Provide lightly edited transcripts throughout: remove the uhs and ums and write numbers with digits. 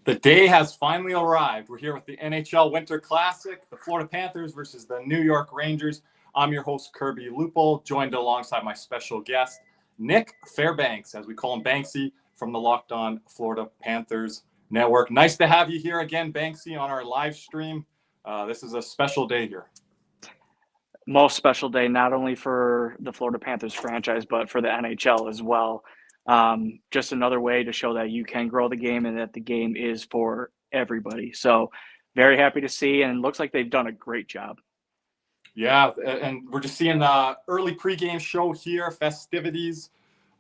The day has finally arrived. We're here with the NHL Winter Classic, the Florida Panthers versus the New York Rangers. I'm your host, Kirby Lupo, joined alongside my special guest, Nick Fairbanks, as we call him, Banksy, from the Locked On Florida Panthers Network. Nice to have you here again, Banksy, on our live stream. This is a special day here. Most special day, not only for the Florida Panthers franchise, but for the NHL as well. Just another way to show that you can grow the game and that the game is for everybody. So very happy to see, and it looks like they've done a great job. Yeah, and we're just seeing the early pregame show here, festivities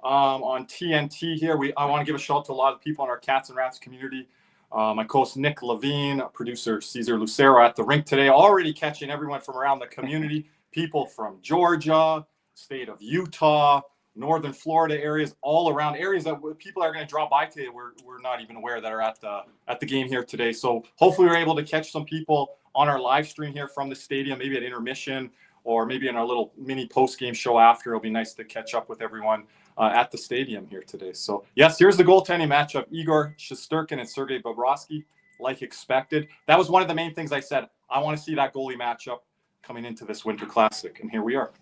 on TNT here. I want to give a shout out to a lot of people in our Cats and Rats community. My co-host Nick Levine, producer Cesar Lucero at the rink today, already catching everyone from around the community, people from Georgia, state of Utah, northern Florida areas, all around areas that people are going to drop by today. We're not even aware that are at the game here today. So hopefully we're able to catch some people on our live stream here from the stadium, maybe at intermission or maybe in our little mini post-game show after. It'll be nice to catch up with everyone at the stadium here today. So yes, here's the goaltending matchup: Igor Shesterkin and Sergei Bobrovsky, like expected. That was one of the main things I said. I want to see that goalie matchup coming into this Winter Classic, and here we are.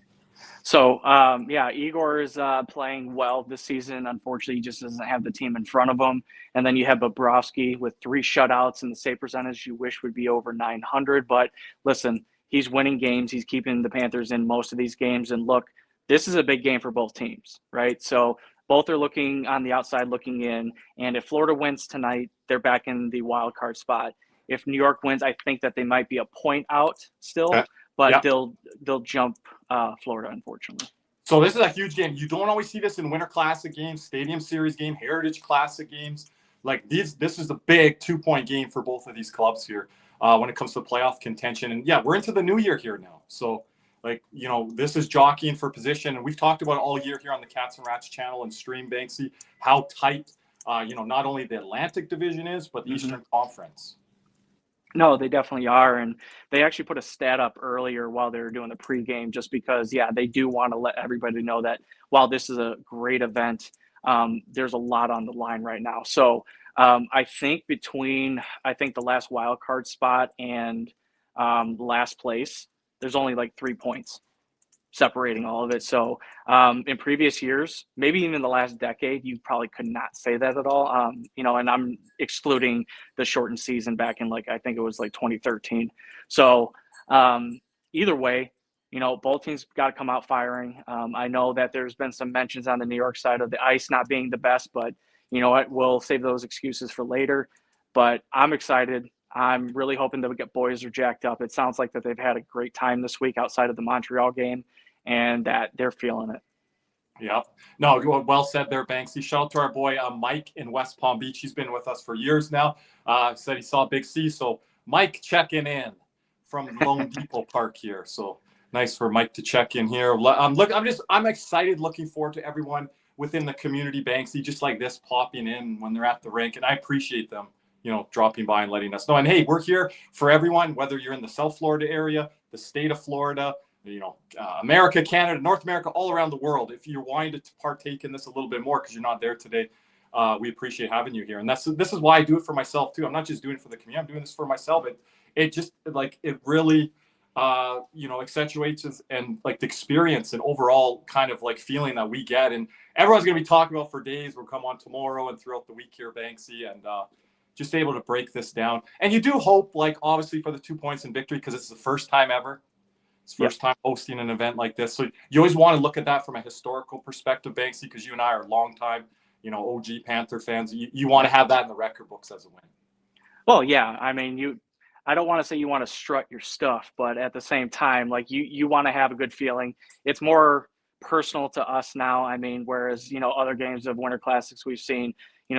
So, Igor is playing well this season. Unfortunately, he just doesn't have the team in front of him. And then you have Bobrovsky with 3 shutouts and the save percentage you wish would be over 900. But listen, he's winning games. He's keeping the Panthers in most of these games. And look, this is a big game for both teams, right? So both are looking on the outside, looking in. And if Florida wins tonight, they're back in the wild card spot. If New York wins, I think that they might be a point out still. Okay. But they'll jump Florida, unfortunately. So this is a huge game. You don't always see this in Winter Classic games, Stadium Series game, Heritage Classic games. Like this is a big 2-point game for both of these clubs here when it comes to playoff contention. And yeah, we're into the new year here now. So this is jockeying for position. And we've talked about it all year here on the Cats and Rats channel and stream, Banksy, how tight, not only the Atlantic Division is, but the Eastern Conference. No, they definitely are. And they actually put a stat up earlier while they were doing the pregame, just because, they do want to let everybody know that while this is a great event, there's a lot on the line right now. So I think between the last wild card spot and last place, there's only like 3 points separating all of it. So in previous years, maybe even the last decade, you probably could not say that at all. And I'm excluding the shortened season back in I think it was 2013. So either way, both teams got to come out firing. I know that there's been some mentions on the New York side of the ice not being the best, but you know what, we'll save those excuses for later. But I'm excited. I'm really hoping that we get boys are jacked up. It sounds like that they've had a great time this week outside of the Montreal game, and that they're feeling it. Yeah. No, well said there, Banksy. Shout out to our boy Mike in West Palm Beach. He's been with us for years now. Said he saw Big C. So Mike checking in from Lone Depot Park here. So nice for Mike to check in here. I'm excited, looking forward to everyone within the community, Banksy, just like this, popping in when they're at the rink. And I appreciate them, dropping by and letting us know. And hey, we're here for everyone, whether you're in the South Florida area, the state of Florida, America, Canada, North America, all around the world. If you're wanting to partake in this a little bit more because you're not there today, we appreciate having you here. And this is why I do it for myself too. I'm not just doing it for the community. I'm doing this for myself. It really accentuates and the experience and overall kind of feeling that we get. And everyone's going to be talking about for days. We'll come on tomorrow and throughout the week here, Banksy, and just able to break this down. And you do hope, obviously, for the 2 points in victory, because it's the first time ever. It's first time hosting an event like this. So you always want to look at that from a historical perspective, Banksy, because you and I are longtime, OG Panther fans. You want to have that in the record books as a win. Well, yeah. I mean, I don't want to say you want to strut your stuff, but at the same time, you want to have a good feeling. It's more personal to us now. I mean, whereas, other games of Winter Classics we've seen,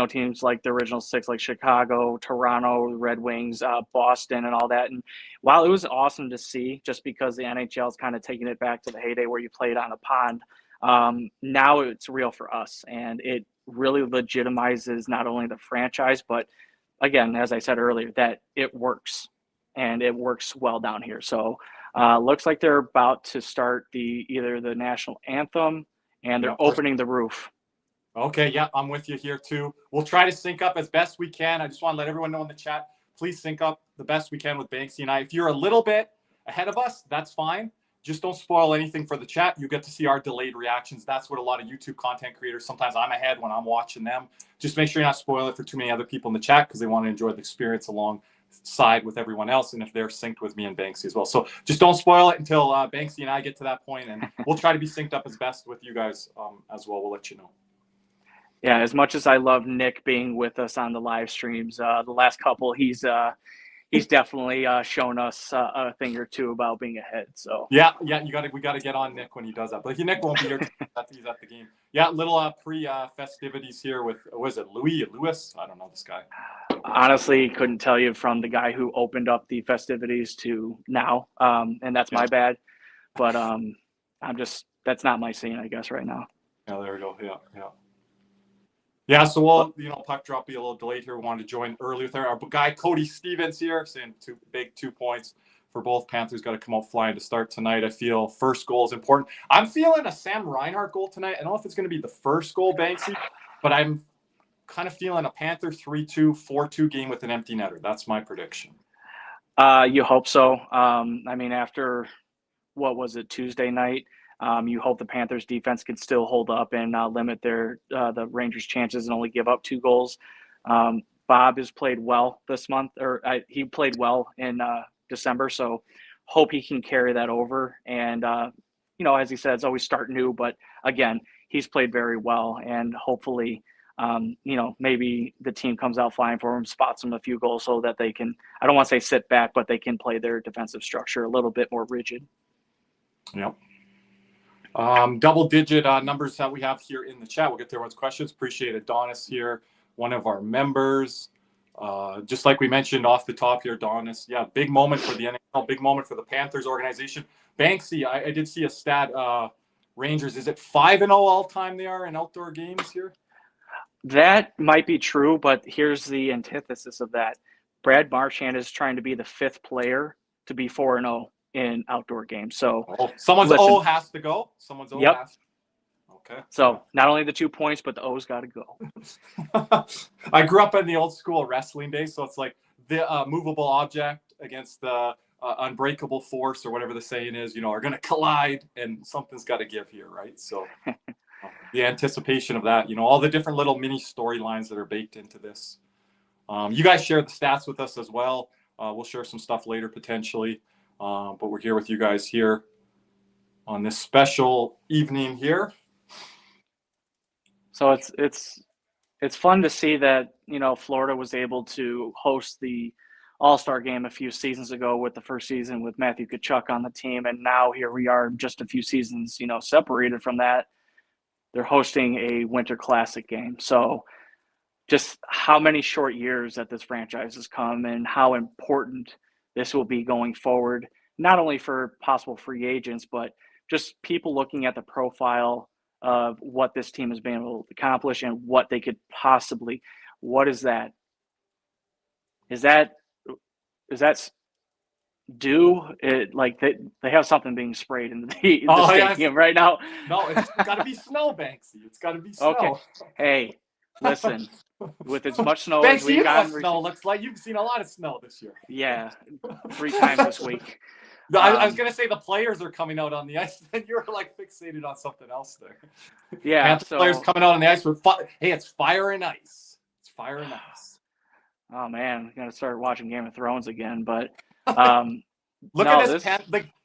teams like the original 6, like Chicago, Toronto, Red Wings, Boston, and all that. And while it was awesome to see, just because the NHL is kind of taking it back to the heyday where you played on a pond, now it's real for us. And it really legitimizes not only the franchise, but again, as I said earlier, that it works. And it works well down here. So looks like they're about to start either the national anthem and they're opening the roof. Okay, yeah, I'm with you here too. We'll try to sync up as best we can. I just want to let everyone know in the chat, please sync up the best we can with Banksy and I. If you're a little bit ahead of us, that's fine. Just don't spoil anything for the chat. You get to see our delayed reactions. That's what a lot of YouTube content creators, sometimes I'm ahead when I'm watching them. Just make sure you're not spoiling it for too many other people in the chat because they want to enjoy the experience alongside with everyone else, and if they're synced with me and Banksy as well. So just don't spoil it until Banksy and I get to that point, and we'll try to be synced up as best with you guys as well. We'll let you know. Yeah, as much as I love Nick being with us on the live streams, the last couple, he's definitely shown us a thing or two about being ahead. So yeah, we got to get on Nick when he does that. But Nick won't be here. He's at the game. Yeah, little pre festivities here with was it Lewis? I don't know this guy. Honestly, couldn't tell you from the guy who opened up the festivities to now, and that's my bad. But that's not my scene, I guess, right now. Yeah, there we go. Yeah, so we'll, puck drop be a little delayed here. We wanted to join early with our guy Cody Stevens here, saying 2 points for both Panthers. Got to come out flying to start tonight. I feel first goal is important. I'm feeling a Sam Reinhart goal tonight. I don't know if it's going to be the first goal, Banksy, but I'm kind of feeling a Panther 3-2, 4-2 game with an empty netter. That's my prediction. You hope so. I mean, after, what was it, Tuesday night? You hope the Panthers defense can still hold up and limit the Rangers' chances and only give up 2 goals. Bob has played well this month, he played well in December, so hope he can carry that over. And, as he said, it's always start new, but again, he's played very well, and hopefully, maybe the team comes out flying for him, spots him a few goals so that they can, I don't want to say sit back, but they can play their defensive structure a little bit more rigid. Yep. Double-digit numbers that we have here in the chat. We'll get to everyone's questions. Appreciate Adonis here, one of our members. Just like we mentioned off the top here, Adonis. Yeah, big moment for the NHL, big moment for the Panthers organization. Banksy, I did see a stat. Rangers, is it 5-0 all-time they are in outdoor games here? That might be true, but here's the antithesis of that. Brad Marchand is trying to be the 5th player to be 4-0. In outdoor games. So someone's O has to go. Someone's O has to. Okay. So not only the 2 points, but the O's got to go. I grew up in the old school wrestling days, so it's like the movable object against the unbreakable force, or whatever the saying is, are going to collide, and something's got to give here, right? So the anticipation of that, all the different little mini storylines that are baked into this. You guys share the stats with us as well. We'll share some stuff later potentially. But we're here with you guys here on this special evening here. So it's fun to see that, Florida was able to host the All-Star game a few seasons ago with the first season with Matthew Tkachuk on the team. And now here we are just a few seasons, separated from that. They're hosting a Winter Classic game. So just how many short years that this franchise has come, and how important this will be going forward, not only for possible free agents, but just people looking at the profile of what this team has been able to accomplish and what they could possibly. What is that? Is that due? Like they have something being sprayed in the stadium right now. No, it's got to be snow, Banksy. It's got to be snow. Okay. Hey, listen. With as much snow Banksy, as we've gotten, snow looks like you've seen a lot of snow this year. Yeah, 3 times this week. No, I was gonna say the players are coming out on the ice, and you're like fixated on something else there. Yeah, Panther players coming out on the ice with hey, it's fire and ice. It's fire and ice. Oh man, I gotta start watching Game of Thrones again. But look at this.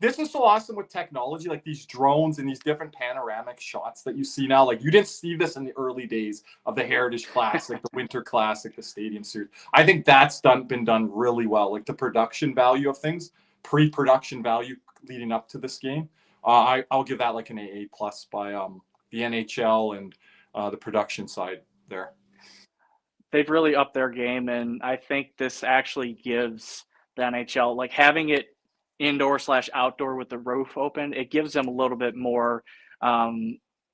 This is so awesome with technology, like these drones and these different panoramic shots that you see now. Like you didn't see this in the early days of the Heritage Classic, the Winter Classic, the Stadium Series. I think that's been done really well. Like the production value of things, pre-production value leading up to this game. I'll give that like an AA+ by the NHL and the production side there. They've really upped their game, and I think this actually gives the NHL, like having it indoor/outdoor with the roof open, it gives them a little bit more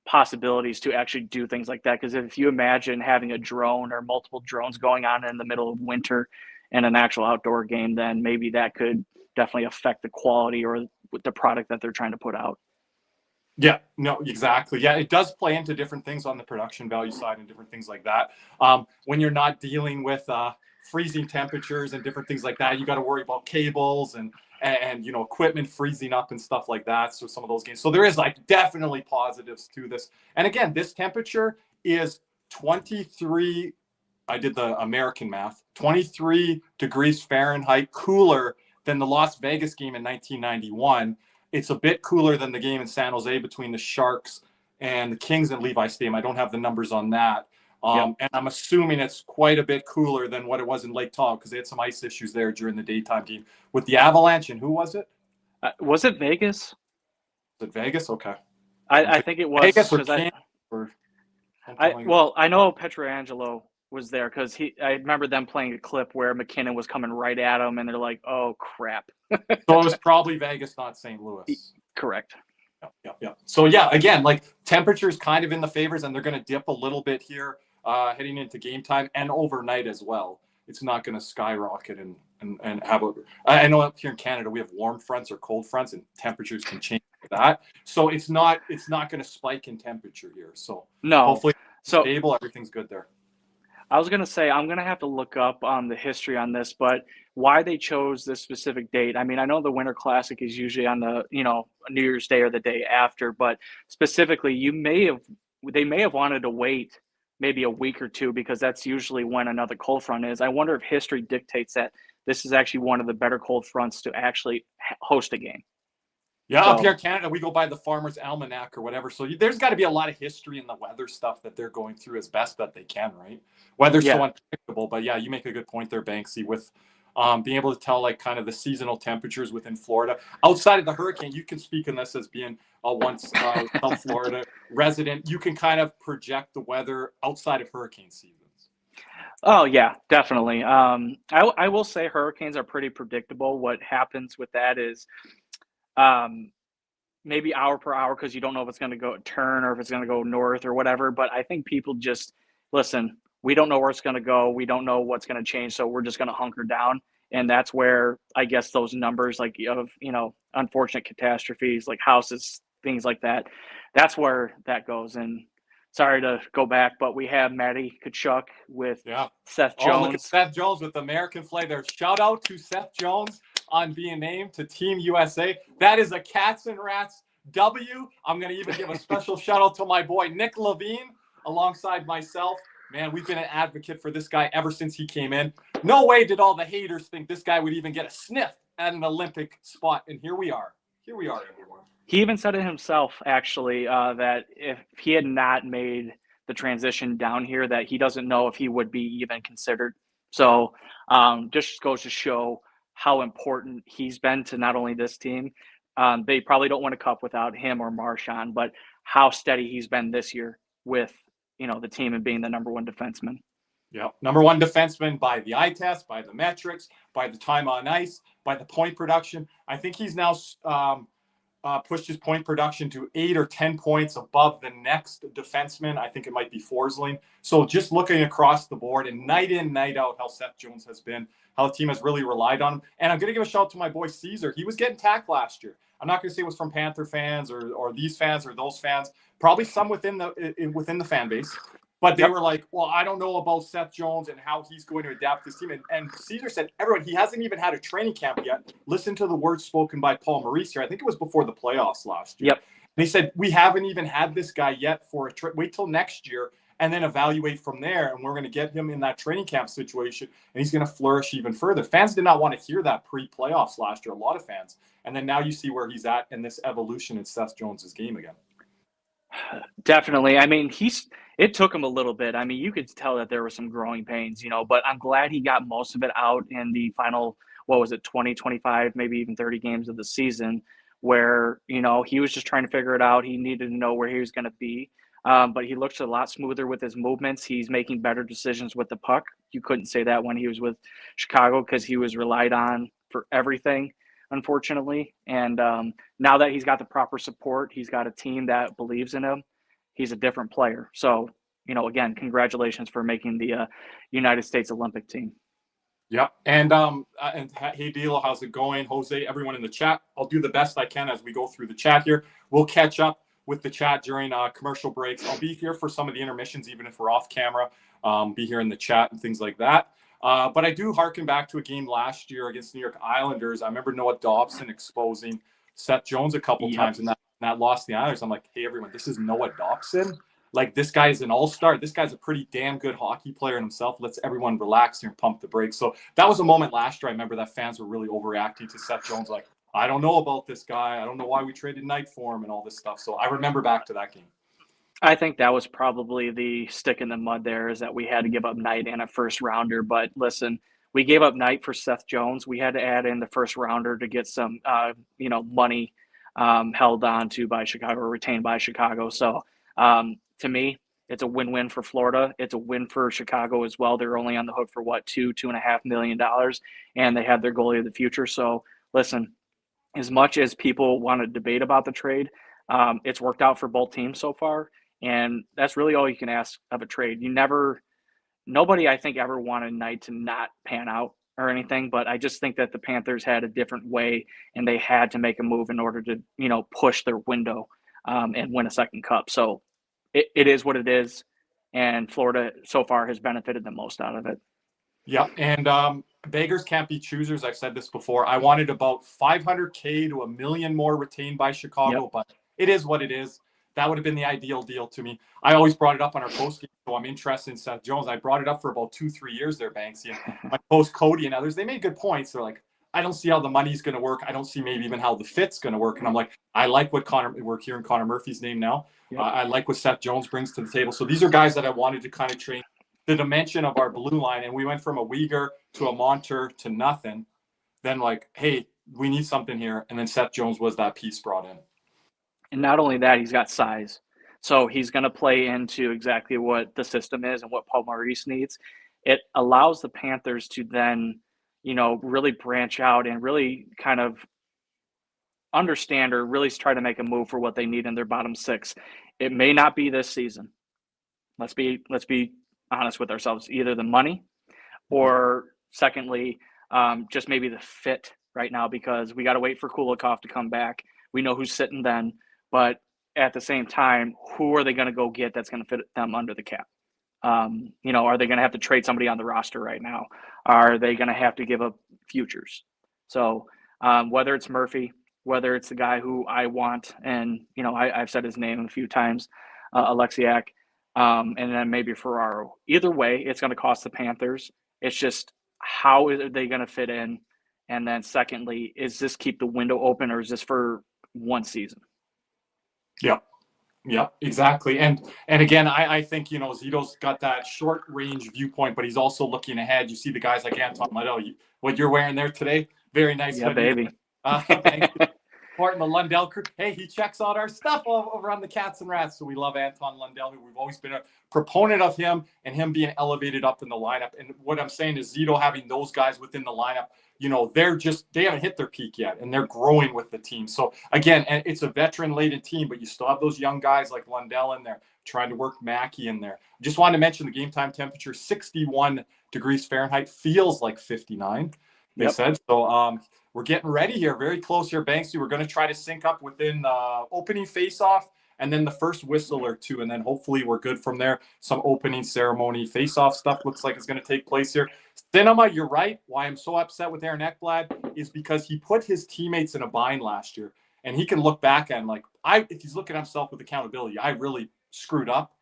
possibilities to actually do things like that. Because if you imagine having a drone or multiple drones going on in the middle of winter in an actual outdoor game, then maybe that could definitely affect the quality or the product that they're trying to put out. Yeah, no, exactly. Yeah, it does play into different things on the production value side and different things like that. When you're not dealing with freezing temperatures and different things like that, you got to worry about cables and equipment freezing up and stuff like that. So some of those games. So there is like definitely positives to this. And again, this temperature is 23. I did the American math. 23 degrees Fahrenheit cooler than the Las Vegas game in 1991. It's a bit cooler than the game in San Jose between the Sharks and the Kings in Levi Stadium. I don't have the numbers on that. And I'm assuming it's quite a bit cooler than what it was in Lake Tahoe because they had some ice issues there during the daytime game with the Avalanche. And who was it? Was it Vegas? Was it Vegas? Okay. I think it was Vegas or because Kansas or I know Pietrangelo was there because I remember them playing a clip where McKinnon was coming right at him, and they're like, "Oh crap!" So it was probably Vegas, not St. Louis. Correct. Yeah. So yeah, again, like temperature's kind of in the favors, and they're going to dip a little bit here heading into game time and overnight as well. It's not going to skyrocket and have a. I know up here in Canada we have warm fronts or cold fronts, and temperatures can change like that. So it's not going to spike in temperature here. So no, hopefully it's stable, everything's good there. I was going to say, I'm going to have to look up the history on this, but why they chose this specific date. I mean, I know the Winter Classic is usually on the, New Year's Day or the day after, but specifically they may have wanted to wait maybe a week or two because that's usually when another cold front is. I wonder if history dictates that this is actually one of the better cold fronts to actually host a game. Yeah, up here in Canada, we go by the Farmer's Almanac or whatever. So there's got to be a lot of history in the weather stuff that they're going through as best that they can, right? Weather's so unpredictable. But yeah, you make a good point there, Banksy, with being able to tell like kind of the seasonal temperatures within Florida. Outside of the hurricane, you can speak on this as being a once South Florida resident. You can kind of project the weather outside of hurricane seasons. Oh, yeah, definitely. I will say hurricanes are pretty predictable. What happens with that is maybe hour per hour because you don't know if it's going to go turn or if it's going to go north or whatever. But I think people just listen. We don't know where it's going to go. We don't know what's going to change, so we're just going to hunker down. And that's where I guess those numbers, like of unfortunate catastrophes, like houses, things like that. That's where that goes. And sorry to go back, but we have Matty Tkachuk with Seth Jones. Oh, look at Seth Jones with the American flag there. Shout out to Seth Jones on being named to Team USA. That is a Cats and Rats W. I'm going to even give a special shout out to my boy Nick Levine alongside myself. Man, we've been an advocate for this guy ever since he came in. No way did all the haters think this guy would even get a sniff at an Olympic spot. And here we are. Here we are, everyone. He even said it himself, actually, that if he had not made the transition down here, that he doesn't know if he would be even considered. So just goes to show how important he's been to not only this team. They probably don't win a cup without him or Marchand, but how steady he's been this year with the team and being the number one defenseman. Yeah, number one defenseman by the eye test, by the metrics, by the time on ice, by the point production. I think he's now pushed his point production to 8 or 10 points above the next defenseman. I think it might be Forsling. So just looking across the board and night in, night out, how Seth Jones has been, how the team has really relied on him. And I'm going to give a shout out to my boy Caesar. He was getting tacked last year. I'm not going to say it was from Panther fans or these fans or those fans, probably some within the fan base. But they were like, well, I don't know about Seth Jones and how he's going to adapt this team. And Caesar said, everyone, he hasn't even had a training camp yet. Listen to the words spoken by Paul Maurice here. I think it was before the playoffs last year. Yep. And he said, we haven't even had this guy yet for a trip. Wait till next year and then evaluate from there. And we're going to get him in that training camp situation, and he's going to flourish even further. Fans did not want to hear that pre-playoffs last year, a lot of fans. And then now you see where he's at in this evolution in Seth Jones's game again. Definitely. I mean, it took him a little bit. I mean, you could tell that there were some growing pains, but I'm glad he got most of it out in the final, 20, 25, maybe even 30 games of the season where, he was just trying to figure it out. He needed to know where he was going to be. But he looks a lot smoother with his movements. He's making better decisions with the puck. You couldn't say that when he was with Chicago because he was relied on for everything, unfortunately. And now that he's got the proper support, he's got a team that believes in him. He's a different player. So, again, congratulations for making the United States Olympic team. Yep. And hey, Dilo, how's it going? Jose, everyone in the chat. I'll do the best I can as we go through the chat here. We'll catch up with the chat during commercial breaks. I'll be here for some of the intermissions, even if we're off camera. Be here in the chat and things like that. But I do harken back to a game last year against the New York Islanders. I remember Noah Dobson exposing Seth Jones a couple times, and that lost the Islanders. I'm like, hey, everyone, this is Noah Dobson. Like, this guy is an all-star. This guy's a pretty damn good hockey player in himself. Let's everyone relax here and pump the brakes. So that was a moment last year. I remember that fans were really overreacting to Seth Jones. Like, I don't know about this guy. I don't know why we traded Knight for him and all this stuff. So I remember back to that game. I think that was probably the stick in the mud there, is that we had to give up Knight and a first rounder. But listen, we gave up Knight for Seth Jones. We had to add in the first rounder to get some, money held on to by Chicago, or retained by Chicago. So to me, it's a win-win for Florida. It's a win for Chicago as well. They're only on the hook for $2.5 million, and they have their goalie of the future. So listen, as much as people want to debate about the trade, it's worked out for both teams so far. And that's really all you can ask of a trade. Nobody, I think, ever wanted Knight to not pan out or anything, but I just think that the Panthers had a different way, and they had to make a move in order to, push their window and win a second cup. So it is what it is, and Florida so far has benefited the most out of it. Yeah, and beggars can't be choosers. I've said this before. I wanted about $500K to $1 million more retained by Chicago, but it is what it is. That would have been the ideal deal to me. I always brought it up on our post game, so I'm interested in Seth Jones. I brought it up for about 2-3 years there, Banksy. And my post Cody and others, they made good points. They're like, I don't see how the money's going to work. I don't see maybe even how the fit's going to work. And I'm like, I like what we're hearing Connor Murphy's name now. Yep. I like what Seth Jones brings to the table. So these are guys that I wanted to kind of change the dimension of our blue line. And we went from a Uyghur to a Monter to nothing. Then like, hey, we need something here. And then Seth Jones was that piece brought in. And not only that, he's got size. So he's going to play into exactly what the system is and what Paul Maurice needs. It allows the Panthers to then, really branch out and really kind of understand, or really try to make a move for what they need in their bottom six. It may not be this season. Let's be honest with ourselves. Either the money, or secondly, just maybe the fit right now, because we got to wait for Kulikov to come back. We know who's sitting then, but at the same time, who are they going to go get that's going to fit them under the cap? Are they going to have to trade somebody on the roster right now? Are they going to have to give up futures? So whether it's Murphy, whether it's the guy who I want, and, I've said his name a few times, Alexiak, and then maybe Ferraro. Either way, it's going to cost the Panthers. It's just, how are they going to fit in? And then secondly, is this keep the window open, or is this for one season? Yeah, exactly. And again, I think, Zito's got that short range viewpoint, but he's also looking ahead. You see the guys like Anton Liddell, what you're wearing there today, very nice. Yeah, baby. Part the Lundell crew. Hey, he checks out our stuff over on the Cats and Rats. So we love Anton Lundell. We've always been a proponent of him and him being elevated up in the lineup. And what I'm saying is Zito having those guys within the lineup, they haven't hit their peak yet, and they're growing with the team. So again, and it's a veteran-laden team, but you still have those young guys like Lundell in there, trying to work Mackey in there. Just wanted to mention the game time temperature, 61 degrees Fahrenheit, feels like 59, they said. So we're getting ready here, very close here, Banksy. We're going to try to sync up within opening face-off and then the first whistle or two, and then hopefully we're good from there. Some opening ceremony face-off stuff looks like it's going to take place here. Cinema, you're right. Why I'm so upset with Aaron Ekblad is because he put his teammates in a bind last year, and he can look back and if he's looking at himself with accountability, I really screwed up,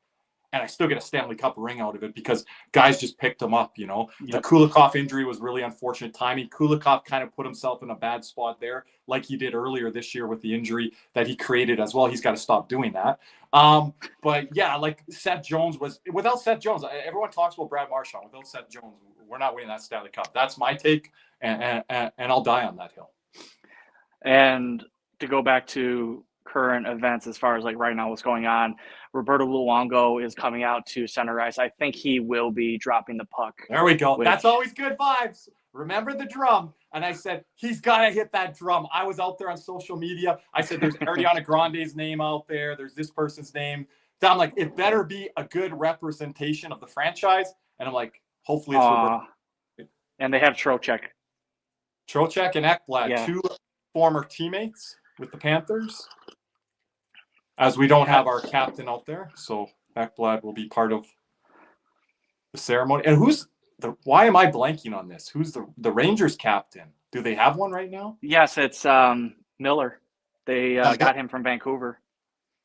and I still get a Stanley Cup ring out of it because guys just picked him up. The Kulikov injury was really unfortunate timing. Kulikov kind of put himself in a bad spot there, like he did earlier this year with the injury that he created as well. He's got to stop doing that. But yeah, like Seth Jones without Seth Jones, everyone talks about Brad Marchand. Without Seth Jones, we're not winning that Stanley Cup. That's my take, and I'll die on that hill. And to go back to current events, as far as right now what's going on, Roberto Luongo is coming out to center ice. I think he will be dropping the puck. There we go. That's always good vibes. Remember the drum. And I said, he's got to hit that drum. I was out there on social media. I said, there's Ariana Grande's name out there. There's this person's name. So I'm like, it better be a good representation of the franchise. And I'm like, hopefully it's Roberto. And they have Trocheck. Trocheck and Ekblad, two former teammates with the Panthers. as we don't have our captain out there, so Ekblad will be part of the ceremony. And why am I blanking on this? Who's the Rangers captain? Do they have one right now? Yes, it's Miller. They got him from Vancouver.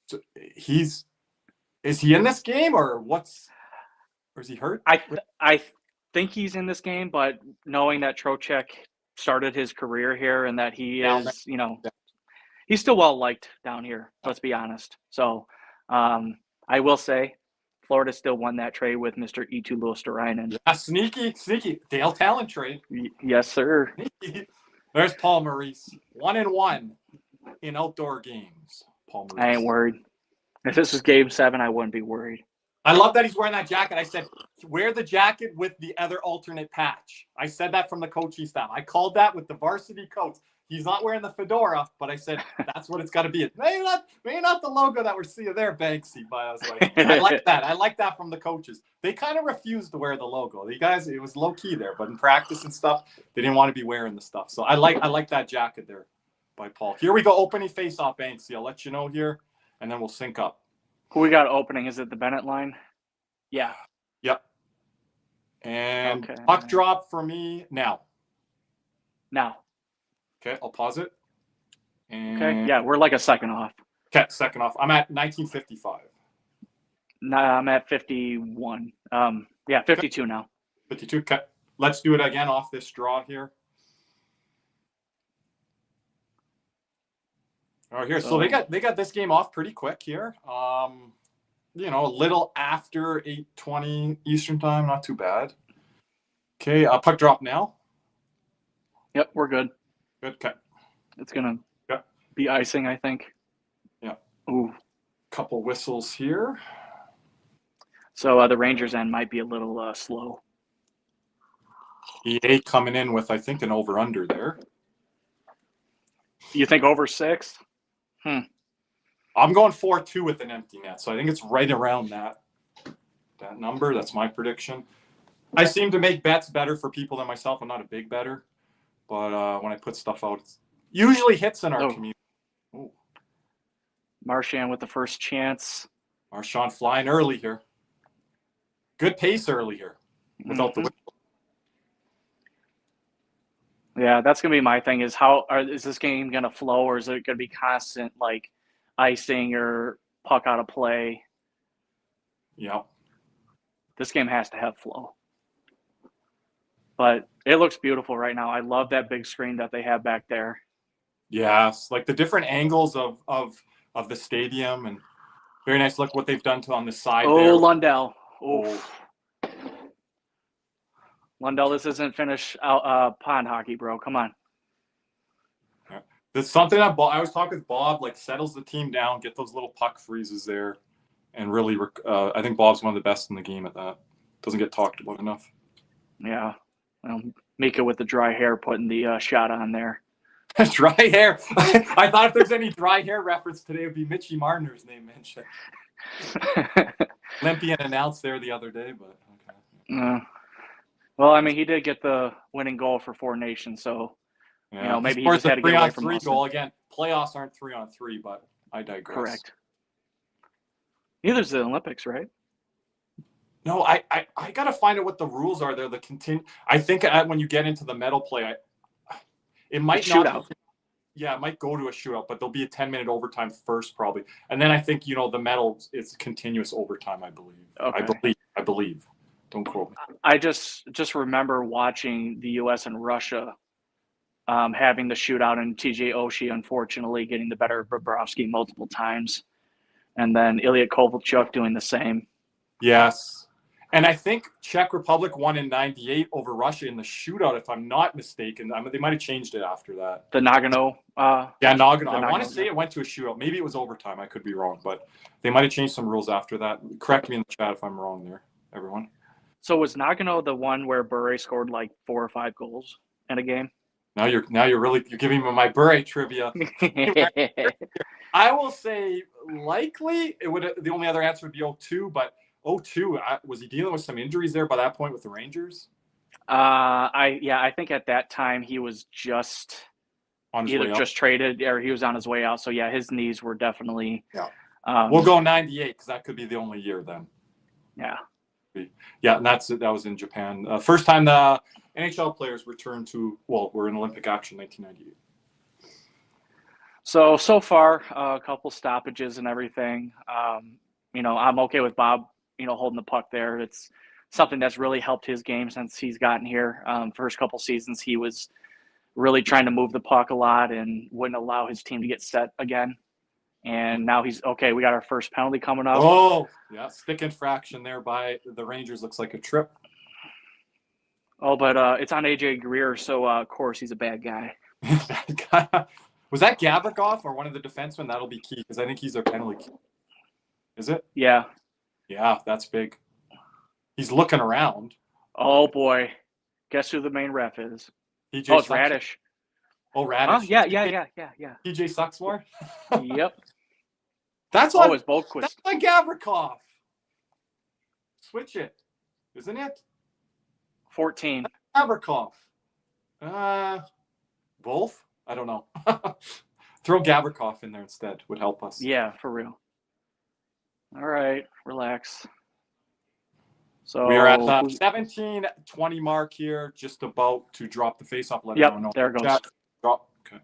So is he in this game or is he hurt? I think he's in this game, but knowing that Trocheck started his career here and that he is, he's still well liked down here. Let's be honest. So I will say, Florida still won that trade with Mr. Eetu Luostarinen. Yeah, sneaky Dale Talent trade. Yes, sir. There's Paul Maurice, 1-1 in outdoor games. Paul Maurice. I ain't worried. If this is Game 7, I wouldn't be worried. I love that he's wearing that jacket. I said, wear the jacket with the other alternate patch. I said that from the coaching staff. I called that with the varsity coats. He's not wearing the fedora, but I said that's what it's got to be. Maybe not the logo that we're seeing there, Banksy. But I was like, I like that. I like that from the coaches. They kind of refused to wear the logo. You guys, it was low key there, but in practice and stuff, they didn't want to be wearing the stuff. So I like that jacket there by Paul. Here we go, opening face-off, Banksy. I'll let you know here, and then we'll sync up. Who we got opening? Is it the Bennett line? Yeah. Yep. And puck drop for me now. Okay, I'll pause it. Okay, yeah, we're like a second off. Okay, second off. I'm at 1955. Nah, I'm at 51. 52 now. 52. Okay, let's do it again off this draw here. All right, here. So they got this game off pretty quick here. A little after 8:20 Eastern time, not too bad. Okay, puck drop now. Yep, we're good. Good. Okay. It's gonna be icing, I think. Yeah. Ooh. Couple whistles here. So the Rangers end might be a little slow. EA coming in with, I think, an over/under there. You think over 6? I'm going 4-2 with an empty net, so I think it's right around that number. That's my prediction. I seem to make bets better for people than myself. I'm not a big bettor, but when I put stuff out, it usually hits in our community. Ooh. Marchand with the first chance. Marchand flying early here. Good pace early here without the whistle. Yeah, that's going to be my thing is is this game going to flow or is it going to be constant like icing or puck out of play? Yeah. This game has to have flow. But it looks beautiful right now. I love that big screen that they have back there. Yes, like the different angles of the stadium and very nice look what they've done on the side there. Lundell. Oh. Lundell, this isn't finish pond hockey, bro. Come on. Yeah. There's something that I was talking with Bob, like settles the team down, get those little puck freezes there, and really, I think Bob's one of the best in the game at that. Doesn't get talked about enough. Yeah. Well, Mika with the dry hair putting the shot on there. Dry hair. I thought if there's any dry hair reference today, it would be Mitchie Marner's name mentioned. Olympian announced there the other day, but okay. Well, I mean, he did get the winning goal for Four Nations, so maybe he just had to get away from 3-on-3 goal again. Playoffs aren't 3-on-3, but I digress. Correct. Neither's the Olympics, right? No, I got to find out what the rules are there. I think when you get into the medal play, it might not. Shootout. Yeah, it might go to a shootout, but there'll be a 10-minute overtime first, probably, and then I think the medal is continuous overtime. I believe. Okay. I believe. Don't quote me. I just remember watching the U.S. and Russia having the shootout, and TJ Oshie unfortunately getting the better of Bobrovsky multiple times, and then Ilya Kovalchuk doing the same. Yes. And I think Czech Republic won in '98 over Russia in the shootout, if I'm not mistaken. They might have changed it after that. The Nagano. Nagano. I want to say it went to a shootout. Maybe it was overtime. I could be wrong, but they might have changed some rules after that. Correct me in the chat if I'm wrong there, everyone. So was Nagano the one where Bure scored like 4 or 5 goals in a game? Now you're giving me my Bure trivia. I will say likely the only other answer would be 0-2, but 0-2, was he dealing with some injuries there by that point with the Rangers? I think at that time he was just on his either just traded or he was on his way out. So yeah, his knees were definitely We'll go 98 because that could be the only year then. Yeah. Yeah, and that was in Japan. First time the NHL players returned to, we're in Olympic action, 1998. So far, a couple stoppages and everything. I'm okay with Bob, holding the puck there. It's something that's really helped his game since he's gotten here. First couple seasons, he was really trying to move the puck a lot and wouldn't allow his team to get set again. And now he's okay. We got our first penalty coming up. Oh, yeah, stick infraction there by the Rangers. Looks like a trip. Oh, but it's on AJ Greer, so of course he's a bad guy. Bad guy. Was that Gavrikov or one of the defensemen? That'll be key because I think he's their penalty kill. Is it? Yeah. Yeah, that's big. He's looking around. Oh boy, guess who the main ref is? PJ it's Radish. Oh, Radish. Huh? Yeah. PJ sucks more. Yep. That's on. It's Boquist. That's on Gavrikov. Switch it, isn't it? 14. Gavrikov. Both? I don't know. Throw Gavrikov in there instead would help us. Yeah, for real. All right, relax. So we are at the 17:20 mark here, just about to drop the face-off. Let everyone know. There it goes. Drop. Okay.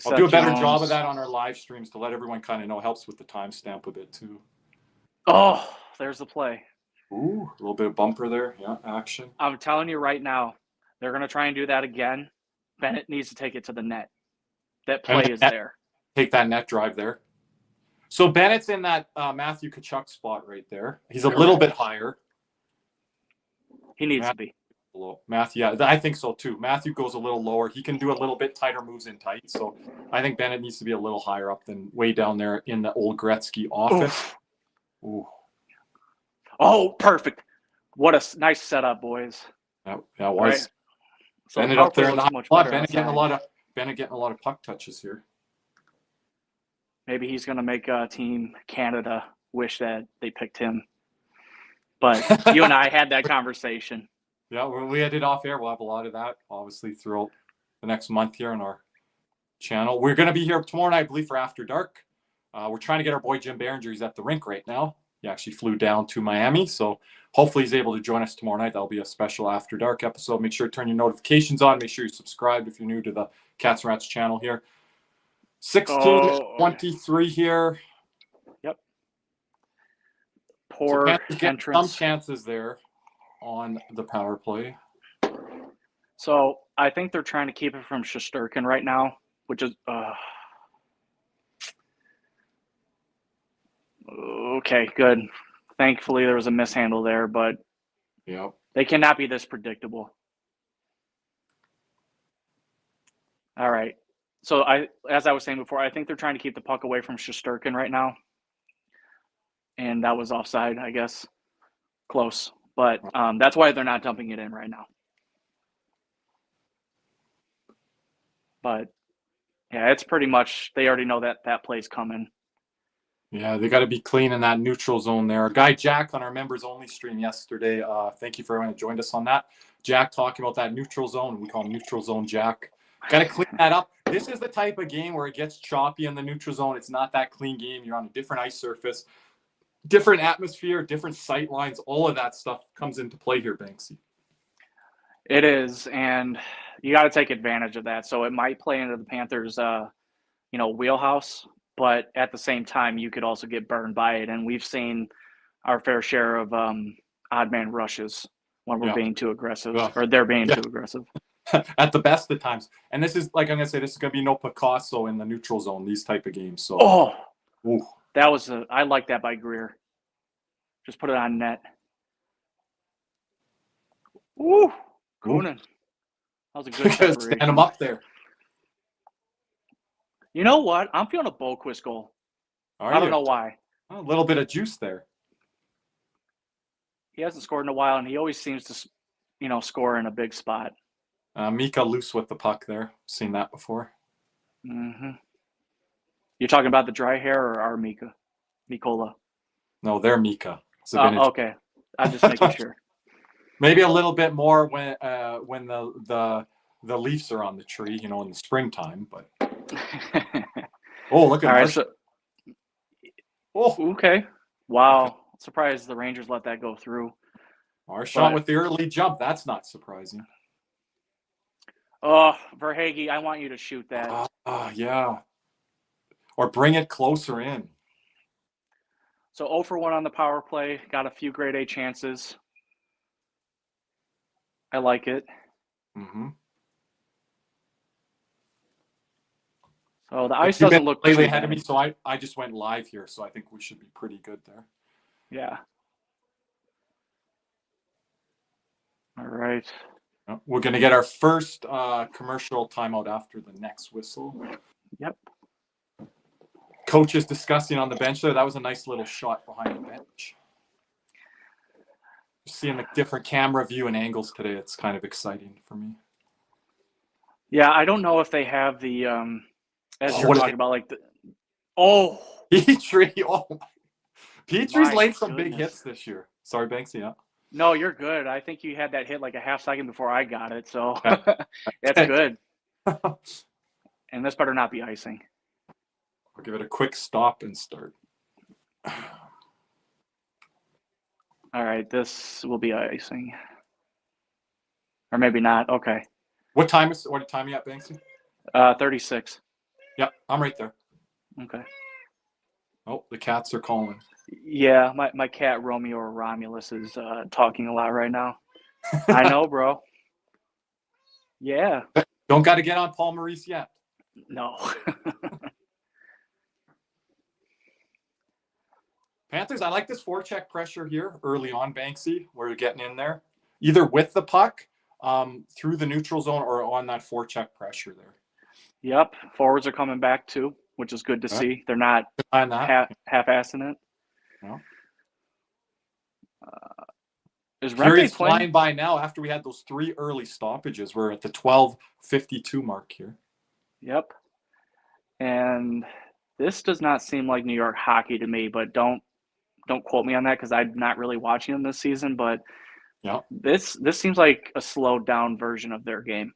I'll do a better job of that on our live streams to let everyone kind of know. Helps with the timestamp a bit too. Oh, there's the play. Ooh, a little bit of bumper there. Yeah, action. I'm telling you right now, they're going to try and do that again. Bennett needs to take it to the net. That play is there. Take that net drive there. So Bennett's in that Matthew Tkachuk spot right there. He's a little bit higher. He needs to be. Matthew, yeah, I think so too. Matthew goes a little lower. He can do a little bit tighter moves in tight. So I think Bennett needs to be a little higher up than way down there in the old Gretzky office. Ooh. Oh, perfect. What a nice setup, boys. That was. Right. So Bennett up there in the high spot. Bennett getting a lot of puck touches here. Maybe he's going to make Team Canada wish that they picked him. But you and I had that conversation. Yeah, we had it off air. We'll have a lot of that, obviously, throughout the next month here on our channel. We're going to be here tomorrow night, I believe, for After Dark. We're trying to get our boy Jim Behringer. He's at the rink right now. He actually flew down to Miami. So hopefully he's able to join us tomorrow night. That'll be a special After Dark episode. Make sure to turn your notifications on. Make sure you're subscribed if you're new to the Cats and Rats channel here. 16-23 here. Yep. Poor entrance. Some chances there on the power play. So I think they're trying to keep it from Shesterkin right now, which is okay, good. Thankfully there was a mishandle there, but they cannot be this predictable. All right. So as I was saying before, I think they're trying to keep the puck away from Shesterkin right now. And that was offside, I guess. Close. But that's why they're not dumping it in right now. But, yeah, it's pretty much – they already know that play's coming. Yeah, they got to be clean in that neutral zone there. Guy Jack on our members-only stream yesterday. Thank you for everyone who joined us on that. Jack talking about that neutral zone. We call him Neutral Zone Jack. Got to clean that up. This is the type of game where it gets choppy in the neutral zone. It's not that clean game. You're on a different ice surface, different atmosphere, different sight lines. All of that stuff comes into play here, Banksy. It is, and you got to take advantage of that. So it might play into the Panthers' wheelhouse, but at the same time, you could also get burned by it. And we've seen our fair share of odd man rushes when we're being too aggressive, or they're being too aggressive. At the best of times. And this is, like I'm going to say, this is going to be no Picasso in the neutral zone, these type of games. So, that was I like that by Greer. Just put it on net. Ooh, Coonan. That was a good separation. Stand him up there. You know what? I'm feeling a Boquist goal. I don't know why. A little bit of juice there. He hasn't scored in a while, and he always seems to, score in a big spot. Mika loose with the puck there. Seen that before. Mm-hmm. You're talking about the dry hair or our Mika? Mikola? No, they're Mika. Okay. I'm just making sure. Maybe a little bit more when the leaves are on the tree, in the springtime. But look at that. Oh, Okay. Wow. Surprised the Rangers let that go through. our shot with the early jump. That's not surprising. Oh, Verhaeghe, I want you to shoot that. Yeah. Or bring it closer in. So 0 for 1 on the power play. Got a few grade A chances. I like it. Mm-hmm. So the ice doesn't look slightly too ahead of bad. me, so I just went live here, so I think we should be pretty good there. Yeah. All right. We're going to get our first commercial timeout after the next whistle. Yep. Coach is discussing on the bench there. That was a nice little shot behind the bench. Seeing the different camera view and angles today, it's kind of exciting for me. Yeah, I don't know if they have the as you're what talking about, like the Petrie. Oh, Petrie's my laid some big goodness. hits this year. Sorry, Banksy. Yeah. No, you're good. I think you had that hit like a half second before I got it, so Okay. that's good. And this better not be icing. I'll give it a quick stop and start. All right, this will be icing. Or maybe not. Okay. What time is what time are you at, Banksy? 36. Yeah, I'm right there. Okay. Oh, the cats are calling. Yeah, my cat Romeo or Romulus is talking a lot right now. I know, bro. Yeah. Don't got to get on Paul Maurice yet. No. Panthers, I like this forecheck pressure here early on, Banksy. We're getting in there, either with the puck through the neutral zone or on that forecheck pressure there. Yep. Forwards are coming back too, which is good to see. They're not half-assing it. No. Is Period's Rempe playing? flying by now after we had those 3 early stoppages. We're at the 12:52 mark here. Yep. And this does not seem like New York hockey to me, but don't quote me on that because I'm not really watching them this season. But yeah, this seems like a slowed down version of their game.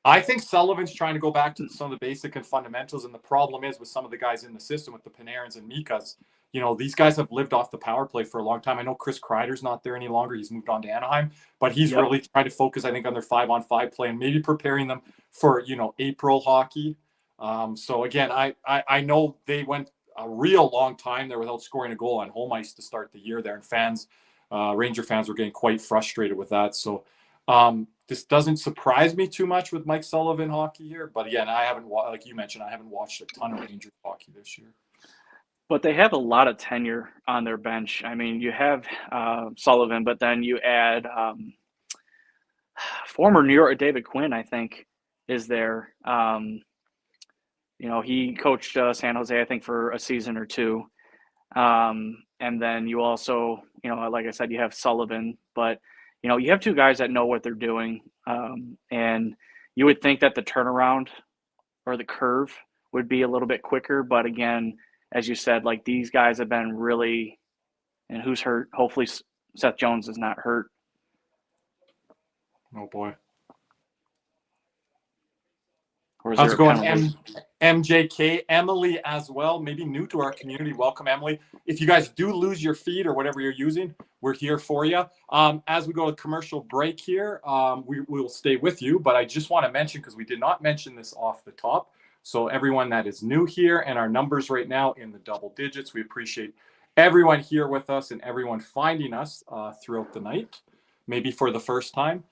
I think Sullivan's trying to go back to some of the basic and fundamentals, and the problem is with some of the guys in the system, with the Panarins and Mikas, you know, these guys have lived off the power play for a long time. I know Chris Kreider's not there any longer. He's moved on to Anaheim, but he's really trying to focus, I think, on their 5-on-5 play and maybe preparing them for, you know, April hockey. So again, I know they went a real long time there without scoring a goal on home ice to start the year there, and fans, Ranger fans were getting quite frustrated with that. So this doesn't surprise me too much with Mike Sullivan hockey here, but again, I haven't, like you mentioned, I haven't watched a ton of Rangers hockey this year. But they have a lot of tenure on their bench. I mean, you have Sullivan, but then you add former New York David Quinn, I think, is there. You know, he coached San Jose, I think, for a season or two. And then you also, you know, like I said, you have Sullivan, but, you know, you have two guys that know what they're doing. And you would think that the turnaround or the curve would be a little bit quicker. But again, as you said, like these guys have been really, and who's hurt? Hopefully Seth Jones is not hurt. Oh boy. Or is How's there it going, penalty? MJK? Emily as well, maybe new to our community. Welcome, Emily. If you guys do lose your feed or whatever you're using, we're here for you. As we go to commercial break here, we will stay with you, but I just want to mention, because we did not mention this off the top, so everyone that is new here and our numbers right now in the double digits, we appreciate everyone here with us and everyone finding us throughout the night, maybe for the first time.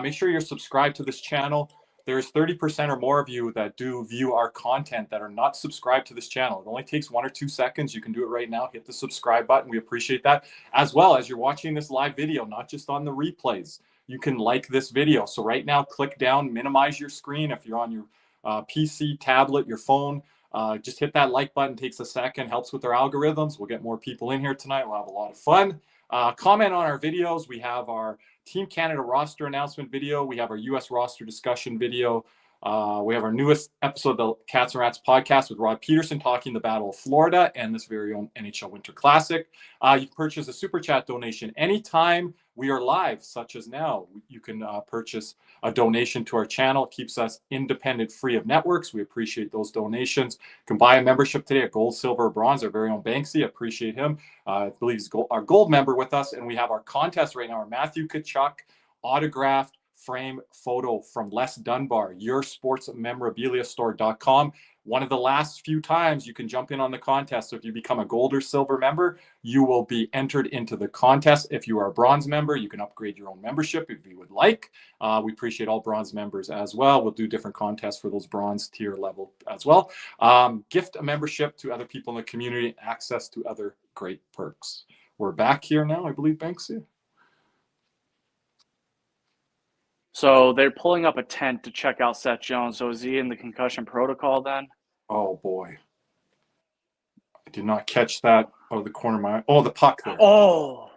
Make sure you're subscribed to this channel. There's 30% or more of you that do view our content that are not subscribed to this channel. It only takes 1 or 2 seconds. You can do it right now. Hit the subscribe button. We appreciate that. As well as you're watching this live video, not just on the replays, you can like this video. So right now, click down, minimize your screen. If you're on your PC, tablet, your phone, just hit that like button. Takes a second, helps with our algorithms. We'll get more people in here tonight. We'll have a lot of fun. Comment on our videos. We have our Team Canada roster announcement video. We have our U.S. roster discussion video. We have our newest episode of the Cats and Rats podcast with Rod Peterson talking the Battle of Florida and this very own NHL Winter Classic. You can purchase a Super Chat donation anytime we are live, such as now. You can purchase a donation to our channel. It keeps us independent, free of networks. We appreciate those donations. You can buy a membership today at Gold, Silver, or Bronze. Our very own Banksy, appreciate him. I believe he's our gold member with us. And we have our contest right now, our Matthew Tkachuk autographed frame photo from Les Dunbar, yoursportsmemorabiliastore.com. One of the last few times you can jump in on the contest. So if you become a gold or silver member, you will be entered into the contest. If you are a bronze member, you can upgrade your own membership if you would like. We appreciate all bronze members as well. We'll do different contests for those bronze tier level as well. Gift a membership to other people in the community, access to other great perks. We're back here now, I believe, Banksy. So they're pulling up a tent to check out Seth Jones. So is he in the concussion protocol then? Oh, boy. I did not catch that out of the corner of my eye. Oh, the puck there. Oh.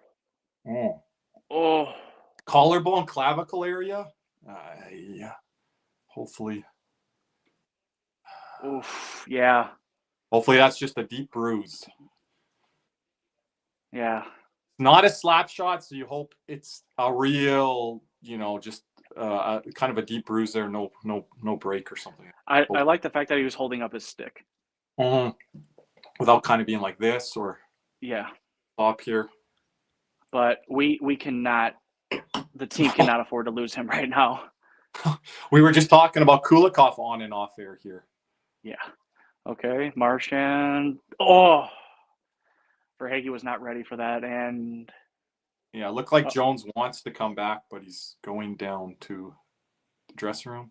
Collarbone, clavicle area? Yeah. Hopefully. Oof. Yeah. Hopefully that's just a deep bruise. Yeah. Not a slap shot, so you hope it's a real, just kind of a deep bruise there, no break or something. I like the fact that he was holding up his stick. Without kind of being like this or up here. But we cannot, the team cannot afford to lose him right now. We were just talking about Kulikov on and off air here. Yeah. Okay, Marchand. Oh, Verhaeghe was not ready for that, and yeah, it looked like Jones wants to come back, but he's going down to the dressing room.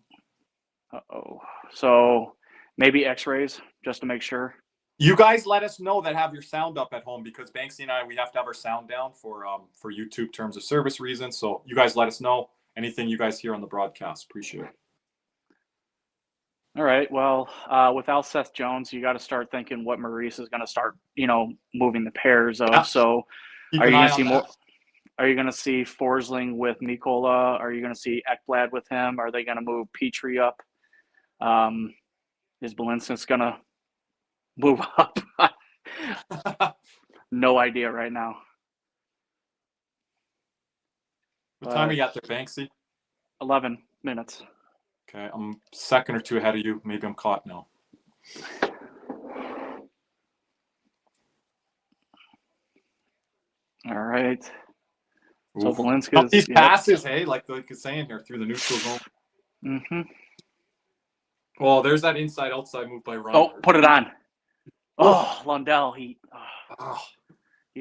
So maybe X-rays just to make sure. You guys let us know that have your sound up at home, because Banksy and I, we have to have our sound down for YouTube terms of service reasons. So you guys let us know anything you guys hear on the broadcast. Appreciate it. All right. Well, without Seth Jones, you got to start thinking what Maurice is going to start, moving the pairs of. Yeah. So are you going to see more? Are you going to see Forsling with Mikola? Are you going to see Ekblad with him? Are they going to move Petrie up? Is Belinson's going to move up? No idea right now. What time are you at there, Banksy? 11 minutes. Okay, I'm a second or two ahead of you. Maybe I'm caught now. All right. Oof. So Belinsky's these passes, hey, like it's saying here, through the neutral zone. Mm-hmm. Well, there's that inside-outside move by Ryan. Oh, put it on. Oh, Lundell, you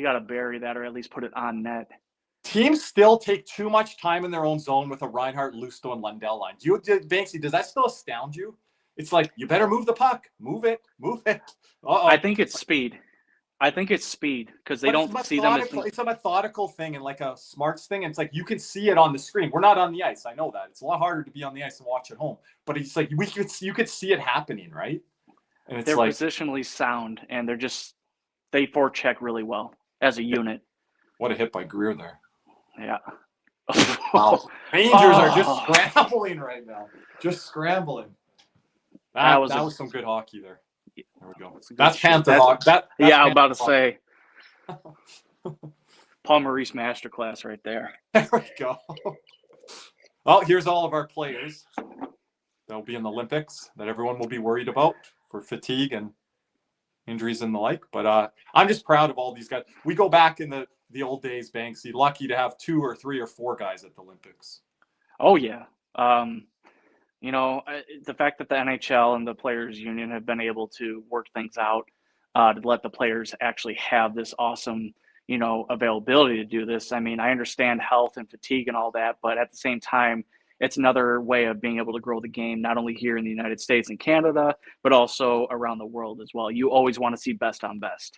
got to bury that or at least put it on net. Teams still take too much time in their own zone with a Reinhart, Lusto, and Lundell line. Banksy, does that still astound you? It's like, you better move the puck. Move it. Uh-oh. I think it's speed. Because they don't see them as... It's a methodical thing and like a smarts thing. And it's like, you can see it on the screen. We're not on the ice. I know that. It's a lot harder to be on the ice and watch at home. But it's like, you could see it happening, right? And it's they're like, positionally sound, and they forecheck really well as a unit. What a hit by Greer there. Yeah. Wow. Rangers are just scrambling right now. Just scrambling. That was some good hockey there. There we go. That's Panther hockey. I'm about to say. Paul Maurice masterclass right there. There we go. Well, here's all of our players. They'll be in the Olympics that everyone will be worried about for fatigue and injuries and the like. But I'm just proud of all these guys. We go back in the old days, Banksy, lucky to have 2 or 3 or 4 guys at the Olympics. Oh, yeah. The fact that the NHL and the Players Union have been able to work things out to let the players actually have this awesome, availability to do this. I mean, I understand health and fatigue and all that, but at the same time, it's another way of being able to grow the game, not only here in the United States and Canada, but also around the world as well. You always want to see best on best.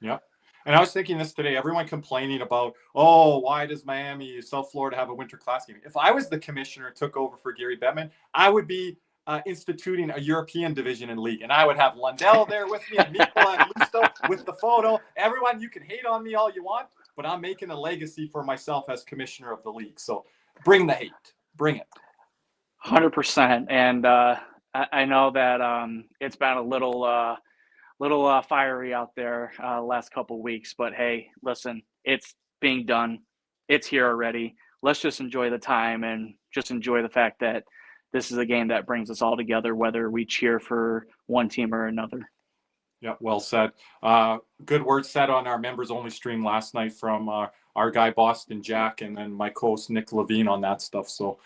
Yeah. And I was thinking this today, everyone complaining about, why does Miami, South Florida have a winter class game? If I was the commissioner and took over for Gary Bettman, I would be instituting a European division in league. And I would have Lundell there with me and Mikola and Lusto with the photo. Everyone, you can hate on me all you want, but I'm making a legacy for myself as commissioner of the league. So bring the hate. Bring it. 100%. And I know that it's been a little fiery out there last couple of weeks, but hey, listen, it's being done. It's here already. Let's just enjoy the time and just enjoy the fact that this is a game that brings us all together, whether we cheer for one team or another. Yeah, well said. Good words said on our members only stream last night from our guy Boston Jack and then my co-host Nick Levine on that stuff. So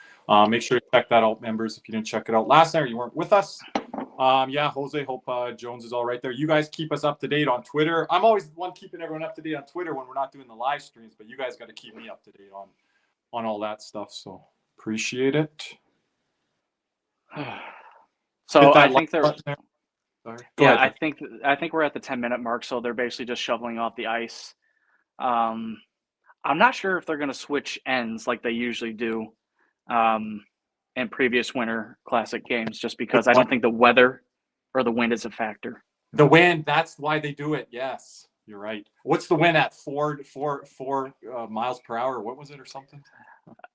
make sure you check that out, members, if you didn't check it out last night or you weren't with us. Yeah, Jose, hope Jones is all right there. You guys keep us up to date on Twitter. I'm always the one keeping everyone up to date on Twitter when we're not doing the live streams, but you guys got to keep me up to date on all that stuff. So appreciate it. So I think they're. Yeah, I think we're at the 10-minute mark, so they're basically just shoveling off the ice. I'm not sure if they're going to switch ends like they usually do in previous Winter Classic games, just because I don't think the weather or the wind is a factor. The wind, that's why they do it. Yes, you're right. What's the wind at? 4 miles per hour? What was it or something?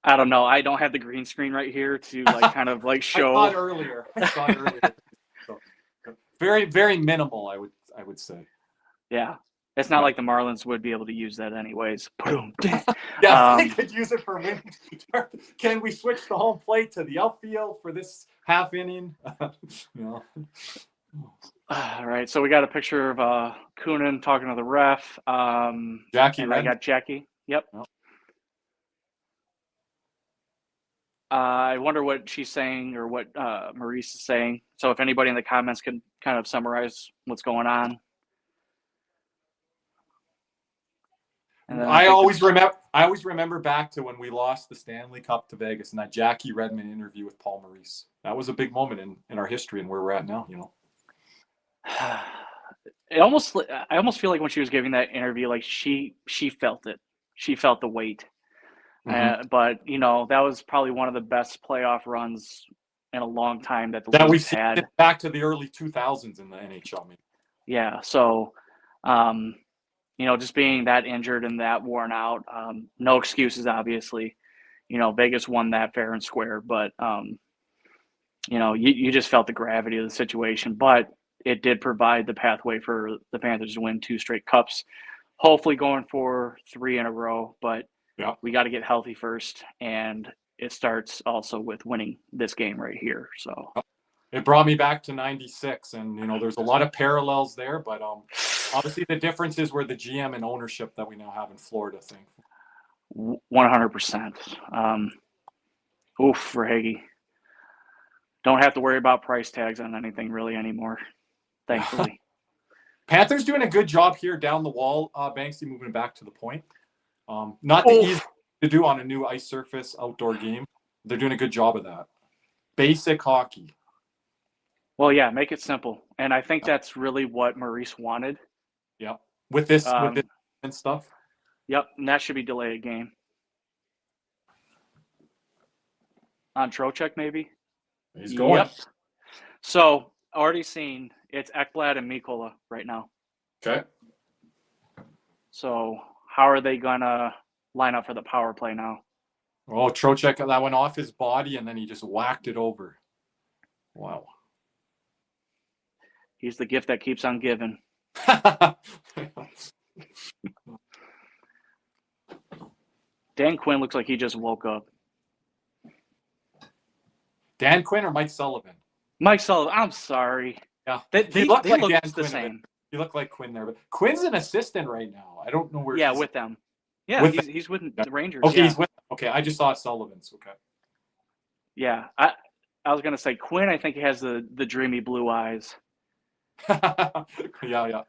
I don't know. I don't have the green screen right here to kind of show. I saw it earlier. So, very, very minimal, I would say. Yeah. It's not like the Marlins would be able to use that anyways. Yeah, they could use it for wind. Can we switch the home plate to the outfield for this half inning? No. All right. So we got a picture of Coonan talking to the ref. Jackie, and I got Jackie. Yep. Oh. I wonder what she's saying or what Maurice is saying. So if anybody in the comments can kind of summarize what's going on. I always remember back to when we lost the Stanley Cup to Vegas and that Jackie Redmond interview with Paul Maurice. That was a big moment in our history and where we're at now, you know. I almost feel like when she was giving that interview, like she felt it. She felt the weight. But that was probably one of the best playoff runs in a long time that the Leafs had. Back to the early 2000s in the NHL. Maybe. Yeah. So, just being that injured and that worn out, no excuses, obviously. Vegas won that fair and square, but you just felt the gravity of the situation. But it did provide the pathway for the Panthers to win 2 straight cups, hopefully going for 3 in a row. But yeah, we got to get healthy first, and it starts also with winning this game right here. So it brought me back to '96, and there's a lot of parallels there, but obviously the differences were the GM and ownership that we now have in Florida. Thankfully, 100%. Oof, Verhaeghe. Don't have to worry about price tags on anything really anymore, thankfully. Panthers doing a good job here down the wall. Banksy moving back to the point. Not the easy to do on a new ice surface outdoor game. They're doing a good job of that. Basic hockey. Well, yeah, make it simple. And I think that's really what Maurice wanted. Yeah. With this and stuff. Yep. And that should be delayed game. On Trocheck, maybe? He's going. Yep. So, already seen, it's Ekblad and Mikkola right now. Okay. So, how are they going to line up for the power play now? Oh, Trocheck, that went off his body, and then he just whacked it over. Wow. He's the gift that keeps on giving. Dan Quinn looks like he just woke up. Dan Quinn or Mike Sullivan? Mike Sullivan. I'm sorry. Yeah. They look like Dan the Quinn same. You look like Quinn there, but Quinn's an assistant right now. I don't know where. Yeah, with them. Yeah, he's with the Rangers. Okay, yeah. he's with. Okay, I just saw Sullivan's. Okay. Yeah, I was gonna say Quinn. I think he has the dreamy blue eyes. Yeah.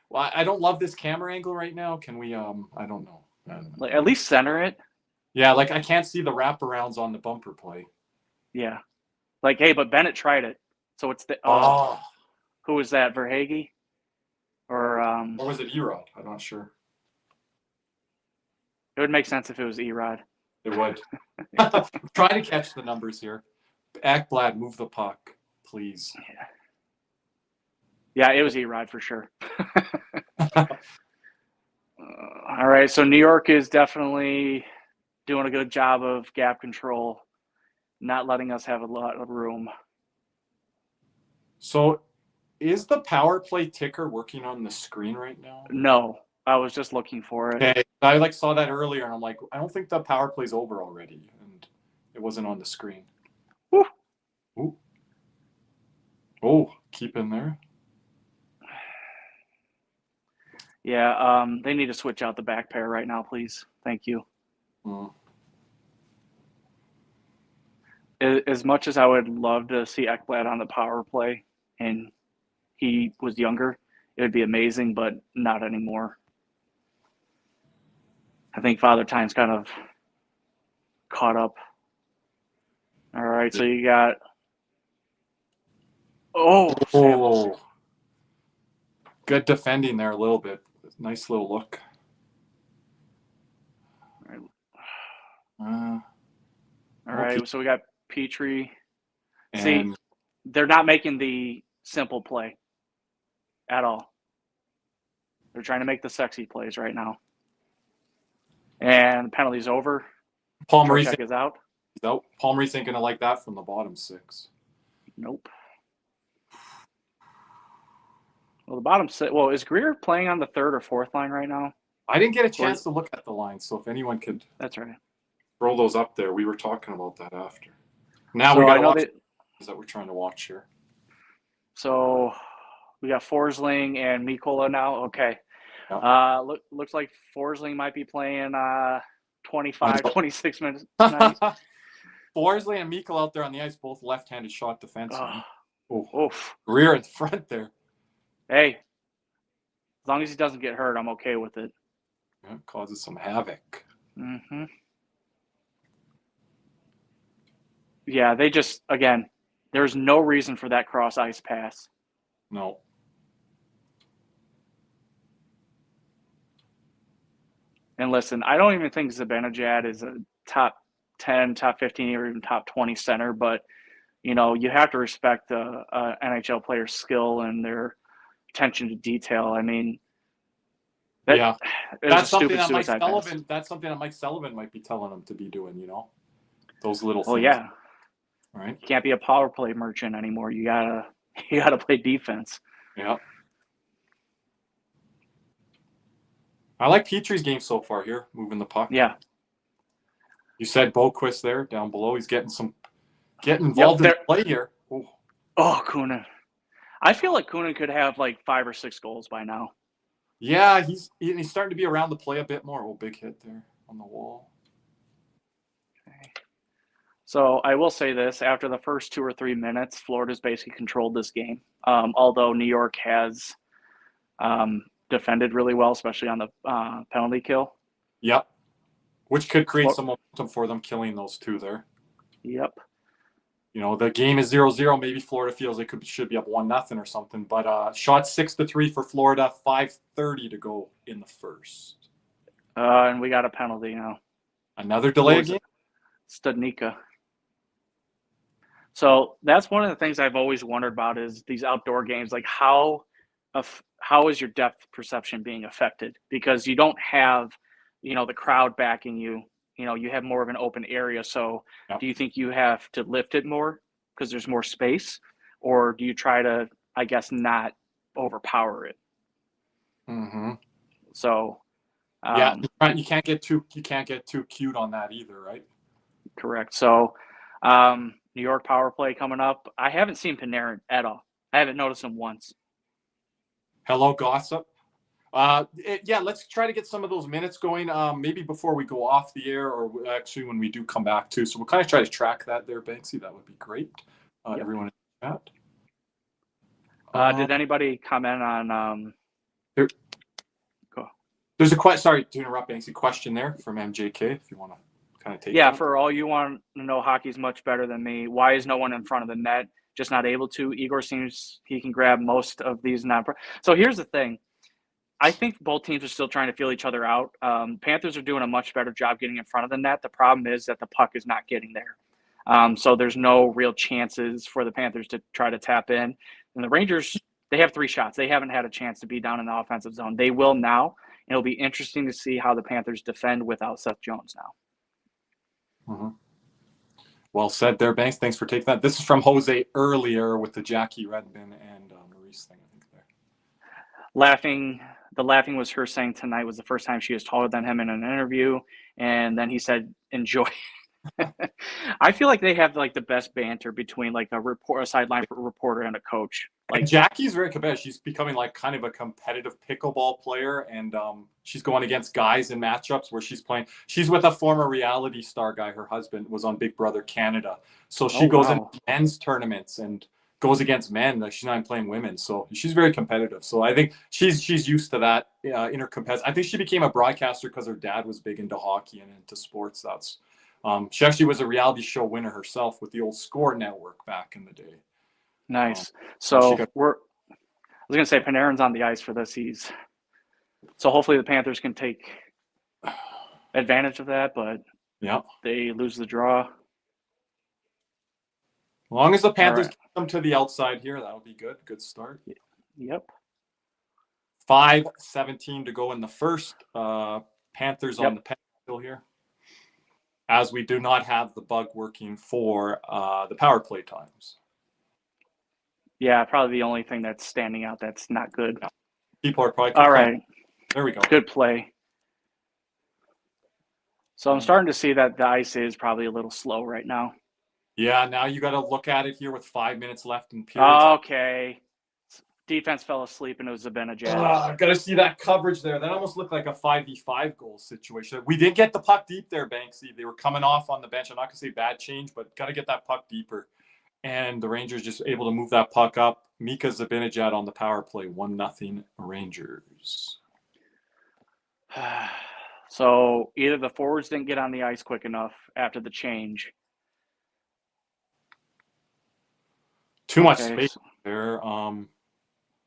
Well, I don't love this camera angle right now. Can we? I don't know. Like, at least center it. Yeah, like I can't see the wraparounds on the bumper play. Yeah. Like, hey, but Bennett tried it, so it's the. Who was that? Verhaeghe? Or was it Erod? I'm not sure. It would make sense if it was Erod. It would. Try to catch the numbers here. Ekblad, move the puck, please. Yeah, it was Erod for sure. All right, so New York is definitely doing a good job of gap control. not letting us have a lot of room. So is the power play ticker working on the screen right now? No, I was just looking for it. Okay. I saw that earlier and I'm like, I don't think the power play's over already. And it wasn't on the screen. Woo. Ooh. Oh, keep in there. Yeah, they need to switch out the back pair right now, please. Thank you. As much as I would love to see Ekblad on the power play and he was younger, it would be amazing, but not anymore. I think Father Time's kind of caught up. All right, so you got Oh, good defending there a little bit. Nice little look. All right, so we got Petrie. And See, they're not making the simple play at all. They're trying to make the sexy plays right now. And the penalty's over. Paul Maurice is out. Nope. Paul Maurice ain't going to like that from the bottom six. Nope. Well, the bottom six. Well, is Greer playing on the third or fourth line right now? I didn't get a chance to look at the line, so if anyone could That's right. Throw those up there. We were talking about that after. Now we got to watch that we're trying to watch here. So we got Forsling and Mikola now. Okay. Yep. Looks like Forsling might be playing 25, 26 minutes tonight. Forsling and Mikola out there on the ice, both left-handed shot defensemen. Oof. Rear in front there. Hey, as long as he doesn't get hurt, I'm okay with it. Yeah, causes some havoc. Mm-hmm. Yeah, they just, again, there's no reason for that cross ice pass. No. And listen, I don't even think Zibanejad is a top 10, top 15, or even top 20 center, but, you know, you have to respect the NHL player's skill and their attention to detail. I mean, that's something that Mike Sullivan might be telling him to be doing, you know, those little things. Oh, yeah. Right. You can't be a power play merchant anymore. You gotta play defense. Yeah. I like Petrie's game so far here, moving the puck. Yeah. You said Boquist there down below. He's getting involved in play here. Oh, Kunin. I feel like Kunin could have like 5 or 6 goals by now. Yeah, he's starting to be around the play a bit more. Oh, big hit there on the wall. Okay. So I will say this, after the first 2 or 3 minutes, Florida's basically controlled this game. Although New York has defended really well, especially on the penalty kill. Yep. Which could create some momentum for them killing those two there. Yep. You know, the game is 0-0. Maybe Florida feels they should be up 1-0 or something. But shot 6-3 for Florida, 5:30 to go in the first. And we got a penalty now. Another delay game? Studnicka. So that's one of the things I've always wondered about is these outdoor games. Like how is your depth perception being affected? Because you don't have, you know, the crowd backing you. You know, you have more of an open area. So do you think you have to lift it more because there's more space? Or do you try to, I guess, not overpower it? Mm-hmm. So you can't get too cute on that either, right? Correct. So New York power play coming up. I haven't seen Panarin at all. I haven't noticed him once. Hello, gossip. Let's try to get some of those minutes going. Maybe before we go off the air, or actually when we do come back too. So we'll kind of try to track that there, Banksy. That would be great. Everyone in the chat. Did anybody comment on? Go. There's a question. Sorry to interrupt, Banksy. Question there from MJK. If you want to kind of take. Yeah, for all you want to know, hockey's much better than me. Why is no one in front of the net? Just not able to. Igor seems he can grab most of these So here's the thing. I think both teams are still trying to feel each other out. Panthers are doing a much better job getting in front of the net. The problem is that the puck is not getting there. So there's no real chances for the Panthers to try to tap in. And the Rangers, they have 3 shots. They haven't had a chance to be down in the offensive zone. They will now. And it'll be interesting to see how the Panthers defend without Seth Jones now. Mm-hmm. Well said there, Banks. Thanks for taking that. This is from Jose earlier with the Jackie Redmond and Maurice thing, I think there. The laughing was her saying tonight was the first time she was taller than him in an interview, and then he said, "Enjoy." I feel like they have like the best banter between like a sideline reporter and a coach. Like and Jackie's very competitive. She's becoming like kind of a competitive pickleball player, and she's going against guys in matchups where she's playing. She's with a former reality star guy. Her husband was on Big Brother Canada, so she goes in men's tournaments and goes against men. Like she's not even playing women, so she's very competitive. So I think she's used to that inner competitive. I think she became a broadcaster because her dad was big into hockey and into sports. That's she actually was a reality show winner herself with the old Score Network back in the day. Nice. So I was gonna say Panarin's on the ice for this. So hopefully the Panthers can take advantage of that, but they lose the draw. As long as the Panthers get them to the outside here, that'll be good. Good start. Yep. 5:17 to go in the first. Panthers on the penalty here, as we do not have the bug working for the power play times. Yeah, probably the only thing that's standing out that's not good. Yeah. People are probably all right. There we go. Good play. So I'm starting to see that the ice is probably a little slow right now. Yeah, now you got to look at it here with 5 minutes left in period. Okay. Defense fell asleep and it was Zibanejad. Got to see that coverage there. That almost looked like a 5v5 goal situation. We did get the puck deep there, Banksy. They were coming off on the bench. I'm not going to say bad change, but got to get that puck deeper. And the Rangers just able to move that puck up. Mika Zibanejad on the power play, 1-0 Rangers. So either the forwards didn't get on the ice quick enough after the change. Too much space there.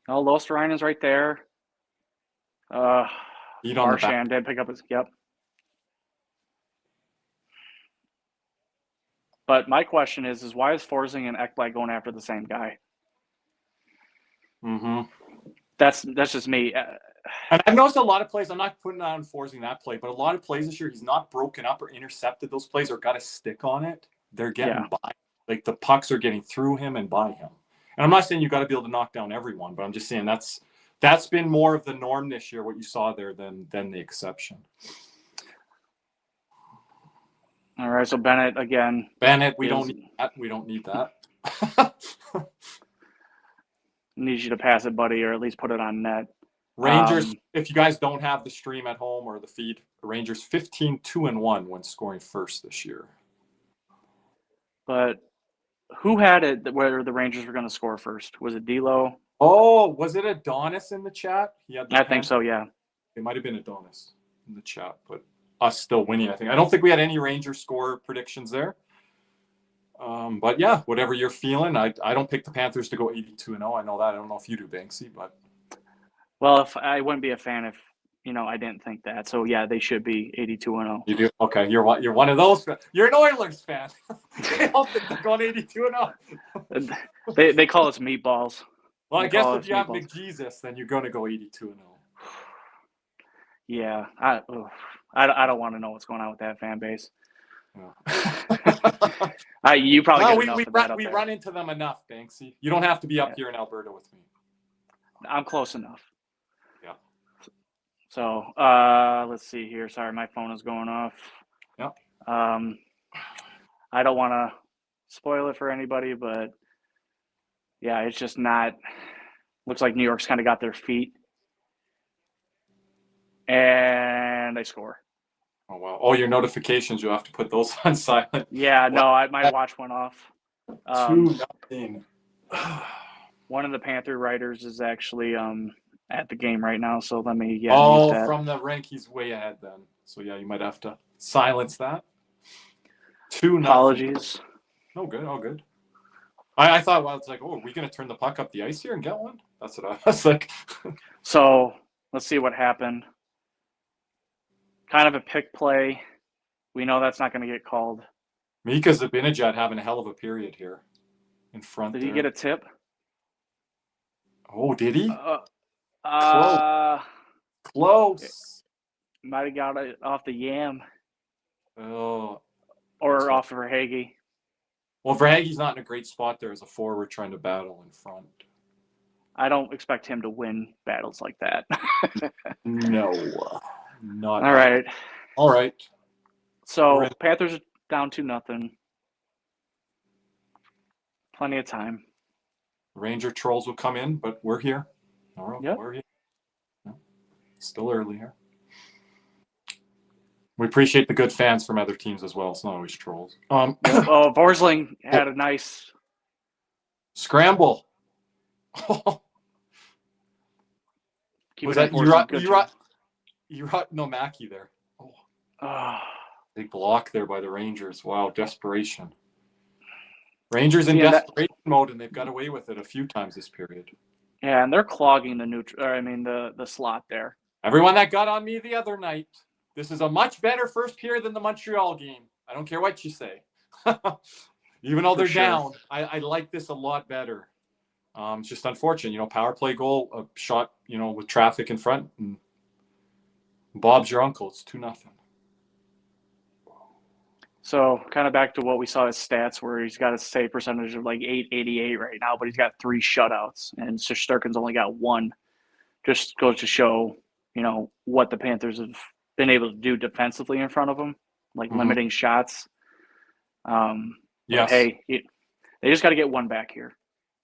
Loesterainen's right there. Marchand did pick up his But my question is why is Forsling and Ekblad going after the same guy? Mm-hmm. That's just me. And I've noticed a lot of plays. I'm not putting on Forsling that play, but a lot of plays this year, he's not broken up or intercepted those plays or got a stick on it. They're getting by. Like the pucks are getting through him and by him. And I'm not saying you got to be able to knock down everyone, but I'm just saying that's been more of the norm this year, what you saw there than the exception. All right, so Bennett again. We don't need that. We don't need that. Need you to pass it, buddy, or at least put it on net. Rangers, if you guys don't have the stream at home or the feed, Rangers 15-2-1 when scoring first this year. But who had it where the Rangers were going to score first? Was it D'Lo? Oh, was it Adonis in the chat? I think so, yeah. It might have been Adonis in the chat, but us still winning, I think. I don't think we had any Rangers score predictions there. But yeah, whatever you're feeling. I don't pick the Panthers to go 82-0. I know that. I don't know if you do, Banksy, but. Well, if I wouldn't be a fan if I didn't think that. So yeah, they should be 82-0. You do? Okay, you're one of those. You're an Oilers fan. They all think they're going 82-0. They call us meatballs. Well, I guess if you have McJesus, then you're going to go 82-0. Yeah, I don't want to know what's going on with that fan base. You probably we run into them enough, Banksy. You don't have to be up here in Alberta with me. I'm close enough. Yeah. So let's see here. Sorry, my phone is going off. Yeah. I don't want to spoil it for anybody, but yeah, it's just not. Looks like New York's kind of got their feet, and they score. Oh wow! Oh, your notifications, you have to put those on silent. Yeah, no, my watch went off. 2-0. One of the Panther writers is actually at the game right now, so let me mute that. From the rink, he's way ahead then. So yeah, you might have to silence that. 2-0. Apologies. No good, all good. I thought, well, it's like, are we going to turn the puck up the ice here and get one? That's what I was like. So let's see what happened. Kind of a pick play. We know that's not going to get called. Mika Zibanejad having a hell of a period here in front. Did he get a tip? Oh, did he? Close. Might have got it off the Yam. Oh. Or off of Verhaeghe. Well, Vraggy's not in a great spot there as a forward trying to battle in front. I don't expect him to win battles like that. No, not. All right. All right. So Panthers are down 2-0. Plenty of time. Ranger trolls will come in, but we're here. All right, Yep. we're here. Still early here. We appreciate the good fans from other teams as well. It's not always trolls. Forsling had a nice scramble. Was that Nomaki there? Oh. Big block there by the Rangers. Wow, desperation. Rangers in desperation mode, and they've got away with it a few times this period. Yeah, and they're clogging the slot there. Everyone that got on me the other night, this is a much better first period than the Montreal game. I don't care what you say. Even though they're down, I like this a lot better. It's just unfortunate, power play goal, a shot, with traffic in front, and Bob's your uncle. It's 2-0. So kind of back to what we saw his stats, where he's got a save percentage of like .888 right now, but he's got 3 shutouts, and Shesterkin's only got 1. Just goes to show, what the Panthers have been able to do defensively in front of him, like limiting shots. Yes. Hey, they just got to get 1 back here.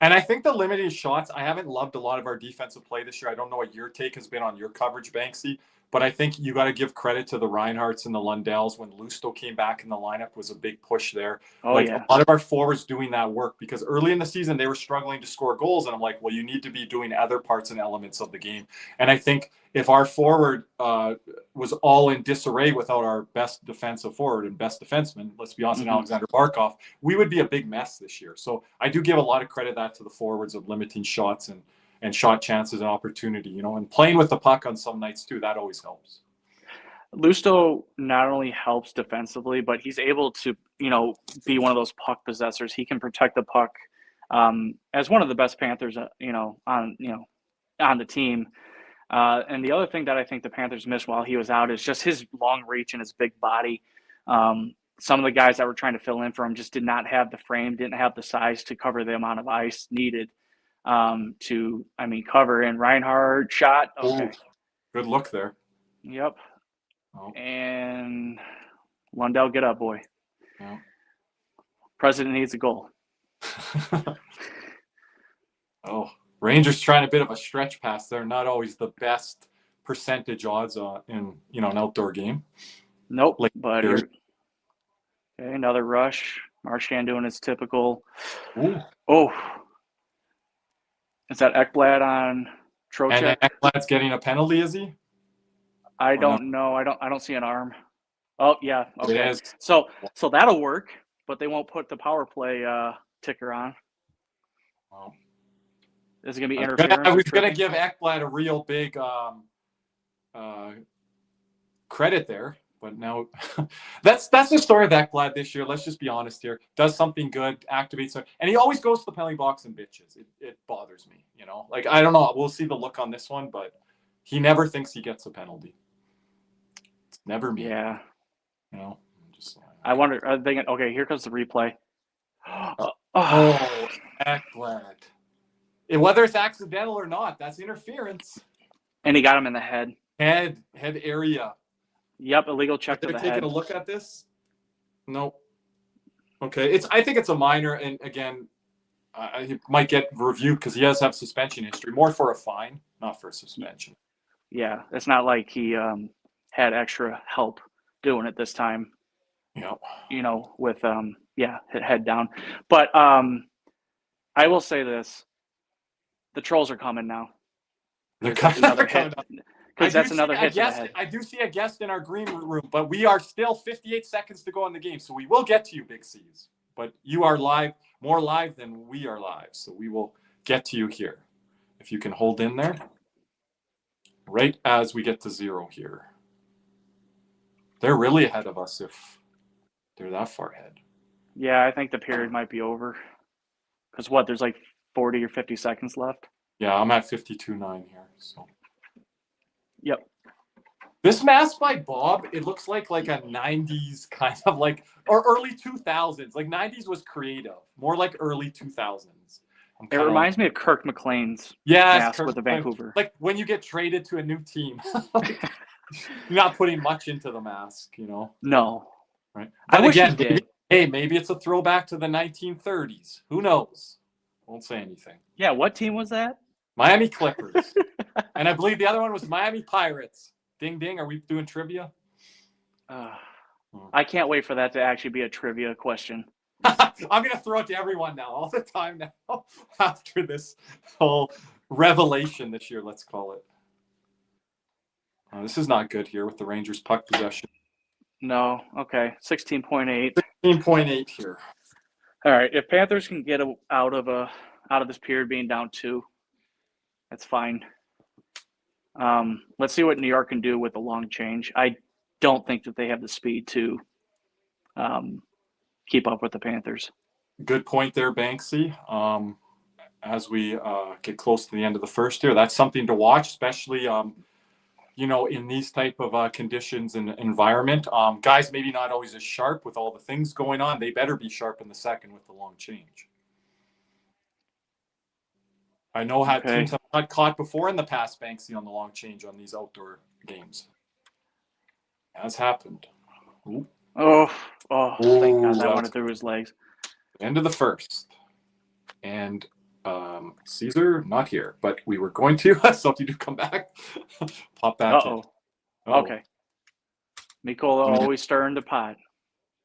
And I think the limiting shots, I haven't loved a lot of our defensive play this year. I don't know what your take has been on your coverage, Banksy, but I think you got to give credit to the Reinhardts and the Lundells. When Lusto came back in the lineup, was a big push there. A lot of our forwards doing that work, because early in the season they were struggling to score goals, and I'm like, well, you need to be doing other parts and elements of the game. And I think if our forward was all in disarray without our best defensive forward and best defenseman, let's be honest, Alexander Barkov, we would be a big mess this year. So I do give a lot of credit that to the forwards of limiting shots and shot chances and opportunity, and playing with the puck on some nights too. That always helps. Lusto not only helps defensively, but he's able to, be one of those puck possessors. He can protect the puck as one of the best Panthers, on the team. And the other thing that I think the Panthers missed while he was out is just his long reach and his big body. Some of the guys that were trying to fill in for him just did not have the frame, didn't have the size to cover the amount of ice needed to cover. And Reinhardt shot. Okay. Ooh, good look there. Yep. Oh. And Lundell, get up, boy. Yeah. President needs a goal. Rangers trying a bit of a stretch pass there. Not always the best percentage odds in an outdoor game. Nope. But okay, another rush. Marchand doing his typical. Ooh. Oh. Is that Ekblad on Trocheck? And Ekblad's getting a penalty, is he? I don't know. I don't see an arm. Oh yeah. Okay. It is. So that'll work, but they won't put the power play ticker on. Wow. Is it gonna be interference? I was gonna give Ekblad a real big credit there, but now that's the story of Ekblad this year. Let's just be honest here. Does something good, activates it, and he always goes to the penalty box and bitches. It bothers me, Like, I don't know. We'll see the look on this one, but he never thinks he gets a penalty. It's never me. Yeah. Just. I wonder. Are they? Okay, here comes the replay. Ekblad. Whether it's accidental or not, that's interference. And he got him in the head. Head area. Yep, illegal check to the head. Taking a look at this? Nope. Okay, I think it's a minor, and again, he might get reviewed because he does have suspension history, more for a fine, not for a suspension. Yeah, it's not like he had extra help doing it this time. Yeah. With head down. But I will say this: the trolls are coming now. They're coming. Another hit. Because that's another hit to the head. I do see a guest in our green room, but we are still 58 seconds to go in the game, so we will get to you, Big C's. But you are live, more live than we are live, so we will get to you here. If you can hold in there, right as we get to 0 here. They're really ahead of us if they're that far ahead. Yeah, I think the period might be over. Because there's like 40 or 50 seconds left. Yeah, I'm at 52.9 here, so. Yep. This mask by Bob, it looks like a 90s kind of like, or early 2000s. Like 90s was creative, more like early 2000s. It reminds me of Kirk McLean's mask with the Vancouver. Like when you get traded to a new team, you're not putting much into the mask, you know? No. Right. But I wish he did. Maybe it's a throwback to the 1930s. Who knows? Won't say anything. Yeah, what team was that? Miami Clippers. And I believe the other one was Miami Pirates. Ding, ding. Are we doing trivia? I can't wait for that to actually be a trivia question. I'm going to throw it to everyone now, all the time now, after this whole revelation this year, let's call it. This is not good here with the Rangers puck possession. No. Okay. 16.8. 16.8 here. All right. If Panthers can get out of this period being down 2, that's fine. Let's see what New York can do with the long change. I don't think that they have the speed to keep up with the Panthers. Good point there, Banksy. As we get close to the end of the first year, that's something to watch, especially in these type of conditions and environment. Guys maybe not always as sharp with all the things going on. They better be sharp in the second with the long change. I know how teams have got caught before in the past, Banksy, on the long change on these outdoor games. Has happened. Ooh. Oh, thank God that went through his legs. End of the first. And Caesar, not here, but we were going to. So if you do come back, pop back in. Okay. Mikola always stirring the pot.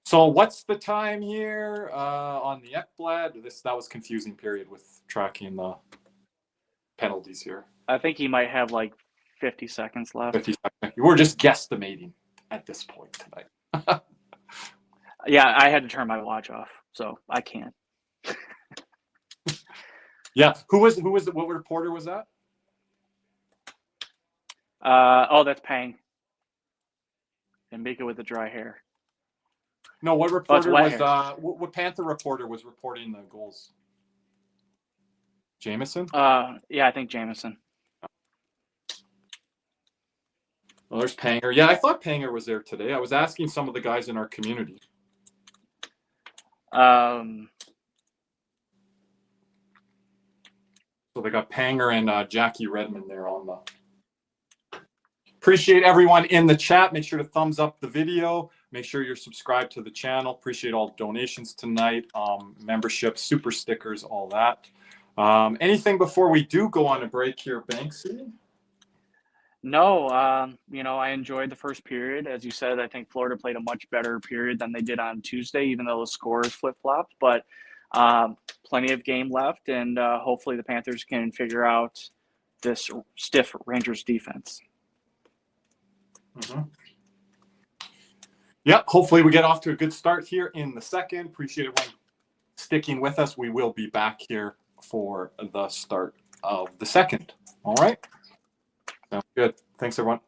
So what's the time here on the Ekblad? That was confusing period with tracking the penalties here. I think he might have like 50 seconds left. 50 seconds. We're just guesstimating at this point tonight. Yeah, I had to turn my watch off, so I can't. Yeah, who was it? What reporter was that? That's Pang. And Mika with the dry hair. No, what reporter was what Panther reporter was reporting the goals? Jameson? Yeah, I think Jameson. Well, there's Panger. Yeah, I thought Panger was there today. I was asking some of the guys in our community. So they got Panger and Jackie Redmond there on the. Appreciate everyone in the chat. Make sure to thumbs up the video. Make sure you're subscribed to the channel. Appreciate all the donations tonight, membership, super stickers, all that. Anything before we do go on a break here, Banksy? No, I enjoyed the first period. As you said, I think Florida played a much better period than they did on Tuesday, even though the scores flip-flopped. But plenty of game left, and hopefully the Panthers can figure out this stiff Rangers defense. Mm-hmm. Yeah, hopefully we get off to a good start here in the second. Appreciate everyone sticking with us. We will be back here for the start of the second. All right. Sounds good. Thanks, everyone.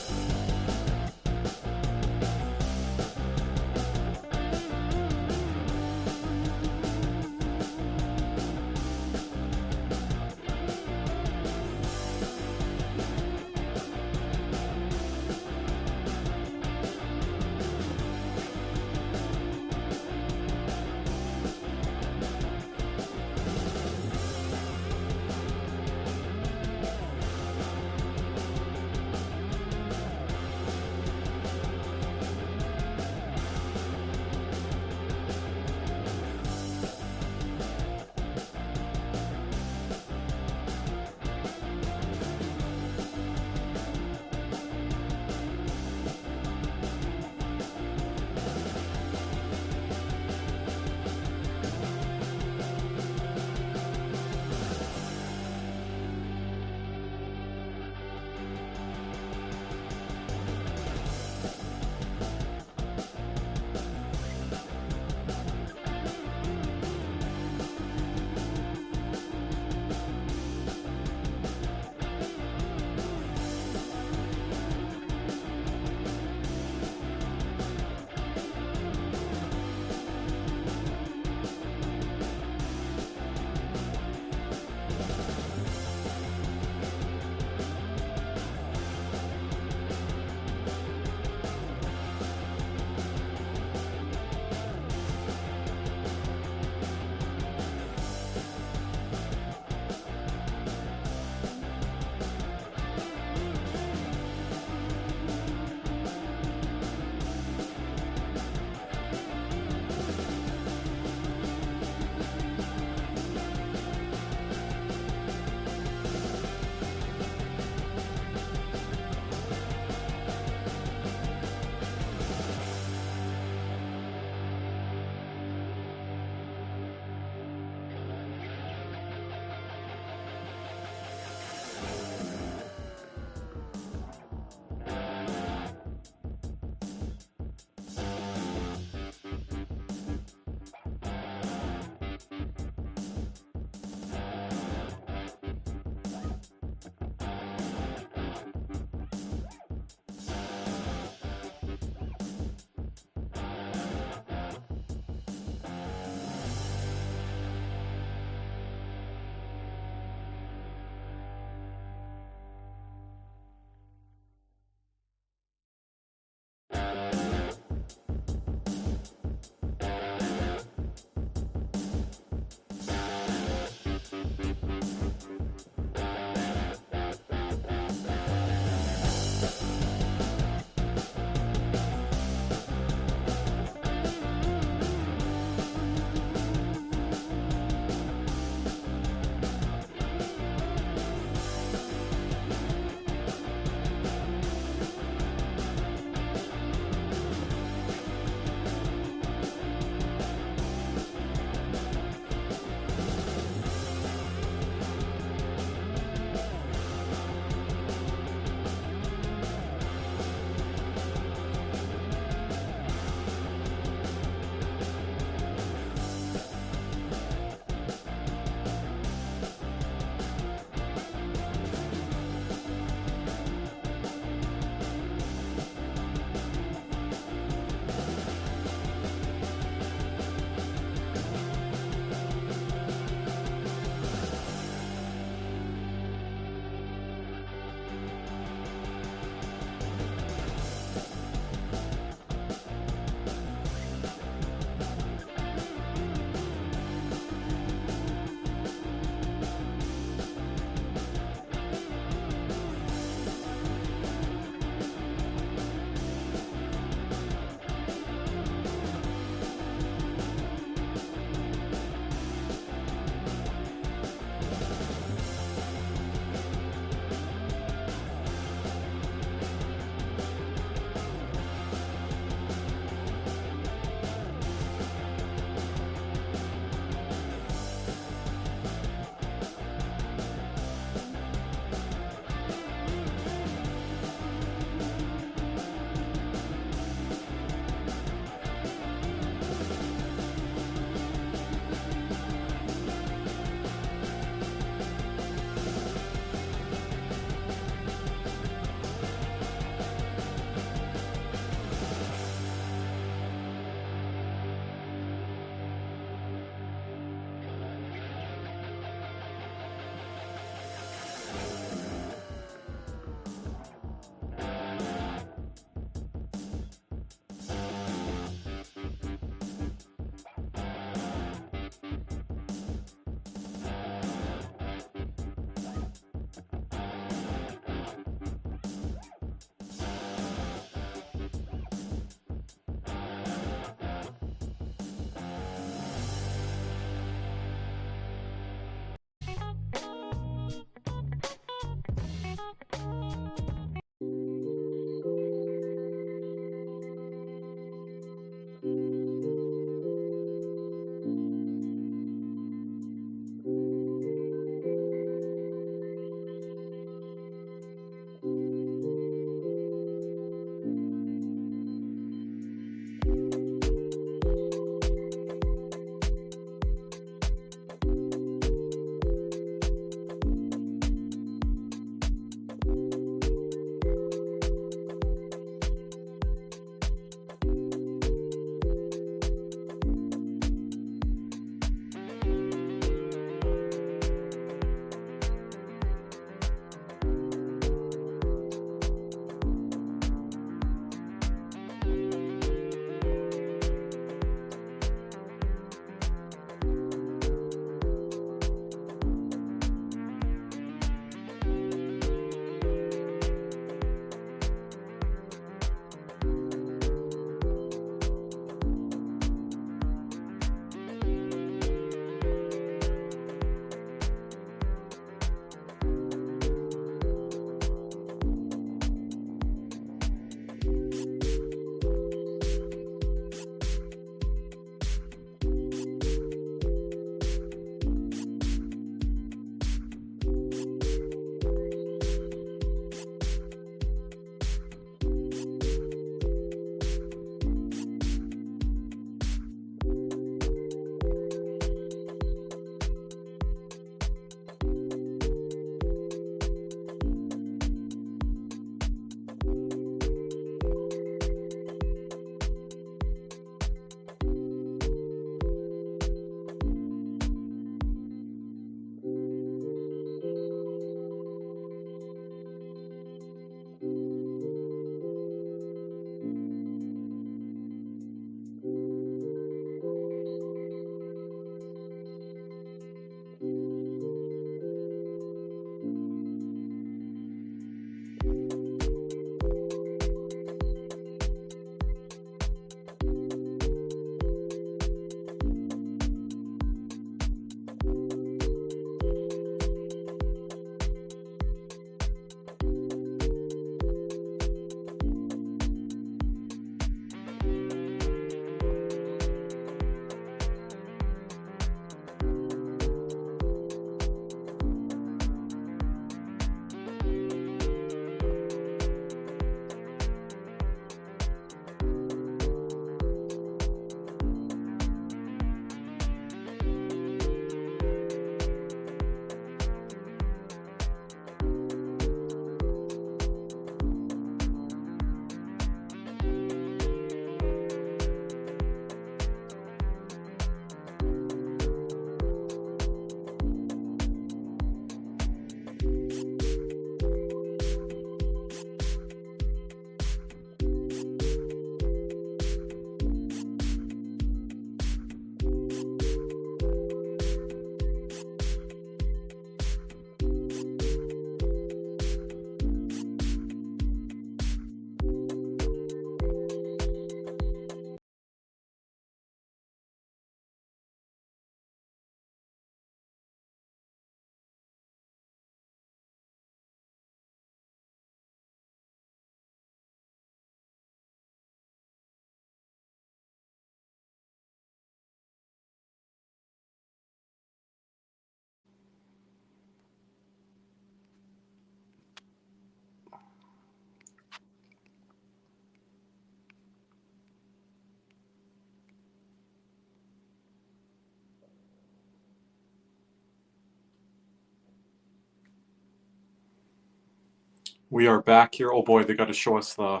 We are back here. Oh boy, they got to show us the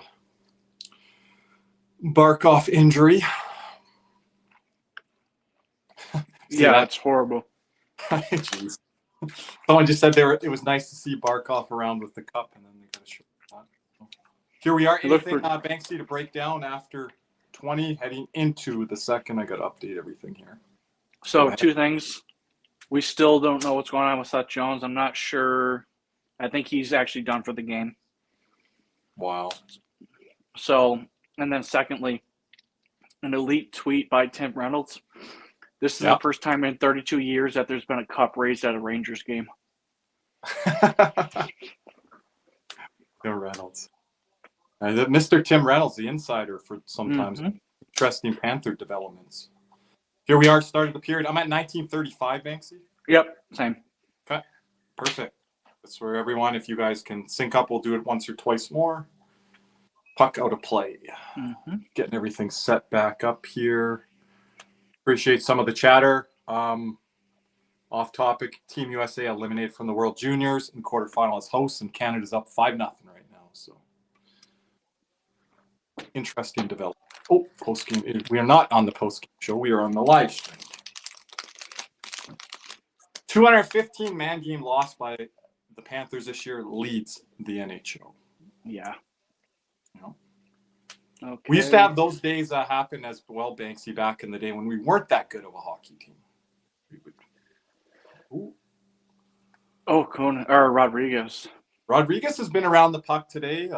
Barkov injury. Yeah, that's horrible. Jeez. Someone just said it was nice to see Barkov around with the cup, and then they got to show that. Here we are. Anything, Banksy, to break down after 20, heading into the second? I got to update everything here. So 2 things. We still don't know what's going on with Seth Jones. I'm not sure. I think he's actually done for the game. Wow. So, and then secondly, an elite tweet by Tim Reynolds. This is the first time in 32 years that there's been a cup raised at a Rangers game. Tim Reynolds. Mr. Tim Reynolds, the insider for sometimes interesting Panther developments. Here we are, starting the period. I'm at 1935, Banksy. Yep, same. Okay, perfect. That's where everyone, if you guys can sync up, we'll do it once or twice more. Puck out of play. Getting everything set back up here. Appreciate some of the chatter. Off topic, Team USA eliminated from the World Juniors in quarterfinal as hosts, and Canada's up 5-0 right now. So interesting development. Oh, post-game. We are not on the post-game show. We are on the live stream. 215-man game lost by the Panthers this year leads the NHL. Yeah. You know? Okay. We used to have those days happen as well, Banksy, back in the day when we weren't that good of a hockey team. Rodriguez. Rodriguez has been around the puck today.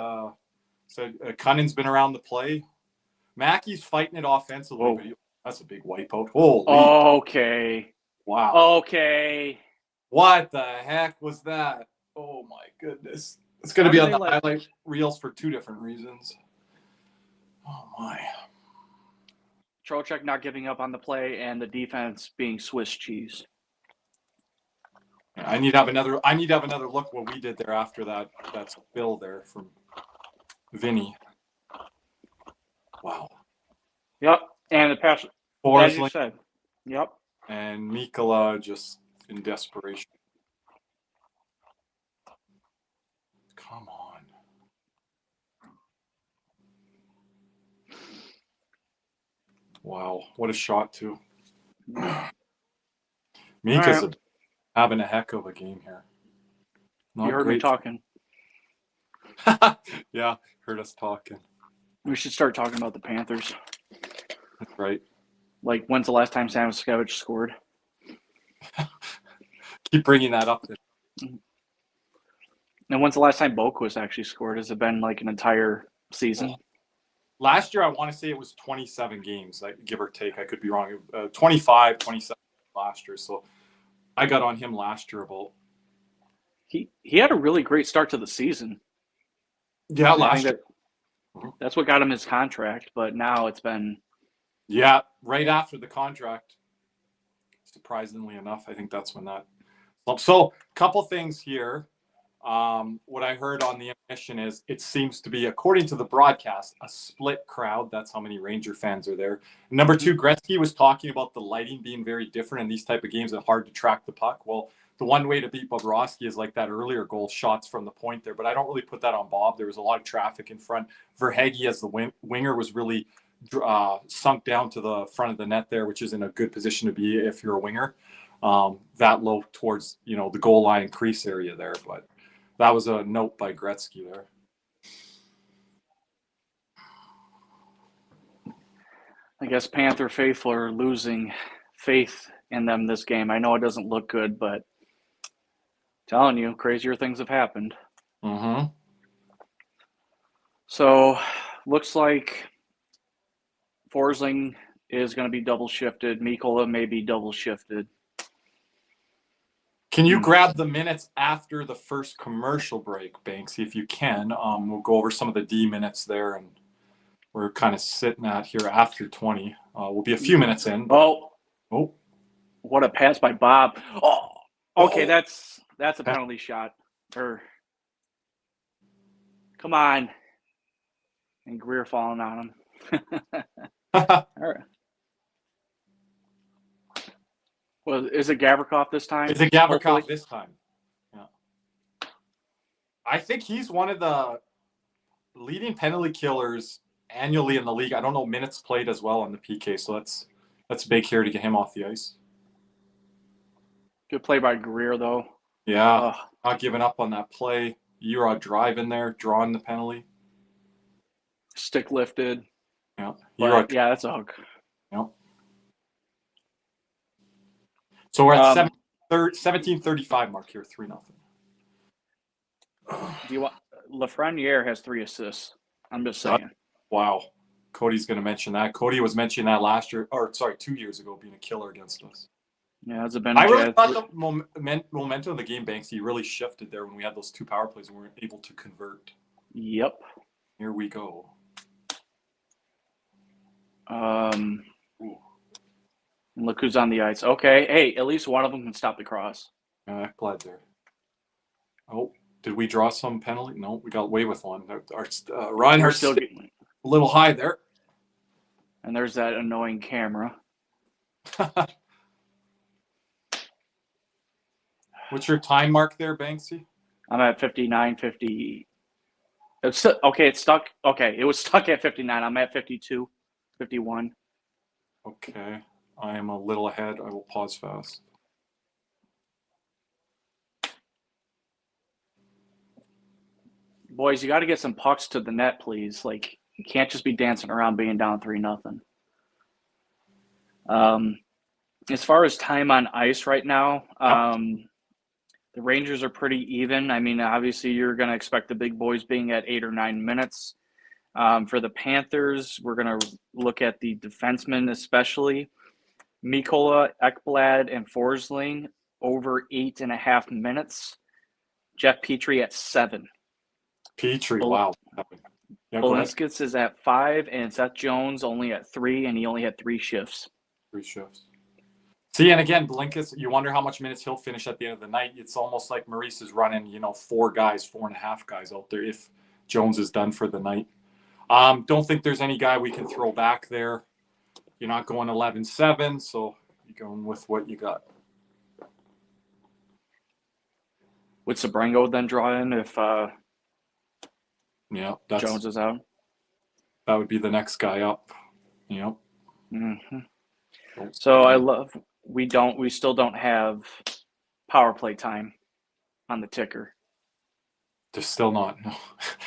Cunning's been around the play. Mackey's fighting it offensively. But that's a big wipeout. Holy. Okay. Wow. Okay. What the heck was that? Oh, my goodness. It's going to be on the highlight reels for 2 different reasons. Oh, my. Trocheck not giving up on the play and the defense being Swiss cheese. I need to have another look what we did there after that spill there from Vinny. Wow. Yep. And the pass, as you said. Yep. And Mikkola just in desperation. Come on. Wow. What a shot, too. Mika's having a heck of a game here. You heard me talking. Yeah, heard us talking. We should start talking about the Panthers. That's right. Like, when's the last time Sam Skevich scored? Keep bringing that up. And when's the last time Boquist actually scored? Has it been like an entire season? Last year, I want to say it was 27 games, like, give or take. I could be wrong. 25, 27 last year. So I got on him last year about. He had a really great start to the season. Yeah, last year. That's what got him his contract, but now it's been. Yeah, right after the contract. Surprisingly enough, I think that's when that. So, a couple things here. What I heard on the intermission is it seems to be, according to the broadcast, a split crowd. That's how many Ranger fans are there. Number 2, Gretzky was talking about the lighting being very different in these type of games and hard to track the puck. Well, the one way to beat Bobrovsky is like that earlier goal, shots from the point there. But I don't really put that on Bob. There was a lot of traffic in front. Verhaeghe, as the winger, was really sunk down to the front of the net there, which is in a good position to be if you're a winger. That low towards, the goal line crease area there. But that was a note by Gretzky there. I guess Panther faithful are losing faith in them this game. I know it doesn't look good, but telling you, crazier things have happened. Mm-hmm. So, looks like Forsling is going to be double shifted. Mikkola may be double shifted. Can you grab the minutes after the first commercial break, Banksy, if you can? We'll go over some of the D minutes there, and we're kind of sitting at here after 20. We'll be a few minutes in. Oh, what a pass by Bob! Oh, okay, that's a penalty shot. Come on, and Greer falling on him. All right. Well, is it Gavrikov this time? Is it Gavrikov this time? Yeah. I think he's one of the leading penalty killers annually in the league. I don't know minutes played as well on the PK, so that's big here to get him off the ice. Good play by Greer, though. Yeah, not giving up on that play. You're driving there, drawing the penalty. Stick lifted. Yeah, yeah, that's a hook. Yeah. So we're at 17:35 mark here, 3-0. Do you want Lafreniere has 3 assists? I'm just saying. Wow. Cody's going to mention that. Cody was mentioning that last year, 2 years ago, being a killer against us. Yeah, it's been. I really thought the momentum of the game, Banksy, really shifted there when we had those 2 power plays and we were able to convert. Yep. Here we go. Look who's on the ice. Okay, hey, at least one of them can stop the cross. Glad there. Oh, did we draw some penalty? No, we got away with one. Reinhardt's still getting a little high there. And there's that annoying camera. What's your time mark there, Banksy? I'm at 59:50. It's stuck. Okay, it was stuck at 59. I'm at 52, 51. Okay, I am a little ahead. I will pause fast. Boys, you got to get some pucks to the net, please. Like, you can't just be dancing around being down 3-0. As far as time on ice right now, the Rangers are pretty even. I mean, obviously, you're going to expect the big boys being at 8 or 9 minutes. For the Panthers, we're going to look at the defensemen, especially Mikola, Ekblad, and Forsling over 8.5 minutes. Jeff Petrie at 7. Petrie, wow. Yeah, Bolinskis is at 5, and Seth Jones only at 3, and he only had 3 shifts. 3 shifts. See, and again, Bolinskis, you wonder how much minutes he'll finish at the end of the night. It's almost like Maurice is running, 4 guys, 4.5 guys out there if Jones is done for the night. Don't think there's any guy we can throw back there. You're not going 11-7, so you're going with what you got. Would Sabrango then draw in if Jones is out? That would be the next guy up. Yep. Mm-hmm. So we still don't have power play time on the ticker. There's still not. No.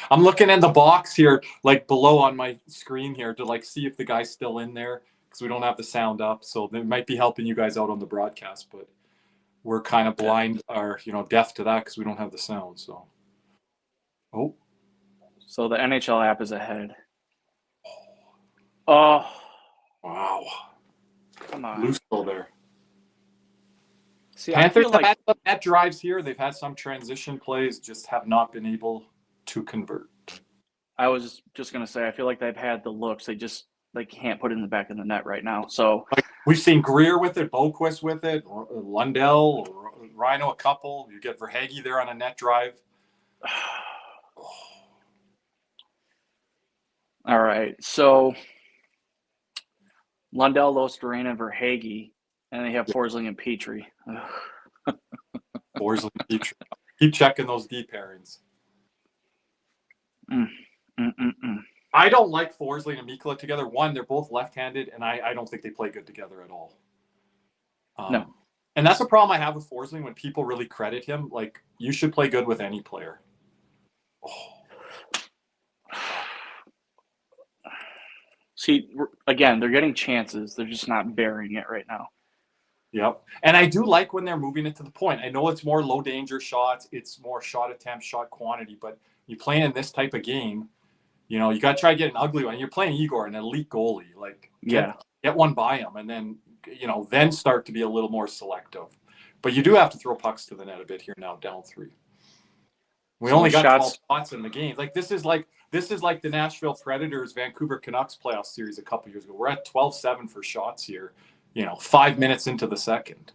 I'm looking in the box here, like below on my screen here, to see if the guy's still in there because we don't have the sound up. So they might be helping you guys out on the broadcast, but we're kind of blind or deaf to that because we don't have the sound. So, So the NHL app is ahead. Oh, wow! Come on, loose goal there. See, Panthers have had some net drives here. They've had some transition plays, just have not been able to convert. I was just going to say, I feel like they've had the looks. They can't put it in the back of the net right now. So we've seen Greer with it, Boquist with it, Lundell, Rhino a couple. You get Verhaeghe there on a net drive. All right. So Lundell, Losterana, and Verhaeghe, and they have Forsling and Petrie. Forsling and Petrie. Keep checking those deep pairings. I don't like Forsling and Mikkola together. One, they're both left-handed, and I don't think they play good together at all. No. And that's a problem I have with Forsling when people really credit him. Like, you should play good with any player. See, again, they're getting chances. They're just not bearing it right now. Yep. And I do like when they're moving it to the point. I know it's more low-danger shots. It's more shot attempts, shot quantity. But you play in this type of game, you got to try to get an ugly one. You're playing Igor, an elite goalie. Get one by him and then, then start to be a little more selective. But you do have to throw pucks to the net a bit here now, down 3. We only got 12 spots in the game. This is like the Nashville Predators Vancouver Canucks playoff series a couple years ago. We're at 12-7 for shots here, 5 minutes into the second.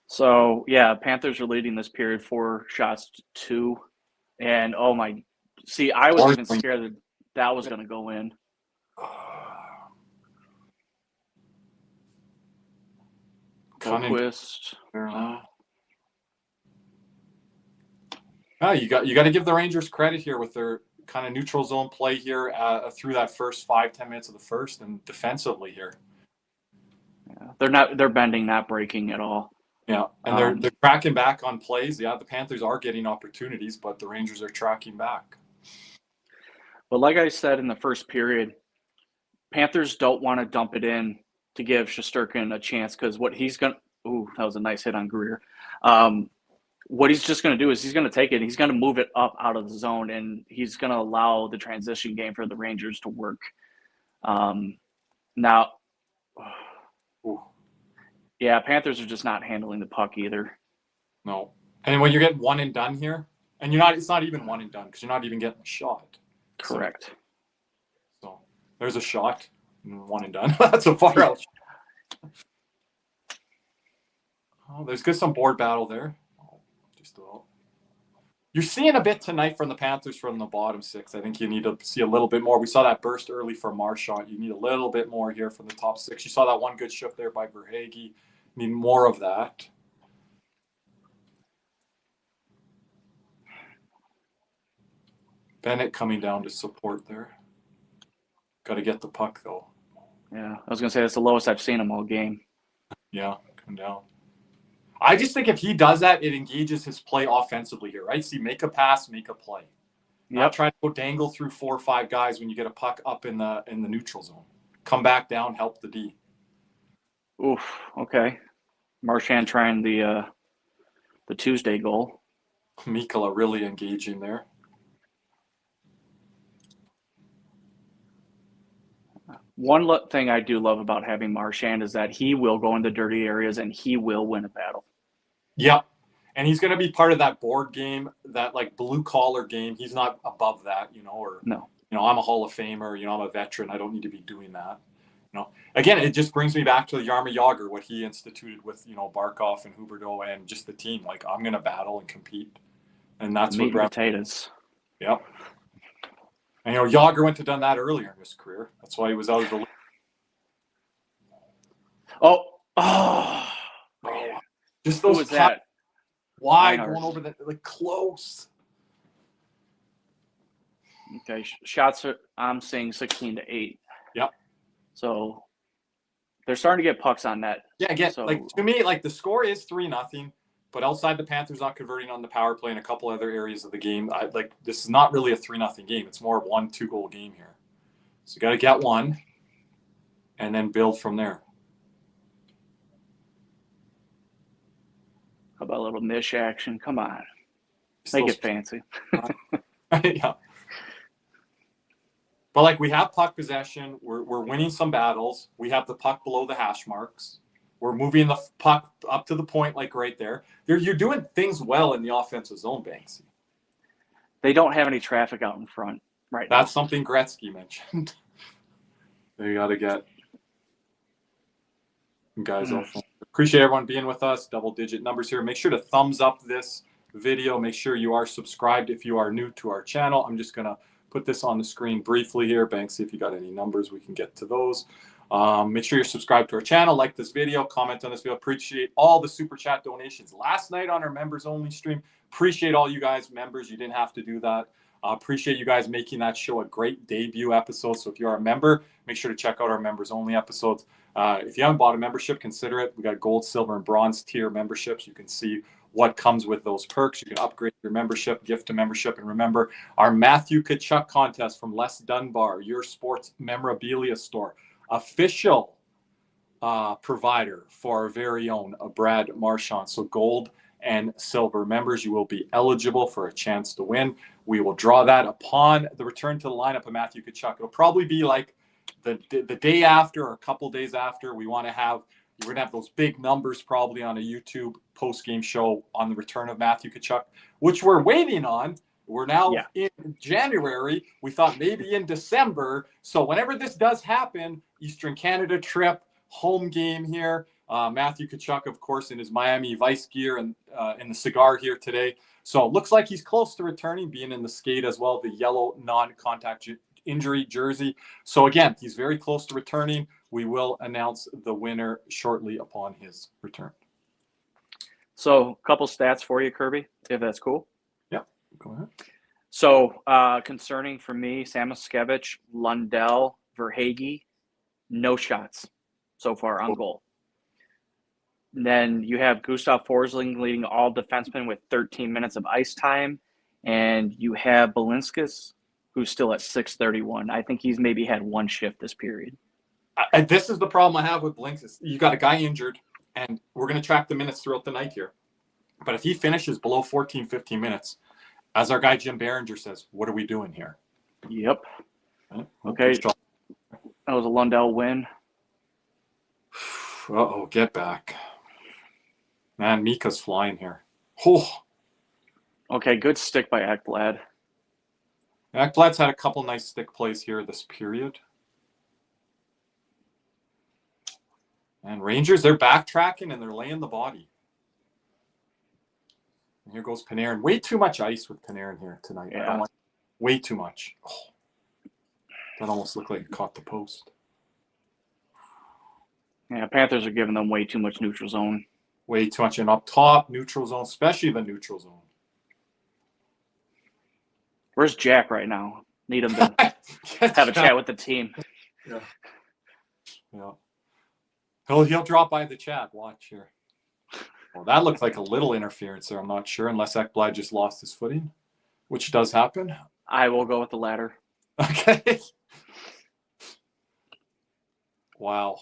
So, Panthers are leading this period 4 shots to 2. And, I was even scared that was going to go in. Conquest. No, you got to give the Rangers credit here with their kind of neutral zone play here through that first 5-10 minutes of the first, and defensively here. Yeah, they're bending, not breaking at all. Yeah, and they're tracking back on plays. Yeah, the Panthers are getting opportunities, but the Rangers are tracking back. But like I said in the first period, Panthers don't want to dump it in to give Shesterkin a chance, because what he's going to – ooh, that was a nice hit on Greer. What he's just going to do is he's going to take it and he's going to move it up out of the zone, and he's going to allow the transition game for the Rangers to work. Now, yeah, Panthers are just not handling the puck either. No. And when you get one and done here, and it's not even one and done because you're not even getting a shot. Correct. So there's a shot, one and done. That's a far out shot. Oh, there's good some board battle there. You're seeing a bit tonight from the Panthers from the bottom six. I think you need to see a little bit more. We saw that burst early from Marchand. You need a little bit more here from the top six. You saw that one good shift there by Verhaeghe. You need more of that. Bennett coming down to support there. Got to get the puck, though. Yeah, I was going to say that's the lowest I've seen him all game. Yeah, come down. I just think if he does that, it engages his play offensively here, right? See, make a pass, make a play. Not try to go dangle through 4 or 5 guys when you get a puck up in the neutral zone. Come back down, help the D. Oof. Okay. Marchand trying the Tuesday goal. Mikkola really engaging there. One thing I do love about having Marchand is that he will go into dirty areas and he will win a battle. Yep. And he's going to be part of that board game, that like blue collar game. He's not above that, or, no. I'm a Hall of Famer, I'm a veteran. I don't need to be doing that. Again, it just brings me back to Jaromir Jagr, what he instituted with, Barkov and Huberdeau and just the team. Like, I'm going to battle and compete. And that's meat what and potatoes. Yep. And, Jagr went to done that earlier in his career. That's why he was out of the league. Oh. Just those that? Wide going over the close. Okay, shots I'm seeing 16-8. Yep. So they're starting to get pucks on net. Yeah, again, to me, the score is 3-0, but outside the Panthers not converting on the power play and a couple other areas of the game, this is not really a 3-0 game. It's more of 1-2 goal game here. So you got to get one and then build from there. How about a little mish action? Come on. Make it fancy. Yeah. But we have puck possession. We're winning some battles. We have the puck below the hash marks. We're moving the puck up to the point, right there. You're doing things well in the offensive zone, Banksy. They don't have any traffic out in front right now. That's something Gretzky mentioned. They got to get guys off. Appreciate everyone being with us. Double-digit numbers here. Make sure to thumbs up this video. Make sure you are subscribed if you are new to our channel. I'm just going to put this on the screen briefly here. Banksy, if you got any numbers, we can get to those. Make sure you're subscribed to our channel, like this video, comment on this video. Appreciate all the super chat donations last night on our members only stream. Appreciate all you guys members. You didn't have to do that. Appreciate you guys making that show a great debut episode. So if you are a member, make sure to check out our members only episodes. If you haven't bought a membership, consider it. We got gold, silver, and bronze tier memberships. You can see what comes with those perks. You can upgrade your membership, gift to membership. And remember, our Matthew Tkachuk contest from Les Dunbar, your sports memorabilia store, official provider for our very own Brad Marchand. So gold and silver members, you will be eligible for a chance to win. We will draw that upon the return to the lineup of Matthew Tkachuk. It'll probably be the day after or a couple days after. We're going to have those big numbers probably on a YouTube post-game show on the return of Matthew Tkachuk, which we're waiting on. We're now in January. We thought maybe in December. So whenever this does happen, Eastern Canada trip, home game here. Matthew Tkachuk, of course, in his Miami Vice gear and in the cigar here today. So it looks like he's close to returning, being in the skate as well, the yellow non-contact injury jersey. So again, he's very close to returning. We will announce the winner shortly upon his return. So a couple stats for you, Kirby, if that's cool. Yep. Go ahead. So concerning for me, Samoskevich, Lundell, Verhage, no shots so far on goal. And then you have Gustav Forsling leading all defensemen with 13 minutes of ice time. And you have Balinskis, who's still at 631. I think he's maybe had one shift this period. This is the problem I have with Balinskis. You got a guy injured, and we're going to track the minutes throughout the night here. But if he finishes below 14, 15 minutes, as our guy Jim Behringer says, what are we doing here? Yep. Okay. That was a Lundell win. Uh-oh, get back. Man, Mika's flying here. Oh. Okay, good stick by Ekblad. Ekblad's had a couple nice stick plays here this period. And Rangers, they're backtracking and they're laying the body. And here goes Panarin. Way too much ice with Panarin here tonight. Yeah. I don't like way too much. Oh, that almost looked like it caught the post. Yeah, Panthers are giving them way too much neutral zone. Way too much. And up top, neutral zone, especially the neutral zone. Where's Jack right now? Need him to have a chat with the team. Yeah. Yeah. He'll drop by the chat. Watch here. Well, that looked like a little interference there. I'm not sure, unless Ekblad just lost his footing, which does happen. I will go with the latter. Okay. Wow.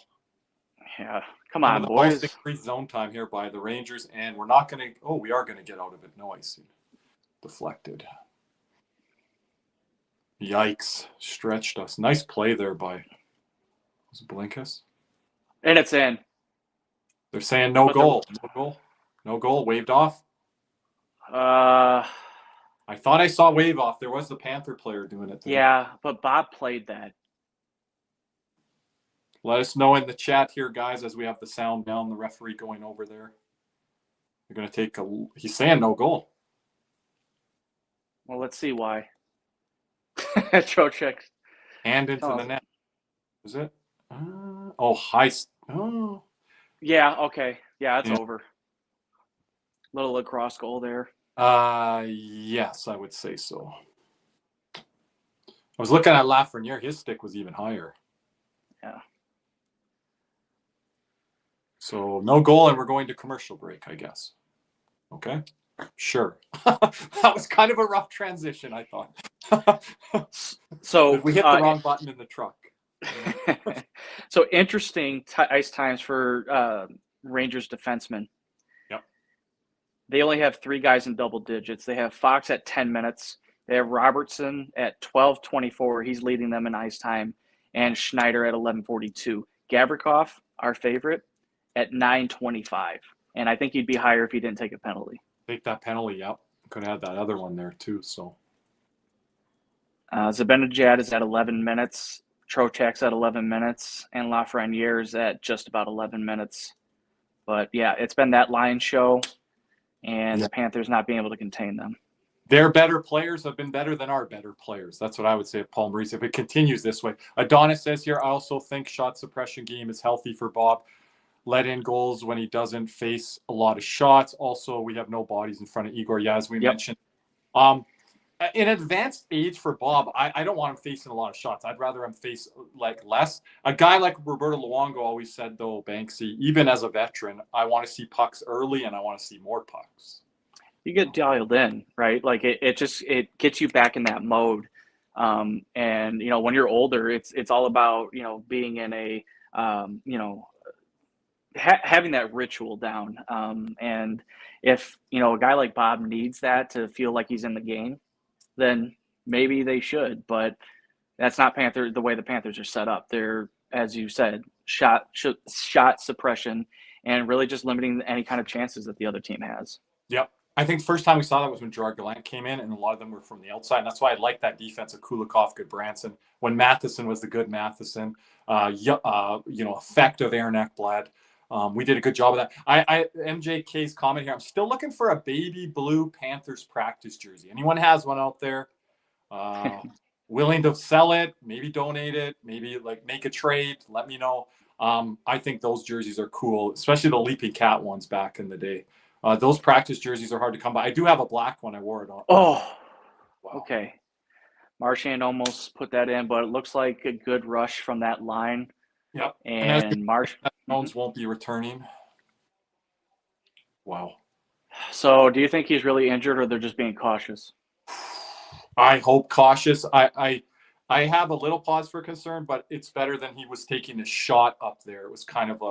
Yeah. Come on, boys. Increased zone time here by the Rangers, and we're not going to. Oh, we are going to get out of it. No icing. Deflected. Yikes. Stretched us. Nice play there by Blinkus. And it's in. They're saying no goal. No goal. No goal. Waved off. I thought I saw wave off. There was the Panther player doing it there. Yeah, but Bob played that. Let us know in the chat here, guys, as we have the sound down, the referee going over there. They're going to take a... He's saying no goal. Well, let's see why. Trocheck. Hand into the net. Is it? High... Oh. Yeah, okay. Yeah, it's over. Little lacrosse goal there. Yes, I would say so. I was looking at Lafreniere. His stick was even higher. Yeah. So no goal, and we're going to commercial break, I guess. Okay. Sure. That was kind of a rough transition, I thought. So we hit the wrong button in the truck. So interesting ice times for Rangers defensemen. Yep. They only have 3 guys in double digits. They have Fox at 10 minutes. They have Robertson at 12:24. He's leading them in ice time, and Schneider at 11:42. Gavrikov, our favorite, at 9:25. And I think he'd be higher if he didn't take a penalty. Take that penalty, yep. Could have had that other one there too. So Zibanejad is at 11 minutes. Trocheck's at 11 minutes, and Lafreniere's at just about 11 minutes. But, yeah, it's been that line show, and the Panthers not being able to contain them. Their better players have been better than our better players. That's what I would say of Paul Maurice. If it continues this way. Adonis says here, I also think shot suppression game is healthy for Bob. Let in goals when he doesn't face a lot of shots. Also, we have no bodies in front of Igor, as we mentioned. In advanced age for Bob, I don't want him facing a lot of shots. I'd rather him face less. A guy like Roberto Luongo always said, though, Banksy, even as a veteran, I want to see pucks early and I want to see more pucks. You get dialed in, right? Like it gets you back in that mode. And when you're older, it's all about being in a having that ritual down. And if a guy like Bob needs that to feel like he's in the game, then maybe they should, but that's not the way the Panthers are set up. They're, as you said, shot suppression and really just limiting any kind of chances that the other team has. Yep. I think the first time we saw that was when Gerard Gallant came in, and a lot of them were from the outside. And that's why I like that defense of Kulikov, Goodbranson. When Matheson was the good Matheson, effective Aaron Ekblad. We did a good job of that. MJK's comment here. I'm still looking for a baby blue Panthers practice jersey. Anyone has one out there? Willing to sell it? Maybe donate it? Maybe make a trade? Let me know. I think those jerseys are cool, especially the Leaping Cat ones back in the day. Those practice jerseys are hard to come by. I do have a black one. I wore it on. Oh, Wow. Okay. Marchand almost put that in, but it looks like a good rush from that line. Yep. And Jones won't be returning. Wow. So do you think he's really injured or they're just being cautious? I hope cautious. I have a little pause for concern, but it's better than he was taking a shot up there. It was kind of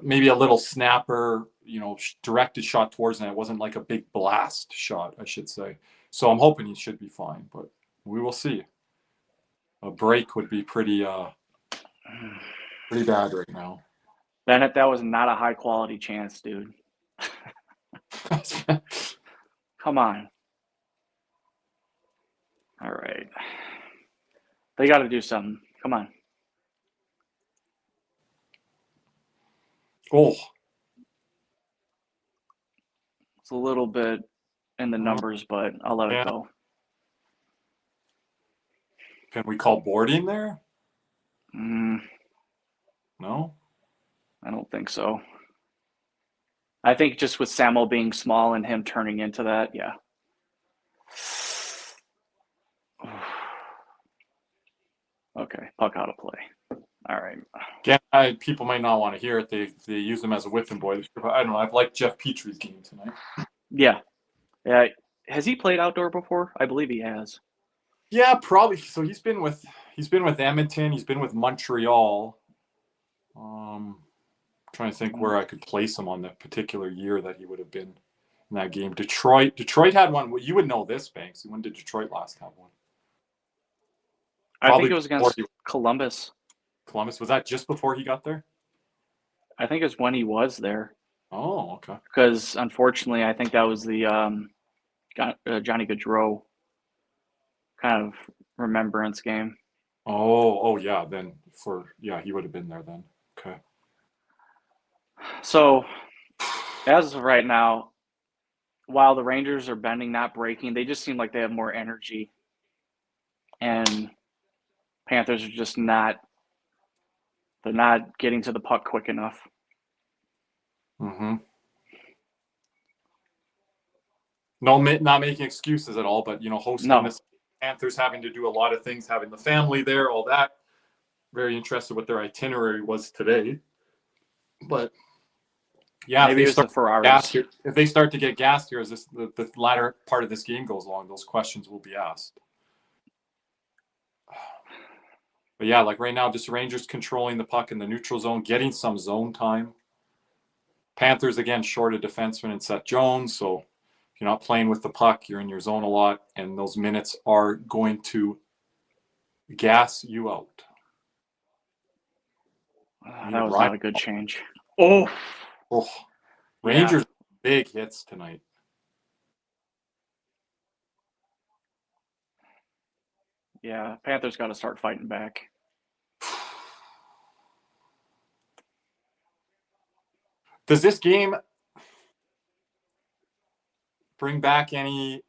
maybe a little snapper, directed shot towards net. It wasn't like a big blast shot, I should say. So I'm hoping he should be fine, but we will see. A break would be pretty bad right now. Bennett, that was not a high quality chance, dude. Come on. All right. They got to do something. Come on. Oh. It's a little bit in the numbers, but I'll let it go. Can we call boarding there? No? I don't think so. I think just with Samuel being small and him turning into that, yeah. Okay, puck out of play. All right. Yeah, people might not want to hear it. They use him as a whipping boy. I don't know. I've liked Jeff Petrie's game tonight. Yeah. Has he played outdoor before? I believe he has. Yeah, probably. So he's been with Edmonton. He's been with Montreal. Trying to think where I could place him on that particular year that he would have been in that game. Detroit had one. Well, you would know this, Banks. When did Detroit last have one? I think it was against Columbus. Columbus, was that just before he got there? I think it's when he was there. Oh, okay. Because unfortunately, I think that was the Johnny Gaudreau kind of remembrance game. Oh yeah. Then he would have been there then. Okay. So, as of right now, while the Rangers are bending, not breaking, they just seem like they have more energy. And Panthers are just not getting to the puck quick enough. Mm-hmm. No, not making excuses at all, but hosting this Panthers, having to do a lot of things, having the family there, all that. Very interested what their itinerary was today. But yeah, maybe it's the Ferraris. If they start to get gassed here as the latter part of this game goes along, those questions will be asked. But yeah, like right now, just Rangers controlling the puck in the neutral zone, getting some zone time. Panthers, again, short of defenseman and Seth Jones. So if you're not playing with the puck, you're in your zone a lot, and those minutes are going to gas you out. That was not a good change. Oh. Rangers, big hits tonight. Yeah, Panthers got to start fighting back. Does this game bring back any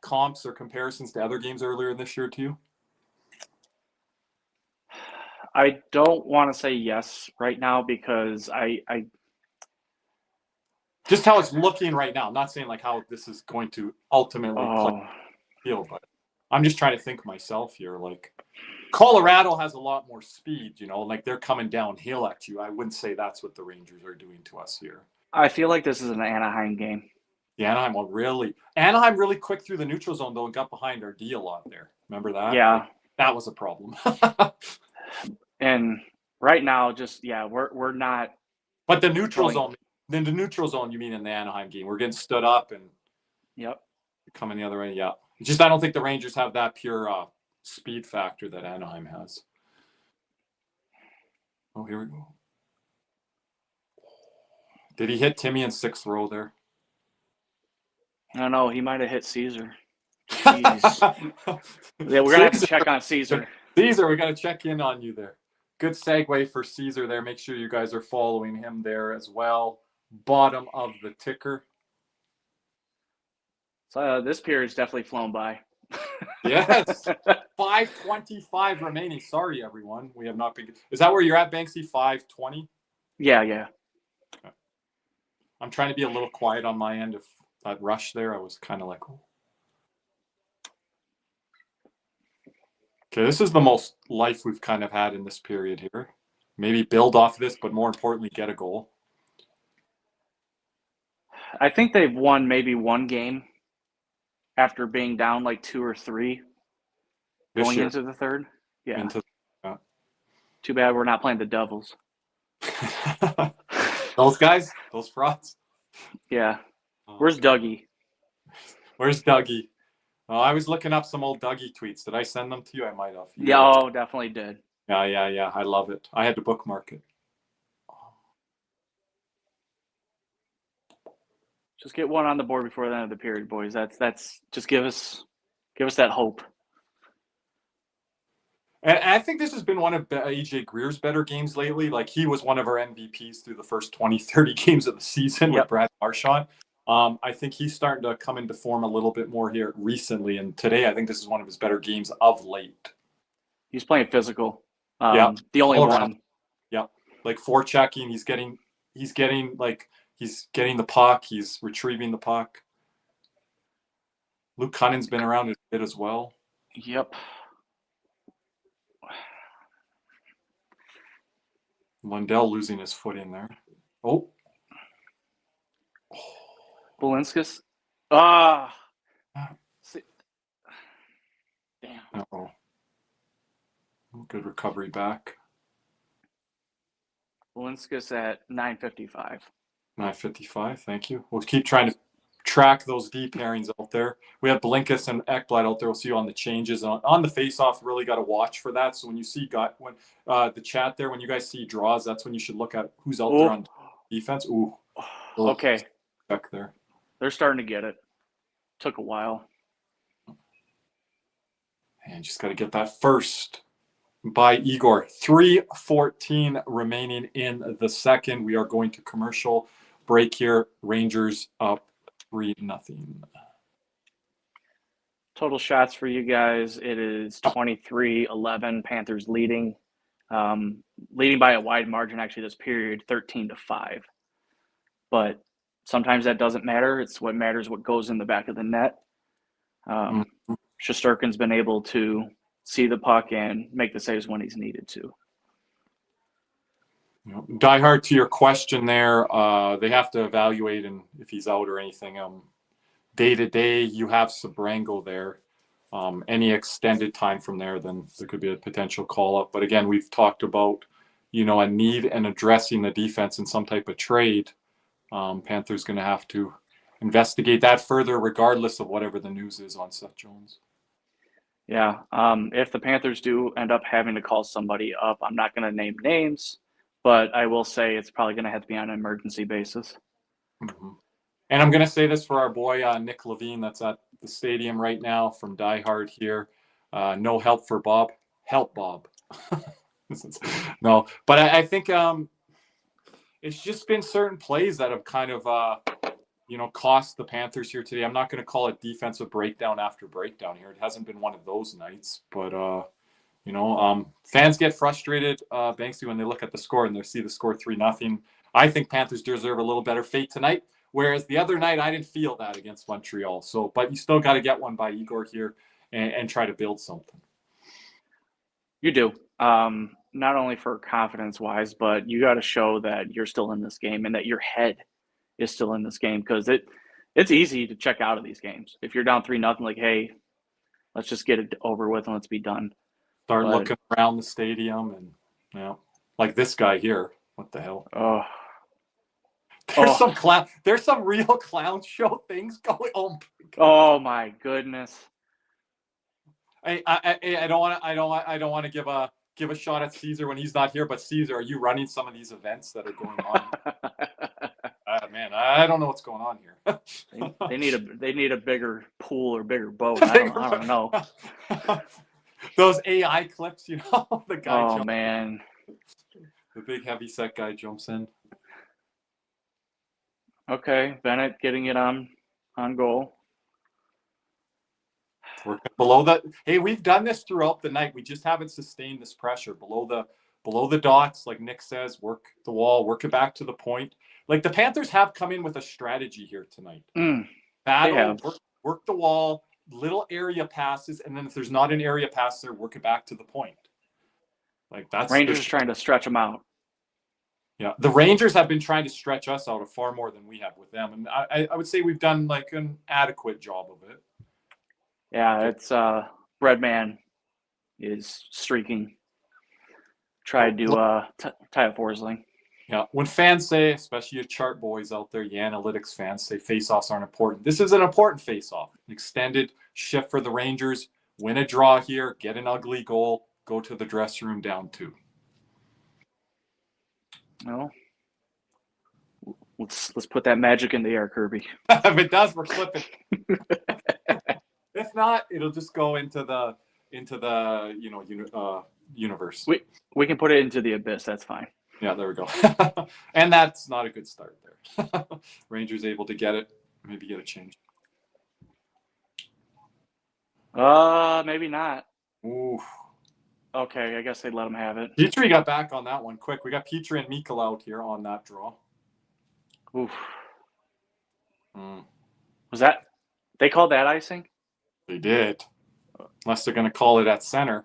comps or comparisons to other games earlier this year to you? I don't want to say yes right now because I just how it's looking right now. I'm not saying like how this is going to ultimately play field, but I'm just trying to think myself here. Like Colorado has a lot more speed, like they're coming downhill at you. I wouldn't say that's what the Rangers are doing to us here. I feel like this is an Anaheim game. The Anaheim really quick through the neutral zone though and got behind our D a lot there. Remember that? Yeah. Like, that was a problem. And right now, we're not. But the neutral zone, you mean in the Anaheim game, we're getting stood up and coming the other way. Yeah, I don't think the Rangers have that pure speed factor that Anaheim has. Oh, here we go. Did he hit Timmy in sixth row there? I don't know. He might have hit Caesar. Jeez. Yeah, we're gonna have to check on Caesar. Caesar, we got to check in on you there. Good segue for Caesar there. Make sure you guys are following him there as well. Bottom of the ticker. So this period's definitely flown by. Yes. 5:25 remaining. Sorry, everyone. We have not been. Is that where you're at, Banksy? 5:20? Yeah. Okay. I'm trying to be a little quiet on my end. If that rush there, I was kind of like, oh. Okay, this is the most life we've kind of had in this period here. Maybe build off this, but more importantly, get a goal. I think they've won maybe one game after being down like 2 or 3 going into the third. Yeah. Too bad we're not playing the Devils. Those guys, those frauds. Yeah. Where's Dougie? Where's Dougie? Oh, I was looking up some old Dougie tweets. Did I send them to you? I might have. Definitely did. Yeah. I love it. I had to bookmark it. Just get one on the board before the end of the period, boys. That's just give us that hope. And I think this has been one of AJ Greer's better games lately. Like, he was one of our MVPs through the first 20, 30 games of the season with Brad Marchand. I think he's starting to come into form a little bit more here recently. And today, I think this is one of his better games of late. He's playing physical. The only one. Yeah. Like, forechecking. He's getting the puck. He's retrieving the puck. Luke Cunning's been around a bit as well. Yep. Lundell losing his foot in there. Oh. Belinskas. Damn. Uh-oh. Good recovery back. Belinskas at 9:55. 9:55. Thank you. We'll keep trying to track those deep pairings out there. We have Blinkus and Ekblad out there. We'll see you on the changes on the face-off. Really got to watch for that. So when you see the chat there, when you guys see draws, that's when you should look at who's out there on defense. Ooh. Okay. Back there. They're starting to get it. Took a while. And just got to get that first by Igor. 3:14 remaining in the second. We are going to commercial break here. Rangers up 3-0. Total shots for you guys. It is 23-11. Panthers leading by a wide margin actually this period, 13-5. But sometimes that doesn't matter. It's what matters what goes in the back of the net. Shesterkin's been able to see the puck and make the saves when he's needed to. Die Hard, to your question there, they have to evaluate and if he's out or anything. Day to day, you have Sabrango there. Any extended time from there, then there could be a potential call up. But again, we've talked about, a need and addressing the defense in some type of trade. Panthers going to have to investigate that further, regardless of whatever the news is on Seth Jones. Yeah. If the Panthers do end up having to call somebody up, I'm not going to name names, but I will say it's probably going to have to be on an emergency basis. Mm-hmm. And I'm going to say this for our boy, Nick Levine, that's at the stadium right now from Die Hard here. No help for Bob. Help Bob. No, but I think it's just been certain plays that have kind of, cost the Panthers here today. I'm not going to call it defensive breakdown after breakdown here. It hasn't been one of those nights, but, fans get frustrated, Banksy, when they look at the score and they see the score 3-0. I think Panthers deserve a little better fate tonight. Whereas the other night, I didn't feel that against Montreal. So, but you still got to get one by Igor here and try to build something. You do. Not only for confidence-wise, but you got to show that you're still in this game and that your head is still in this game, because it's easy to check out of these games. If you're down 3-0, like, hey, let's just get it over with and let's be done. Start looking around the stadium and, like this guy here. What the hell? Oh. There's some real clown show things going on. Oh my goodness. I don't want to give a shot at Caesar when he's not here, but Caesar, are you running some of these events that are going on? Man, I don't know what's going on here. they need a bigger pool or bigger boat. I don't know. Those AI clips, the guy. Oh man. The big heavy set guy jumps in. Okay, Bennett getting it on goal. Working below that. Hey, we've done this throughout the night. We just haven't sustained this pressure below the dots, like Nick says. Work the wall, work it back to the point. Like the Panthers have come in with a strategy here tonight. Battle, work the wall, little area passes, and then if the's not an area pass there, work it back to the point. Like that's Rangers trying to stretch them out. Yeah, the Rangers have been trying to stretch us out far more than we have with them, and I would say we've done like an adequate job of it. Yeah, it's Breadman is streaking. Tried to tie up Forsling. Yeah, when fans say, especially your chart boys out there, your analytics fans say faceoffs aren't important. This is an important faceoff. An extended shift for the Rangers. Win a draw here, get an ugly goal, go to the dressing room down 2. Well, let's put that magic in the air, Kirby. If it does, we're clipping. If not, it'll just go into the universe. We can put it into the abyss. That's fine. Yeah, there we go. And that's not a good start there. Rangers able to get it, maybe get a change. Maybe not. Ooh. Okay, I guess they'd let him have it. Petrie got back on that one quick. We got Petrie and Mikkel out here on that draw. Oof. Was that they called that icing? They did. Unless they're going to call it at center.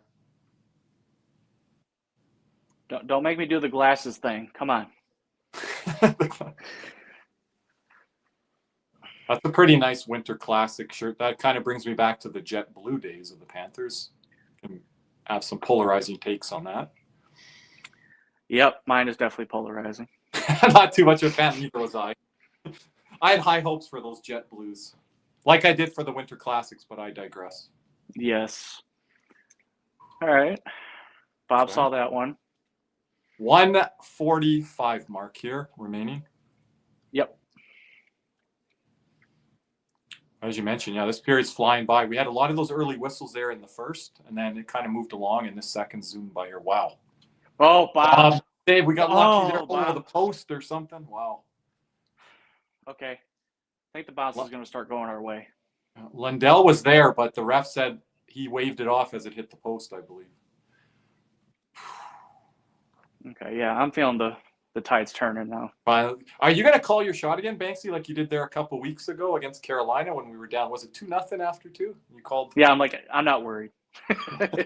Don't make me do the glasses thing. Come on. That's a pretty nice winter classic shirt. That kind of brings me back to the jet blue days of the Panthers. Can have some polarizing takes on that. Yep, mine is definitely polarizing. Not too much of a fan, neither was I. I had high hopes for those jet blues, like I did for the winter classics, but I digress. Yes. All right. Bob saw that one. 1:45 mark here remaining. Yep. As you mentioned, yeah, this period's flying by. We had a lot of those early whistles there in the first, and then it kind of moved along, and this second zoomed by here. Wow. Oh, Bob. Dave, we got lucky there Bob. over the post or something. Wow. Okay. I think the bounce is going to start going our way. Lundell was there, but the ref said he waved it off as it hit the post, I believe. Okay, yeah, I'm feeling the tide's turning now. Are you going to call your shot again, Banksy, like you did there a couple weeks ago against Carolina when we were down? Was it 2-0 after 2? You called? Yeah, I'm not worried.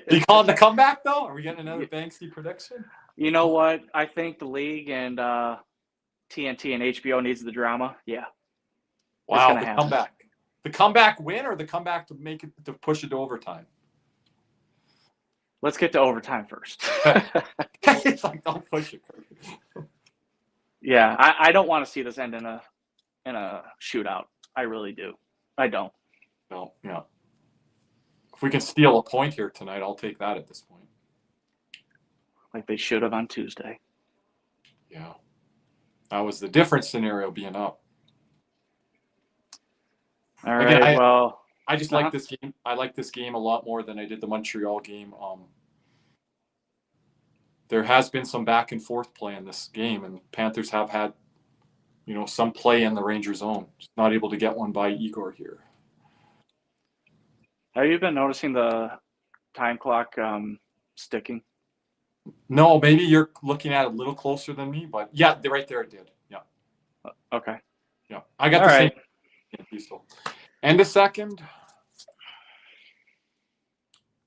You called the comeback, though? Are we getting another Banksy prediction? You know what? I think the league and TNT and HBO needs the drama. Yeah. Wow, the comeback. The comeback win or the comeback to make it to push it to overtime? Let's get to overtime first. It's like, don't push it. Yeah, I don't want to see this end in a shootout. I really do. I don't. No, yeah. If we can steal a point here tonight, I'll take that at this point. Like they should have on Tuesday. Yeah. That was the different scenario being up. All right. Again, I just like this game. I like this game a lot more than I did the Montreal game. There has been some back and forth play in this game, and Panthers have had, some play in the Ranger zone. Just not able to get one by Igor here. Have you been noticing the time clock sticking? No, maybe you're looking at it a little closer than me, but yeah, right there it did. Yeah. Okay. Yeah, I got the same. Peaceful. And a second.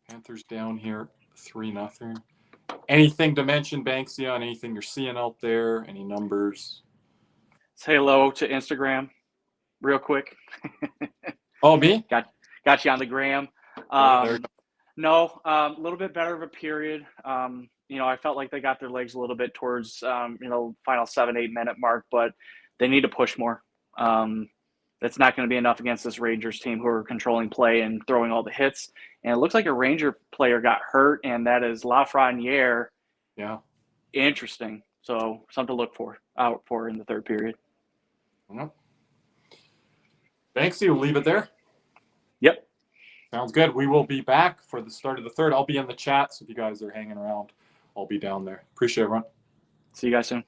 Panthers down here, 3-0. Anything to mention, Banksy, on anything you're seeing out there? Any numbers? Say hello to Instagram, real quick. Oh, me? Got you on the gram. No, a little bit better of a period. I felt like they got their legs a little bit towards final 7-8 minute mark, but they need to push more. That's not going to be enough against this Rangers team who are controlling play and throwing all the hits. And it looks like a Ranger player got hurt, and that is Lafreniere. Yeah. Interesting. So something to look out for in the third period. Yep. Banksy, we'll leave it there. Yep. Sounds good. We will be back for the start of the third. I'll be in the chat, so if you guys are hanging around, I'll be down there. Appreciate it, everyone. See you guys soon.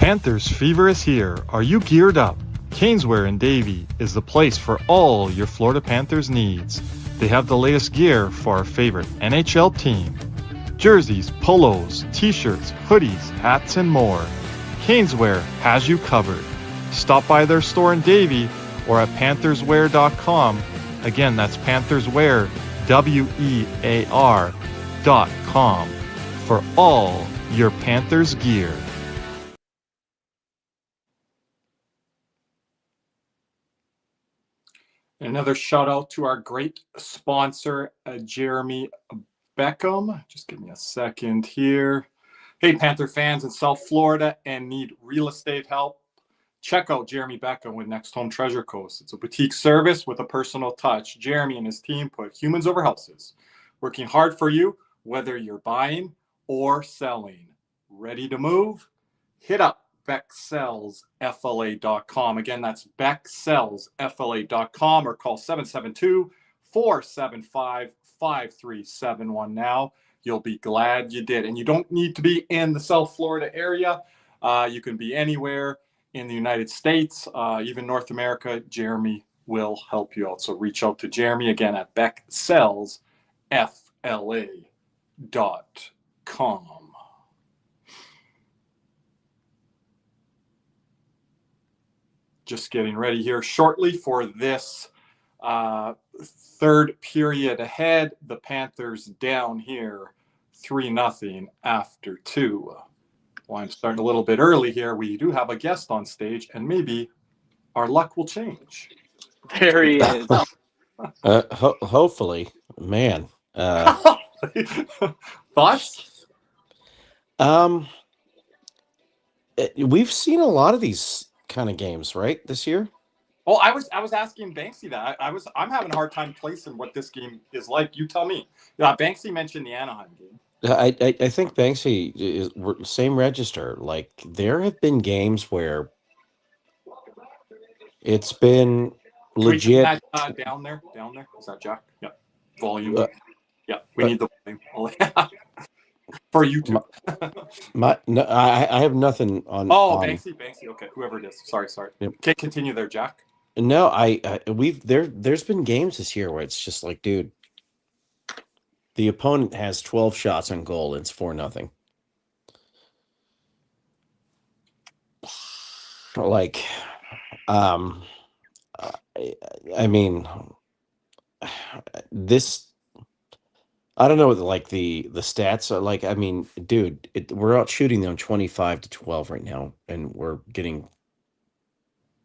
Panthers fever is here. Are you geared up? Caneswear in Davie is the place for all your Florida Panthers needs. They have the latest gear for our favorite NHL team. Jerseys, polos, t-shirts, hoodies, hats, and more. Caneswear has you covered. Stop by their store in Davie or at pantherswear.com. Again, that's pantherswear, WEAR.com for all your Panthers gear. Another shout out to our great sponsor, Jeremy Beckham. Just give me a second here. Hey, Panther fans in South Florida and need real estate help? Check out Jeremy Beckham with Next Home Treasure Coast. It's a boutique service with a personal touch. Jeremy and his team put humans over houses, working hard for you, whether you're buying or selling. Ready to move? Hit up BeckSellsFLA.com. Again, that's BeckSellsFLA.com or call 772-475-5371 now. You'll be glad you did. And you don't need to be in the South Florida area. You can be anywhere in the United States, even North America. Jeremy will help you out. So reach out to Jeremy again at BeckSellsFLA.com. Just getting ready here shortly for this third period ahead. The Panthers down here 3-0 after 2. Well, I'm starting a little bit early here. We do have a guest on stage, and maybe our luck will change. There he is. Hopefully, man. Thoughts? We've seen a lot of these kind of games, right, this year? Oh, I was asking Banksy that. I'm having a hard time placing what this game is like. You tell me. Yeah, Banksy mentioned the Anaheim game. I think Banksy is same register. Like there have been games where it's been legit. Wait, that, down there. Is that Jack? Yeah. Volume. Yeah, we need the volume for YouTube. I have nothing on. Banksy. Okay, whoever it is. Sorry. Yep. Okay, continue there, Jack. No, there's been games this year where it's just like, dude, the opponent has 12 shots on goal and it's 4-0. Like, I mean, this, I don't know what like the stats are like. I mean, dude, we're out shooting them 25-12 right now, and we're getting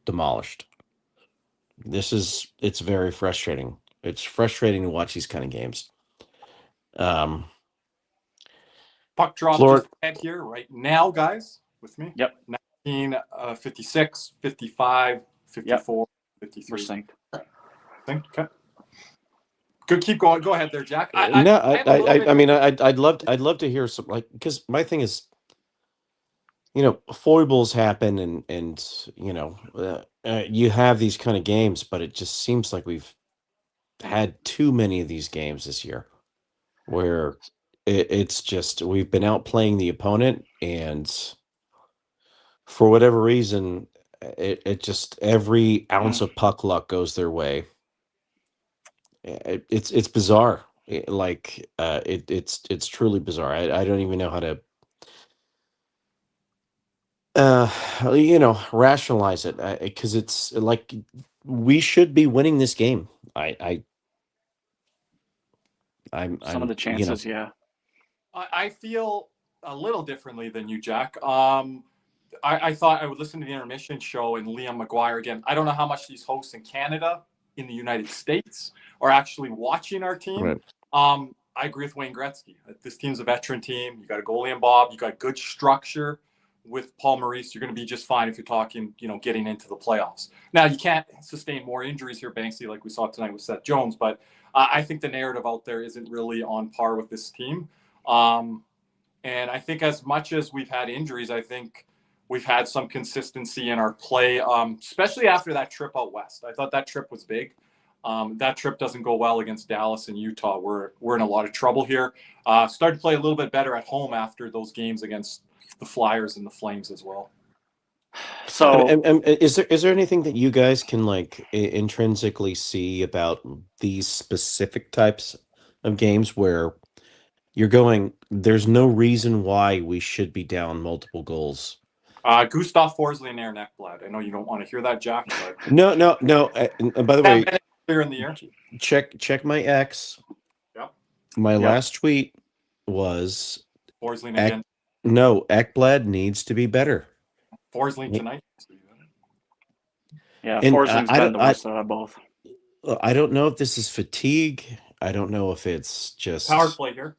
demolished. It's very frustrating. It's frustrating to watch these kind of games. Puck drop Florida, just ahead here right now, guys, with me. Yep. 56, 55, 54, We're 53. synced. Okay. Good. Keep going. Go ahead there, Jack. I mean, I'd love to hear some, like, because my thing is, foibles happen and you have these kind of games, but it just seems like we've had too many of these games this year where it's just we've been outplaying the opponent, and for whatever reason, it just every ounce of puck luck goes their way. It's bizarre. It's truly bizarre. I don't even know how to rationalize it, because it's like we should be winning this game. I'm Some of the chances, yeah. I feel a little differently than you, Jack. I thought I would listen to the intermission show and Liam McGuire again. I don't know how much these hosts in Canada, in the United States, are actually watching our team. Right. I agree with Wayne Gretzky. This team's a veteran team. You got a goalie and Bob. You got good structure with Paul Maurice. You're going to be just fine if you're talking, getting into the playoffs. Now, you can't sustain more injuries here, Banksy, like we saw tonight with Seth Jones, but I think the narrative out there isn't really on par with this team. And I think as much as we've had injuries, I think we've had some consistency in our play, especially after that trip out west. I thought that trip was big. That trip doesn't go well against Dallas and Utah. We're in a lot of trouble here. Started to play a little bit better at home after those games against the Flyers and the Flames as well. So Is there anything that you guys can like intrinsically see about these specific types of games where you're going, there's no reason why we should be down multiple goals? Gustav Forsling and Aaron Ekblad. I know you don't want to hear that, Jack, but No. And by the 10 way, minutes earlier in the year. check my X. Yep. My Yep. last tweet was Forsling Ek, again. no, Ekblad needs to be better. Forsling tonight. yeah, And Forsling's been the worst out of both. I don't know if this is fatigue. I don't know if it's just Power play here.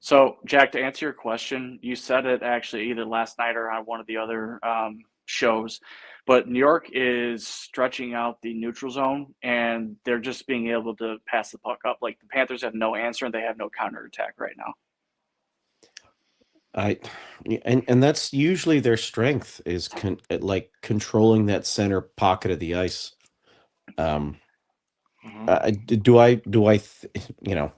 So, Jack, to answer your question, you said it actually either last night or on one of the other shows, but New York is stretching out the neutral zone, and they're just being able to pass the puck up. Like the Panthers have no answer, and they have no counterattack right now. and that's usually their strength is like controlling that center pocket of the ice. Do I you know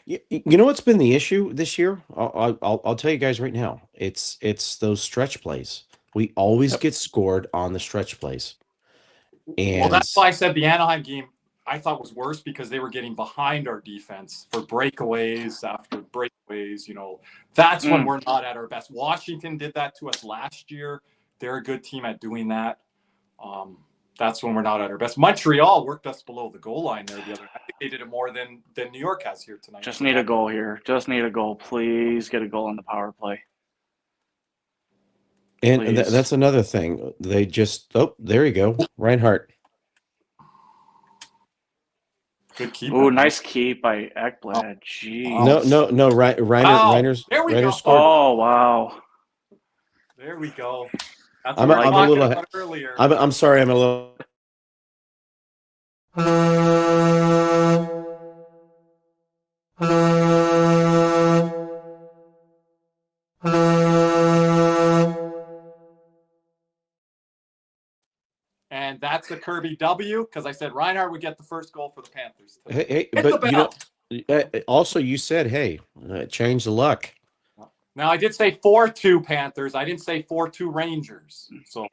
you know what's been the issue this year? I'll tell you guys right now. It's those stretch plays. We always get scored on the stretch plays. And Well, that's why I said the Anaheim game I thought was worse because they were getting behind our defense for breakaways after breakaways. You know, that's when we're not at our best. Washington did that to us last year. They're a good team at doing that. That's when we're not at our best. Montreal worked us below the goal line there the other night. I think they did it more than New York has here tonight. Just need a goal here. Just need a goal. Please get a goal on the power play. And that's another thing. They just there you go, Reinhardt. Good keep. Oh, nice keep by Ekblad. Jeez. No. Reiner's there we go. scored. Oh wow. There we go. That's I'm what we were a talking little. about earlier. I'm sorry. I'm a little. And that's a Kirby W because I said Reinhardt would get the first goal for the Panthers. Hey, Hit but the you know, bell. also you said, hey, change the luck. Now I did say 4-2 Panthers. I didn't say 4-2 Rangers. So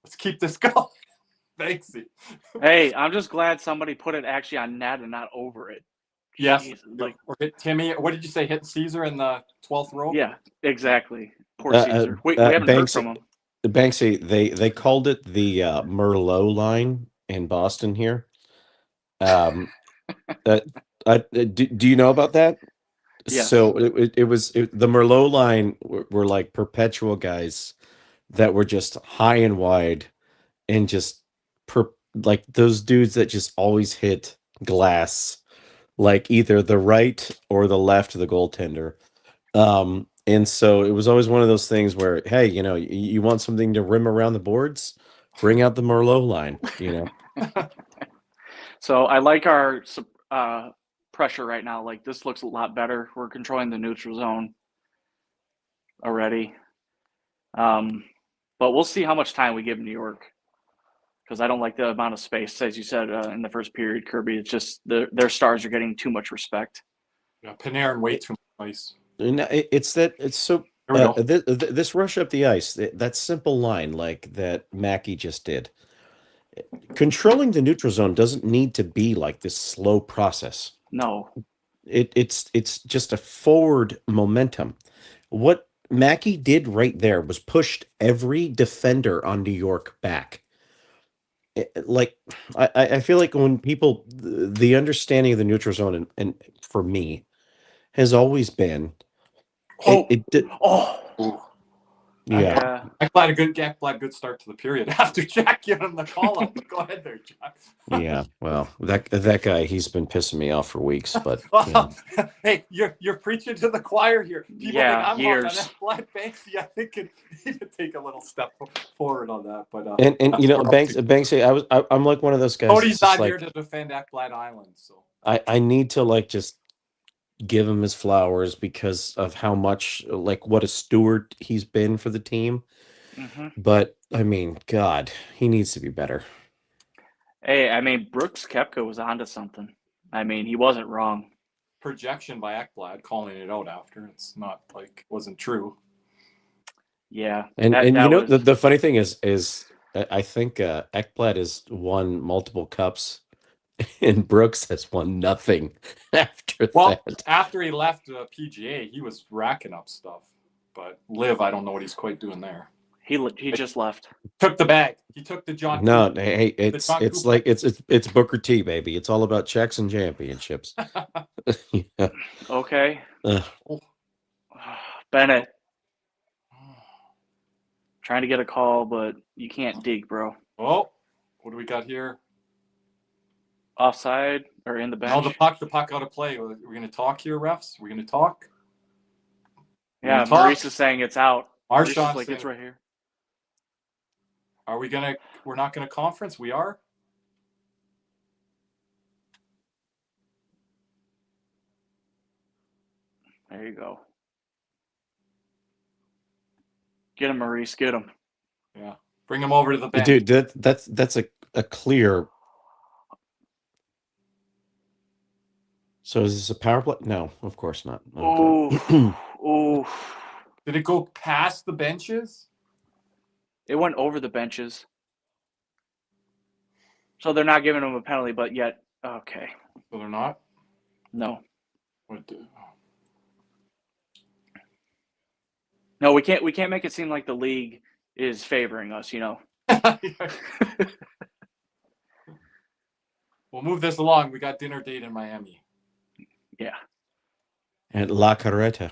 let's keep this going. Thanks. Hey, I'm just glad somebody put it actually on net and not over it. Yes. Jeez, like, or hit Timmy. What did you say? Hit Caesar in the 12th row? yeah, exactly. Poor Caesar. We haven't heard from him. Banksy, they called it the Merlot line in Boston here. Do you know about that? Yes. So it was the Merlot line were like perpetual guys that were just high and wide and just like those dudes that just always hit glass, like either the right or the left of the goaltender. And so it was always one of those things where, hey, you know, you want something to rim around the boards, bring out the Merlot line, you know. So I like our pressure right now. Like this looks a lot better. We're controlling the neutral zone already. But we'll see how much time we give New York. Because I don't like the amount of space, as you said in the first period, Kirby. It's just their stars are getting too much respect. Yeah, Panarin way too much. It's so this rush up the ice, that simple line like that Mackey just did. Controlling the neutral zone doesn't need to be like this slow process. No, it's just a forward momentum. What Mackey did right there was pushed every defender on New York back. Like I feel like when people the understanding of the neutral zone and for me has always been yeah. Ekblad good start to the period after Jack giving him the call up. Go ahead there, Jack. Yeah, well, that guy, he's been pissing me off for weeks, but hey, you're preaching to the choir here. People think I'm years. on Ekblad. Banksy, I think could take a little step forward on that. But and you know, Banksy, I'm like one of those guys. Cody's not here to defend Ekblad Island, so I need to like just give him his flowers because of how much like what a steward he's been for the team. Mm-hmm. But I mean, God, he needs to be better. Hey, I mean, Brooks Koepka was onto something. I mean, he wasn't wrong. Projection by Ekblad calling it out after. It's not like it wasn't true. Yeah, And that and that you know was the funny thing is I think Ekblad has won multiple cups, and Brooks has won nothing after Well, that. after he left PGA, he was racking up stuff. But Liv, I don't know what he's quite doing there. he just left. Took the bag. He took the John. No, Cooper. hey, The it's John it's Cooper. like it's Booker T, baby. It's all about checks and championships. Yeah. Okay, Ugh. Bennett trying to get a call, but you can't dig, bro. Oh, what do we got here? Offside or in the bench? No, the puck out of play. We're going to talk here, refs. We're going to talk. Yeah, talk. Maurice is saying it's out. Maurice is Marshawn's like, saying, it's right here. are we gonna? We're not going to conference. We are. There you go. Get him, Maurice. Get him. Yeah, bring him over to the bench. Dude, that's a clear. So is this a power play? No, of course not. Okay. Oh, Did it go past the benches? it went over the benches. So they're not giving him a penalty, but yet, okay. So they're not. No. What the- No, we can't make it seem like the league is favoring us, you know. We'll move this along. We got dinner date in Miami. Yeah. At La Carreta.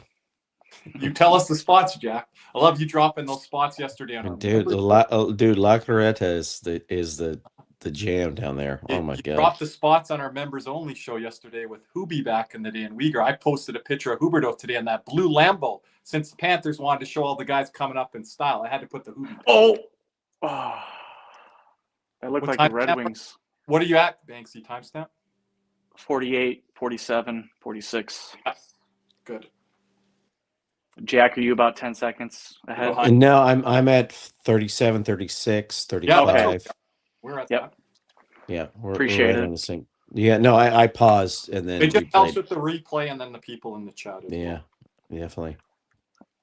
You tell us the spots, Jack. I love you dropping those spots yesterday on our Dude, members. La Carreta is the jam down there. Oh my You god. dropped the spots on our members only show yesterday with Hoobie back in the day in Uyghur. I posted a picture of Huberto today in that blue Lambo. Since the Panthers wanted to show all the guys coming up in style, I had to put the Hoobie. Oh. That What looked like time the Red stamp? Wings. What are you at, Banksy? Timestamp? 48, 47, 46. Yes. Good. Jack, are you about 10 seconds ahead? Behind. And now I'm at 37, 36, 35. Okay. We're at Yep. that. Yeah, we're Appreciate right it. on the same. Yeah, no, I paused and then It just helps replayed. with the replay and then the people in the chat as Yeah, well. definitely.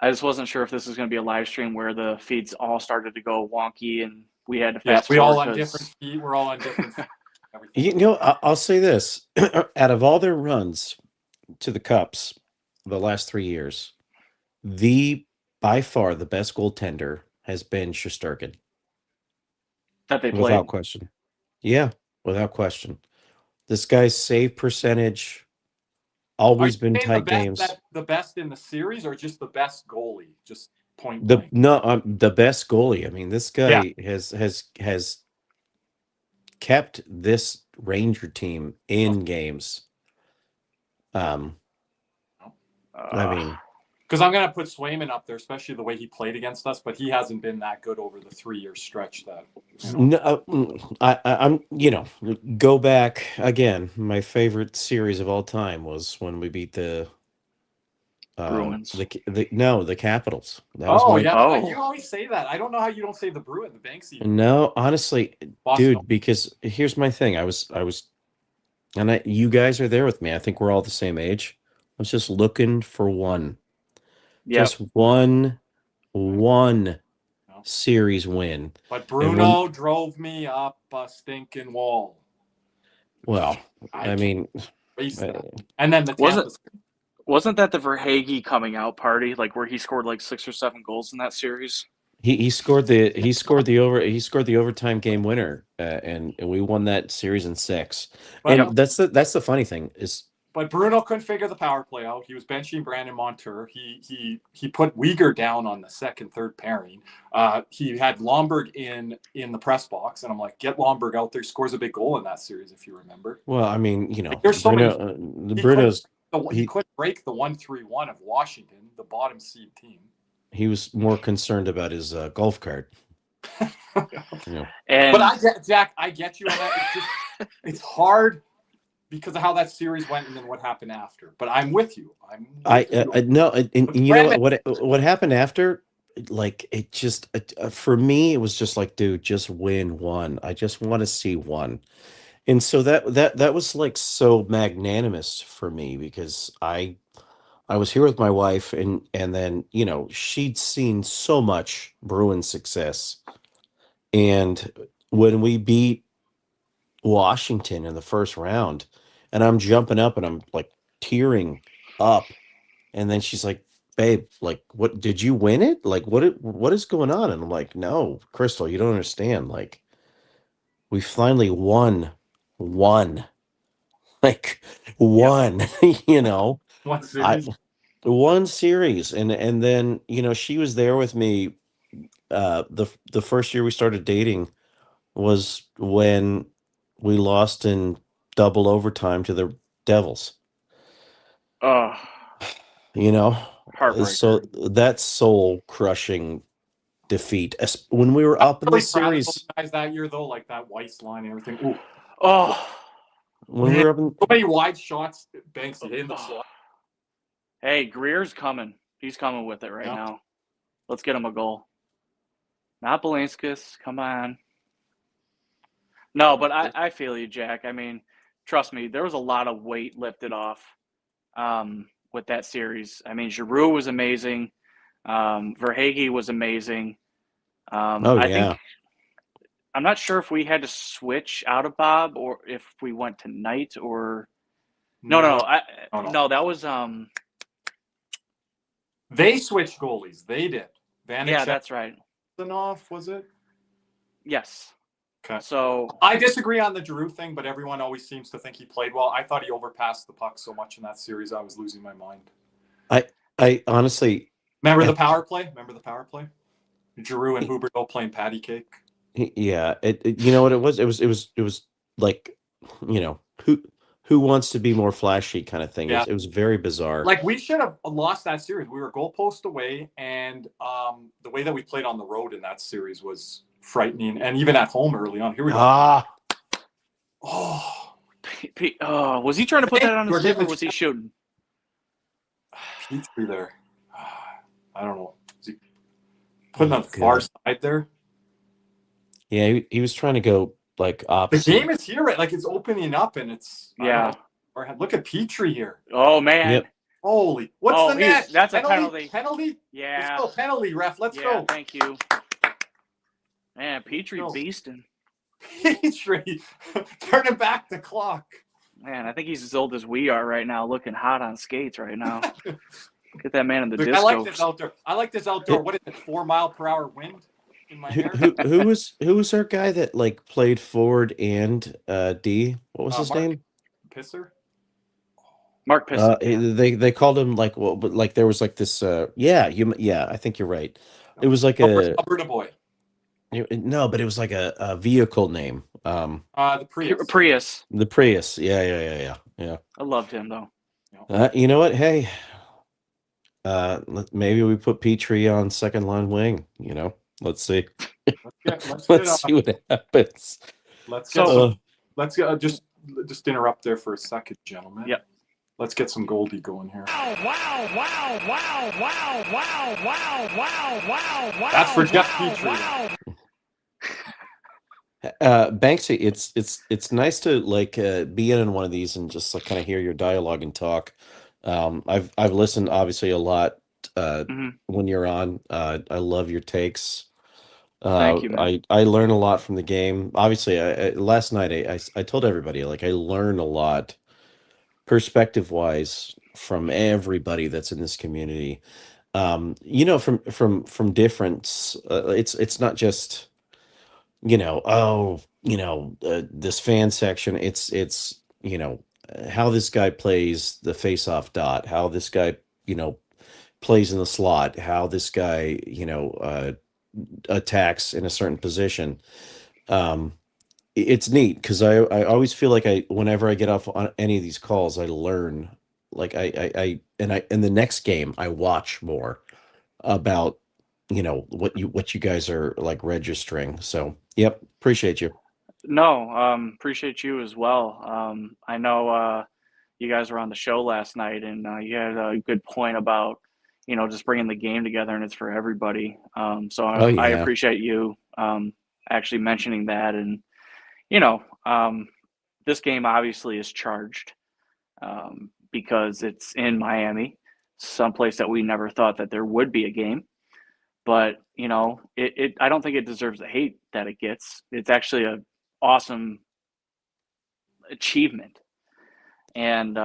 I just wasn't sure if this was going to be a live stream where the feeds all started to go wonky and we had to Yeah, fast we all forward on 'cause- different feet. We're all on different everything. You know, I'll say this: out of all their runs to the Cups, the last 3 years, by far the best goaltender has been Shesterkin, that they played. without question. Yeah, without question. This guy's save percentage always been tight games. The best in the series, or just the best goalie? Just point The blank. the best goalie. I mean, this guy has kept this Ranger team in games. I mean, because I'm going to put Swayman up there, especially the way he played against us, but he hasn't been that good over the 3-year stretch. That I'm go back again. My favorite series of all time was when we beat the Bruins. The Capitals. That was you always say that. I don't know how you don't say the Bruin, the Banksy. No, honestly, Boston. dude, because here's my thing. I was, and you guys are there with me. I think we're all the same age. I was just looking for one. Yep. Just one series win. But Bruno drove me up a stinking wall. Well, I mean, and then wasn't that the Verhaeghe coming out party, like where he scored like 6 or 7 goals in that series? He scored the overtime game winner, and we won that series in 6. And that's the funny thing is. But Bruno couldn't figure the power play out. He was benching Brandon Montour. He put Uyghur down on the second, third pairing. He had Lomberg in the press box, and I'm like, get Lomberg out there. He scores a big goal in that series, if you remember. Well, I mean, there's so Bruno's. He couldn't break the 1-3-1 of Washington, the bottom seed team. He was more concerned about his golf cart. But Jack, I get you on that. It's hard because of how that series went and then what happened after. But I'm with you. No, and you know what happened after? Like, it just for me, it was just like, dude, just win one. I just want to see one. And so that was like so magnanimous for me because I I was here with my wife, and then she'd seen so much Bruins success, and when we beat Washington in the first round, and I'm jumping up and I'm like tearing up, and then she's like, "Babe, like, what did you win it? Like, what is going on?" And I'm like, "No, Crystal, you don't understand. Like, we finally won, like, Yep. won, you know." One I series. one series, and then she was there with me. The first year we started dating was when we lost in double overtime to the Devils. Oh, You know, so heartbreaker. that's soul crushing defeat. When we were I'm up in the really proud of those series, guys that year, though, like that Weiss line and everything. Ooh, Oh, when we were up in, so many wide shots, Banksy hit in the slot. hey, Greer's coming. He's coming with it right Yeah. now. Let's get him a goal. Not Belinskas. Come on. No, but I feel you, Jack. I mean, trust me, there was a lot of weight lifted off with that series. I mean, Giroux was amazing. Verhage was amazing. oh I yeah, think I'm not sure if we had to switch out of Bob or if we went to Knight or no. No. That was They switched goalies. They did. yeah, that's right. Off, was it? Yes. Okay. So I disagree on the Giroux thing, but everyone always seems to think he played well. I thought he overpassed the puck so much in that series, I was losing my mind. I honestly, Remember the power play? Giroux and Huberdeau playing patty cake. yeah, you know what it was? It was like, who wants to be more flashy kind of thing. Yeah. It was very bizarre. Like, we should have lost that series. We were goalpost away, and the way that we played on the road in that series was frightening. And even at home early on. Here we go. Oh, was he trying to put that on his stick or was he shooting? Petrie there. I don't know. Is he putting on the far side there? Yeah, he was trying to go like opposite. The game is here, right? Like, it's opening up, and it's yeah. Look at Petrie here. Oh man. Yep. Holy! What's the net? That's a penalty. Penalty. Yeah. Let's go, penalty, ref. Let's go. Thank you. Man, Petrie beasting. Petrie turning back the clock. Man, I think he's as old as we are right now, looking hot on skates right now. Get that man in the disco. I like this outdoor. What is it? 4 mile per hour wind in my hair. Who was our guy that like played forward and D? What was his name? Pisser. Mark Pisser. They called him like, well, but like there was like this. I think you're right. It was like Alberta boy. No, but it was like a vehicle name. The Prius. Prius. The Prius. Yeah. I loved him though. You know what? Hey, maybe we put Petrie on second line wing. Let's see. Let's see what happens. Let's just interrupt there for a second, gentlemen. Yep. Let's get some Goldie going here. Wow. That's for Jeff Petrie. Banksy, it's nice to like be in one of these and just like kind of hear your dialogue and talk. I've listened obviously a lot when you're on. I love your takes. Thank you, man. I learn a lot from the game. Obviously, last night I told everybody like I learn a lot perspective wise from everybody that's in this community. From different. It's not just this fan section. It's how this guy plays the face-off dot, how this guy plays in the slot, how this guy attacks in a certain position. It's neat because I always feel like whenever I get off on any of these calls, I learn. Like in the next game I watch more about what you guys are like registering. So yep, appreciate you. No, appreciate you as well. I know you guys were on the show last night, and you had a good point about just bringing the game together, and it's for everybody. So I appreciate you actually mentioning that, and this game obviously is charged because it's in Miami. someplace that we never thought that there would be a game. But, you know, I don't think it deserves the hate that it gets. It's actually an awesome achievement. And,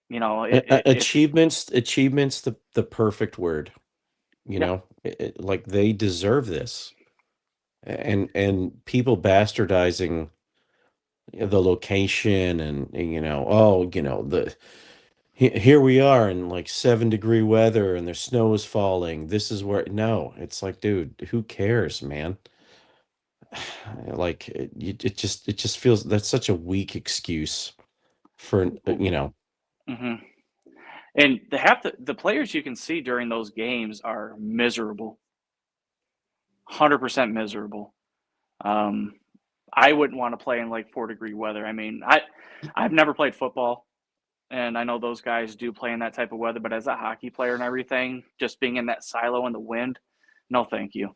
you know, achievements, the perfect word, you Yeah. know, like they deserve this. And people bastardizing the location and you know, oh, you know, here we are in like 7-degree weather and there's snow is falling. This is where no, it's like, dude, who cares, man? Like it just feels that's such a weak excuse for you know. Mhm. And the players you can see during those games are miserable, 100% miserable. I wouldn't want to play in like 4-degree weather. I mean, I've never played football, and I know those guys do play in that type of weather. But as a hockey player and everything, just being in that silo in the wind, no, thank you.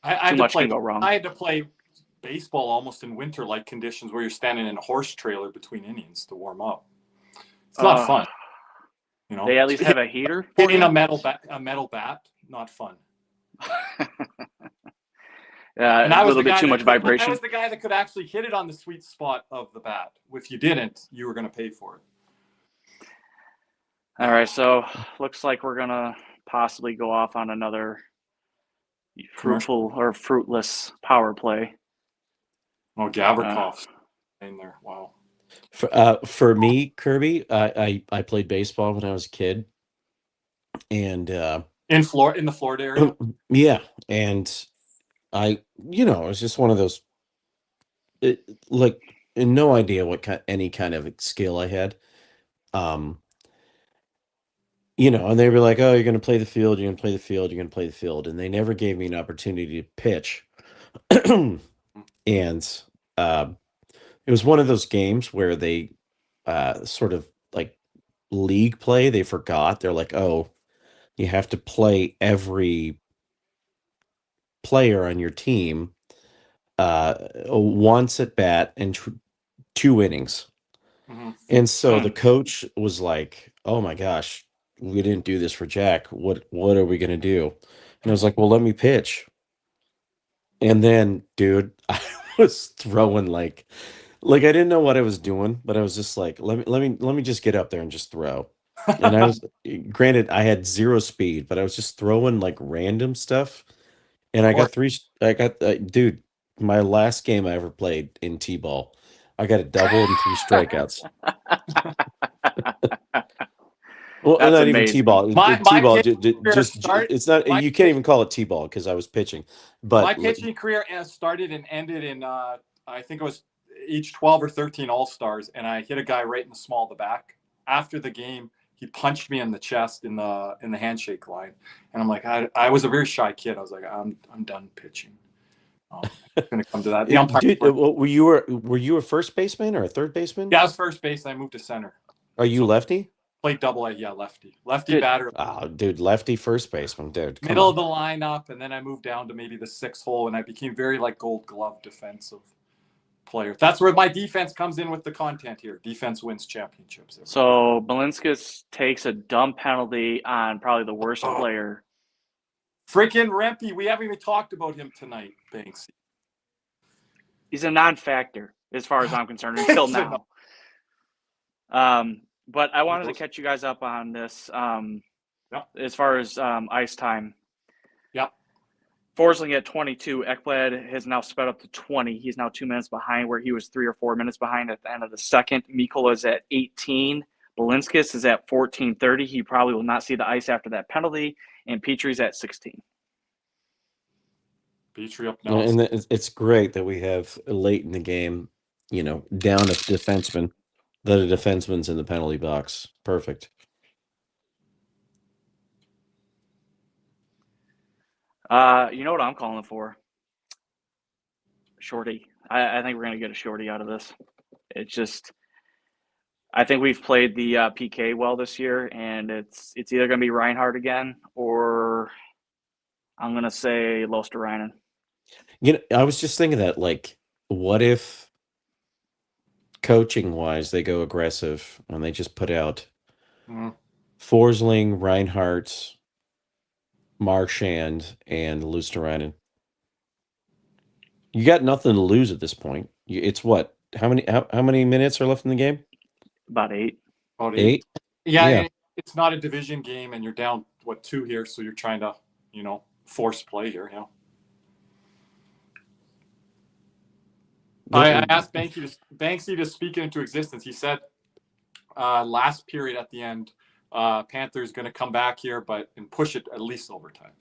Too much can go wrong. I had to play baseball almost in winter-like conditions where you're standing in a horse trailer between innings to warm up. It's not fun. You know, They at least have a heater. Hitting a metal bat, not fun. And a little bit too much vibration. I was the guy that could actually hit it on the sweet spot of the bat. If you didn't, you were going to pay for it. All right, so looks like we're going to possibly go off on another fruitful or fruitless power play. Oh, Gavrikoff's in there. Wow. For me, Kirby, I played baseball when I was a kid, and in the Florida area. Yeah, and I, you know, it was just one of those, like, no idea what any kind of skill I had, you know, and they were like, "Oh, you're going to play the field, you're going to play the field, you're going to play the field," and they never gave me an opportunity to pitch, and it was one of those games where they sort of like league play. They forgot. They're like, "Oh, you have to play every player on your team once at bat and 2 innings." Mm-hmm. And so the coach was like, "Oh my gosh, we didn't do this for Jack. What are we gonna do?" And I was like, "Well, let me pitch." And then, dude, I was throwing like I didn't know what I was doing, but I was just like, let me just get up there and just throw. And I was granted I had 0 speed, but I was just throwing like random stuff. And I got dude, my last game I ever played in T-ball, I got a double and 3 strikeouts. Well, That's not amazing. even T-ball. T-ball it's not. You can't even call it T-ball because I was pitching. But my pitching career started and ended in I think it was each 12 or 13 All-Stars, and I hit a guy right in the small of the back. After the game, he punched me in the chest in the handshake line, and I'm like, I was a very shy kid. I was like, I'm done pitching. It's going to come to that. The umpire. Dude, were you a first baseman or a third baseman? Yeah, I was first base. I moved to center. Are you lefty? Played double A, yeah, lefty batter. Oh, dude, lefty first baseman, dude. Middle of the lineup, and then I moved down to maybe the 6th hole, and I became very like Gold Glove defensive player. That's where my defense comes in with the content here. Defense wins championships. So Belinskas takes a dumb penalty on probably the worst player. Freaking Rempe, we haven't even talked about him tonight, Banksy. He's a non-factor as far as I'm concerned until now. But I wanted to catch you guys up on this as far as ice time. Yep. Forsling at 22. Ekblad has now sped up to 20. He's now 2 minutes behind where he was 3 or 4 minutes behind at the end of the second. Mikkola is at 18. Belinskas is at 14:30. He probably will not see the ice after that penalty. And Petrie's at 16. Petrie up now. And it's great that we have late in the game, you know, down a defenseman. That a defenseman's in the penalty box. Perfect. You know what I'm calling for? Shorty. I think we're going to get a shorty out of this. It's just, I think we've played the PK well this year, and it's either going to be Reinhardt again or I'm going to say Losterainen. You know, I was just thinking that, like, what if coaching wise they go aggressive and they just put out Forsling, Reinhardt, Marchand, and Luosterainen. You got nothing to lose at this point. It's what? How many minutes are left in the game? About 8. About 8? Yeah, Yeah. and it's not a division game, and you're down 2 here, so you're trying to force play here. I asked Banksy to speak it into existence. He said last period at the end, Panthers going to come back here, and push it at least overtime.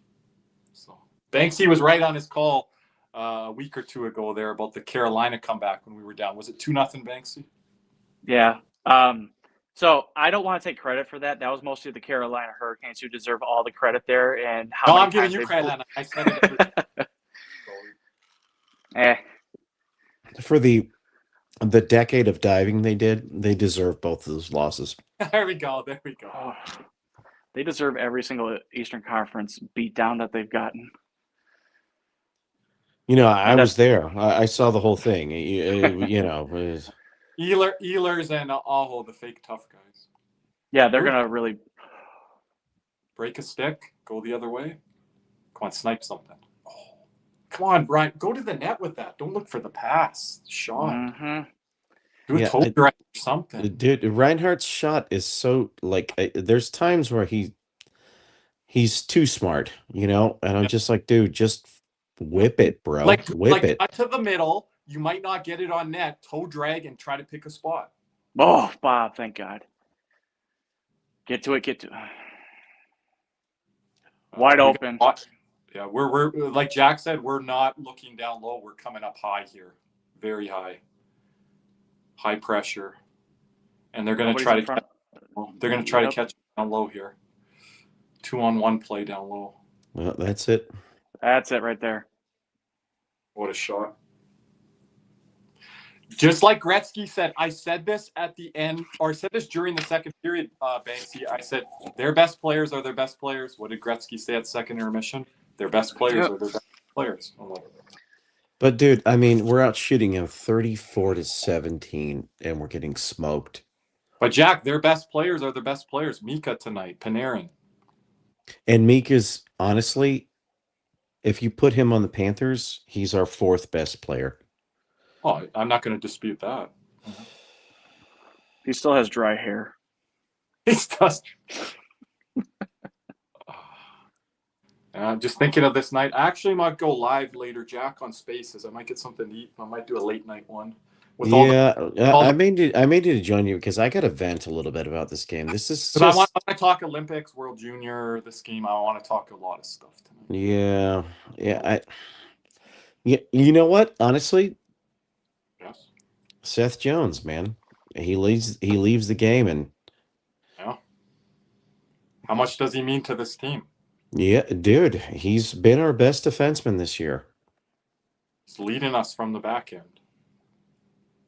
So Banksy was right on his call a week or two ago there about the Carolina comeback when we were down. Was it 2-0, Banksy? Yeah. So I don't want to take credit for that. That was mostly the Carolina Hurricanes who deserve all the credit there. And how I'm giving you credit. I said it. For the decade of diving they did, they deserve both of those losses. There we go. They deserve every single Eastern Conference beatdown that they've gotten. I was there. I saw the whole thing. Ehlers and Aho, the fake tough guys. Yeah, they're going to really break a stick, go the other way. Come on, snipe something. Oh, come on, Brian. Go to the net with that. Don't look for the pass. Shot. Mm-hmm. Do a toe drag or something. Dude, Reinhardt's shot is so, there's times where he's too smart, and I'm just like, dude, just whip it, bro. Whip it. Cut to the middle. You might not get it on net. Toe drag and try to pick a spot. Oh, Bob, thank God. Get to it. Wide open. Yeah, we're like Jack said, we're not looking down low. We're coming up high here. Very high. High pressure. And they're going to try to catch it down low here. 2-on-1 play down low. Well, that's it. That's it right there. What a shot. Just like Gretzky said, I said this at the end, or I said this during the second period, Banksy. I said, their best players are their best players. What did Gretzky say at second intermission? Their best players are their best players. But, dude, I mean, we're out shooting him 34-17, and we're getting smoked. But, Jack, their best players are their best players. Mika tonight, Panarin. And Mika's, honestly, if you put him on the Panthers, he's our 4th best player. Oh, I'm not going to dispute that. He still has dry hair. He does. Just thinking of this night. I actually might go live later, Jack, on Spaces. I might get something to eat. I might do a late night one. I may need to join you because I got to vent a little bit about this game. This is just... I want to talk Olympics, World Junior, this game. I want to talk a lot of stuff tonight. Yeah. You know what? Honestly, yes. Seth Jones, man, he leaves the game, and how much does he mean to this team? Yeah, dude, he's been our best defenseman this year. He's leading us from the back end.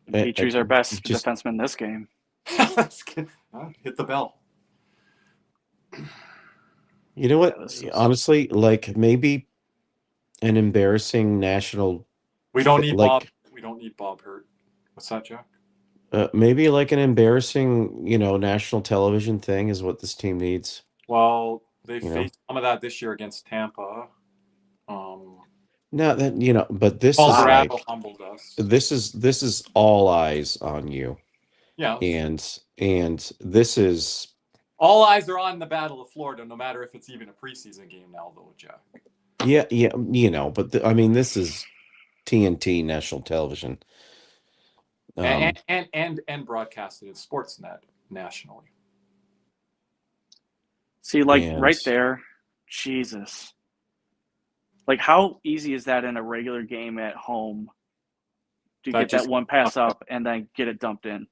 Petry's our best defenseman this game. Hit the bell. You know what? Honestly, maybe an embarrassing national. We don't need Bob. We don't need Bob Hurt. What's that, Jack? Maybe an embarrassing, national television thing is what this team needs. Well, they faced some of that this year against Tampa. No, but this Colorado humbled us. This is all eyes on you. Yeah. And this is all eyes are on the Battle of Florida, no matter if it's even a preseason game now, though, Jack. Yeah, but this is TNT national television. And broadcasted in Sportsnet nationally. See, right there, Jesus. How easy is that in a regular game at home to get that one pass up and then get it dumped in?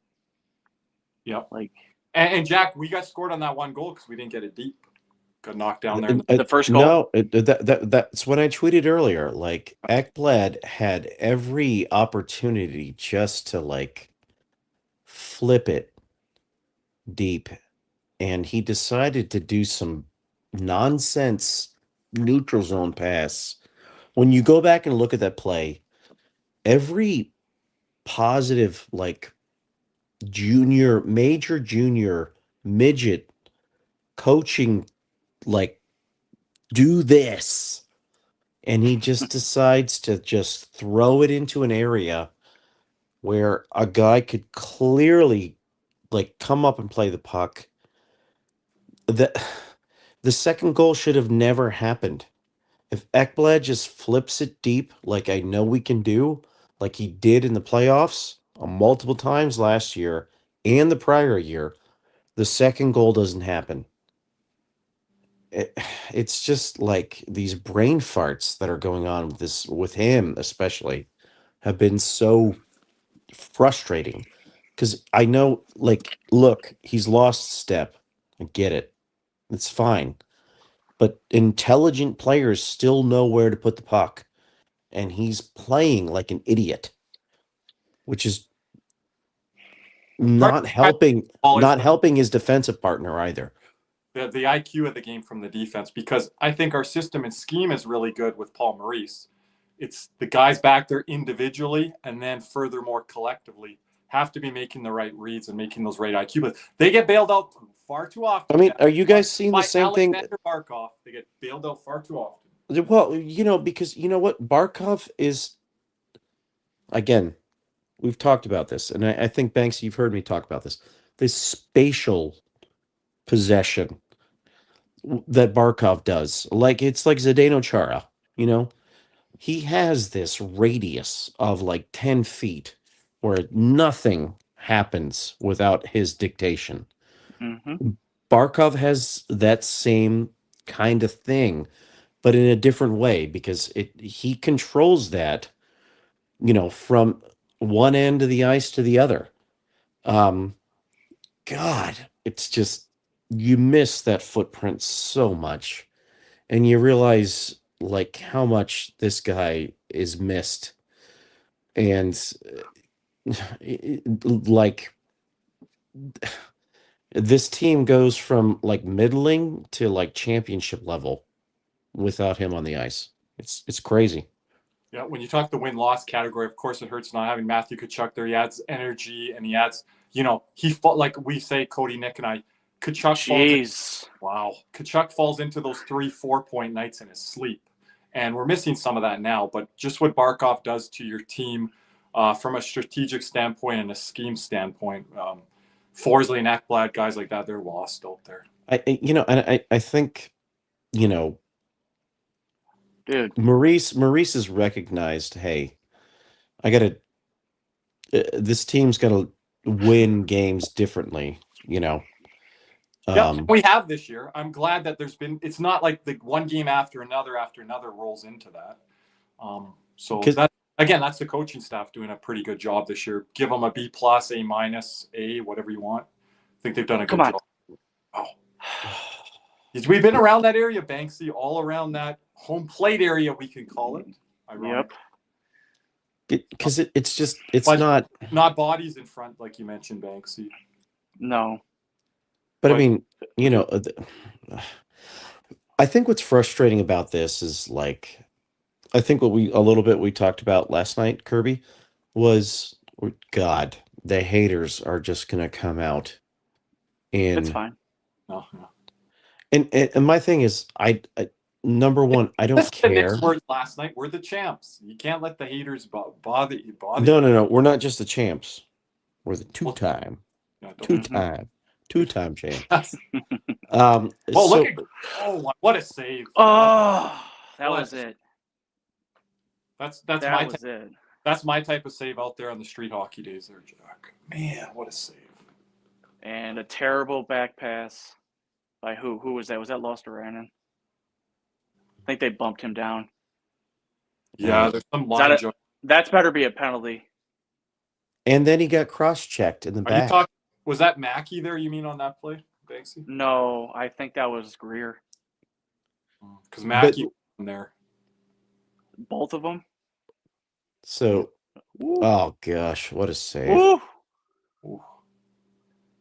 Yep. And Jack, we got scored on that one goal because we didn't get it deep. Got knocked down there. The first goal? No, that's what I tweeted earlier. Ekblad had every opportunity just to, flip it deep. And he decided to do some nonsense neutral zone pass. When you go back and look at that play, every positive, major junior midget coaching, like, do this. And he just decides to just throw it into an area where a guy could clearly, like, come up and play the puck. The second goal should have never happened. If Ekblad just flips it deep, like I know we can do, like he did in the playoffs multiple times last year and the prior year, the second goal doesn't happen. It's just like these brain farts that are going on with him, especially, have been so frustrating. Because I know, like, look, he's lost step. I get it. It's fine. But intelligent players still know where to put the puck. And he's playing like an idiot, which is not helping his defensive partner either. The IQ of the game from the defense, because I think our system and scheme is really good with Paul Maurice. It's the guys back there individually and then furthermore collectively have to be making the right reads and making those right IQ. But they get bailed out far too often. I mean, are you guys seeing the same thing? Barkov, they get bailed out far too often. Well, because you know what? Barkov is, again, we've talked about this, and I think, Banks, you've heard me talk about this. This spatial possession that Barkov does. Like, it's like Zdeno Chara, He has this radius of like 10 feet where nothing happens without his dictation. Mm-hmm. Barkov has that same kind of thing, but in a different way, because he controls that, from one end of the ice to the other. God, it's just, you miss that footprint so much, and you realize like how much this guy is missed. And like, this team goes from like middling to like championship level without him on the ice. It's crazy. Yeah, when you talk the win-loss category, of course it hurts not having Matthew Tkachuk there. He adds energy and he adds, he fought, like we say, Cody, Nick, and I. Tkachuk falls into those 3-4 point nights in his sleep, and we're missing some of that now. But just what Barkov does to your team, from a strategic standpoint and a scheme standpoint, Forsley and Ekblad, guys like that, they're lost out there. I think, dude, Maurice has recognized, hey, this team's got to win games differently, Yeah, we have this year. I'm glad that it's not like the one game after another rolls into that. So that's the coaching staff doing a pretty good job this year. Give them a B+, A-, A, whatever you want. I think they've done a good job. Oh. We've been around that area, Banksy, all around that home plate area, we can call it. Yep. Because it's not bodies in front, like you mentioned, Banksy. No. But I mean, I think what's frustrating about this is, like, I think what we talked about last night, Kirby, was, God, the haters are just going to come out. It's fine. No. And my thing is, number one, I don't care. The Knicks words last night. We're the champs. You can't let the haters bother you. No. We're not just the champs. We're the two-time champs. What a save! Oh, that was it. That's my type of save out there on the street hockey days there, Jack. Man, what a save! And a terrible back pass by who? Who was that? Was that Lost-Oranen? I think they bumped him down. Yeah, there's some line joke. That's better be a penalty. And then he got cross-checked in the back. Was that Mackey there, you mean, on that play, Banksy? No, I think that was Greer. Because Mackey was in there. Both of them? So, oh gosh, what a save. Ooh.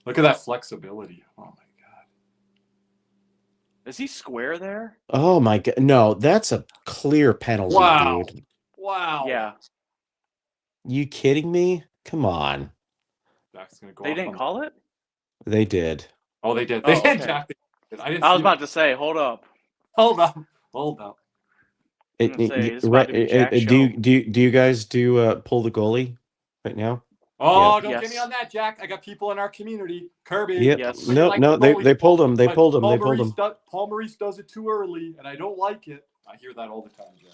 Look at that flexibility. Oh, my God. Is he square there? Oh, my God. No, that's a clear penalty, dude. Wow. Yeah. You kidding me? Come on. That's gonna go they didn't call it? They did. Oh, they did. They did, Jack. I didn't. I was see about to say, hold up. Hold up. I'm gonna say, it's about Right? to be Jack's Do you show. do you guys do pull the goalie right now? Oh, Yeah. don't get me Yes. on that, Jack. I got people in our community. Kirby. Yep. Yes. Really like No, the goalie they pulled pull, him. They but pulled him. They Paul pulled Maurice him. Paul Maurice does it too early, and I don't like it. I hear that all the time, Jack.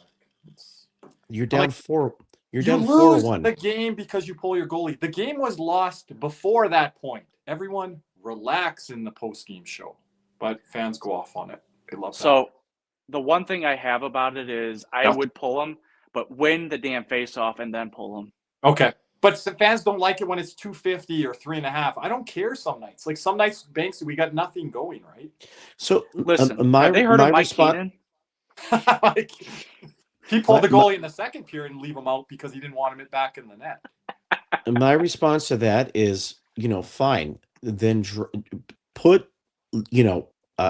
You're I'm down like, 4. You're you down lose 4-1. the game because you pull your goalie. The game was lost before that point. Everyone relax in the post-game show, but fans go off on it. They love that. So the one thing I have about it is I Yep. would pull him, but win the damn face-off and then pull him. Okay. But some fans don't like it when it's 250 or 3.5. I don't care some nights. Like some nights, Banks, we got nothing going, right? So Listen, my have they heard my of Mike response. Keenan? Like, he pulled the My- goalie in the second period and leave him out because he didn't want him back in the net. My response to that is, fine. Then put,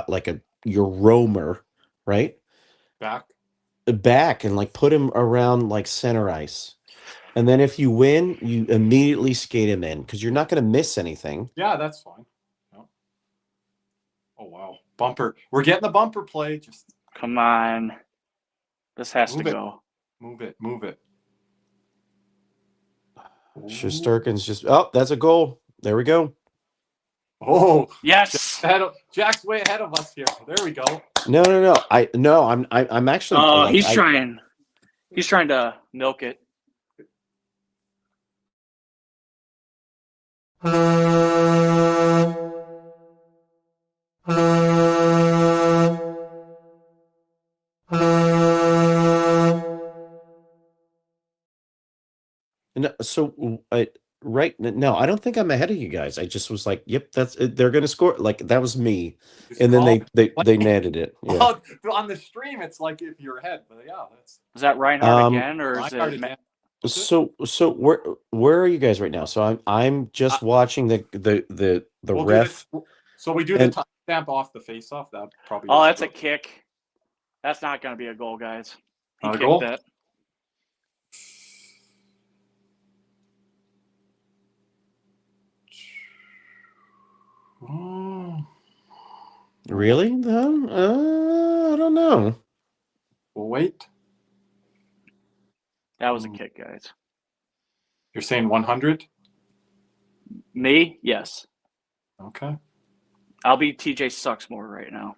like your roamer, right, back and like put him around like center ice, and then if you win, you immediately skate him in because you're not going to miss anything. Yeah, that's fine. No. Oh wow, bumper! We're getting the bumper play. Just Come on. This has Move to it. go. move it. Shesterkin's just. Oh, that's a goal. There we go. Oh, Yes. Jack's way ahead of us here. There we go. No. I'm actually. Oh, like, he's trying. He's trying to milk it. No, so right no, I don't think I'm ahead of you guys. I just was like, yep, that's it. They're gonna score. Like that was me, Just and then call- they netted it. Yeah. Well, on the stream, it's like if you're ahead, but yeah, that's Is that Reinhardt Um, again, or is Reinhardt it? again. So where are you guys right now? So I'm just watching the We'll ref. So we do and- the timestamp off the face-off. That probably. Oh, is that's a good. kick. That's not going to be a goal, guys. He Not a kicked goal? that. Oh, Really? No, I don't know. we'll wait. That was a kick, guys. You're saying 100? Me? Yes. Okay. I'll be TJ Sucks more right now.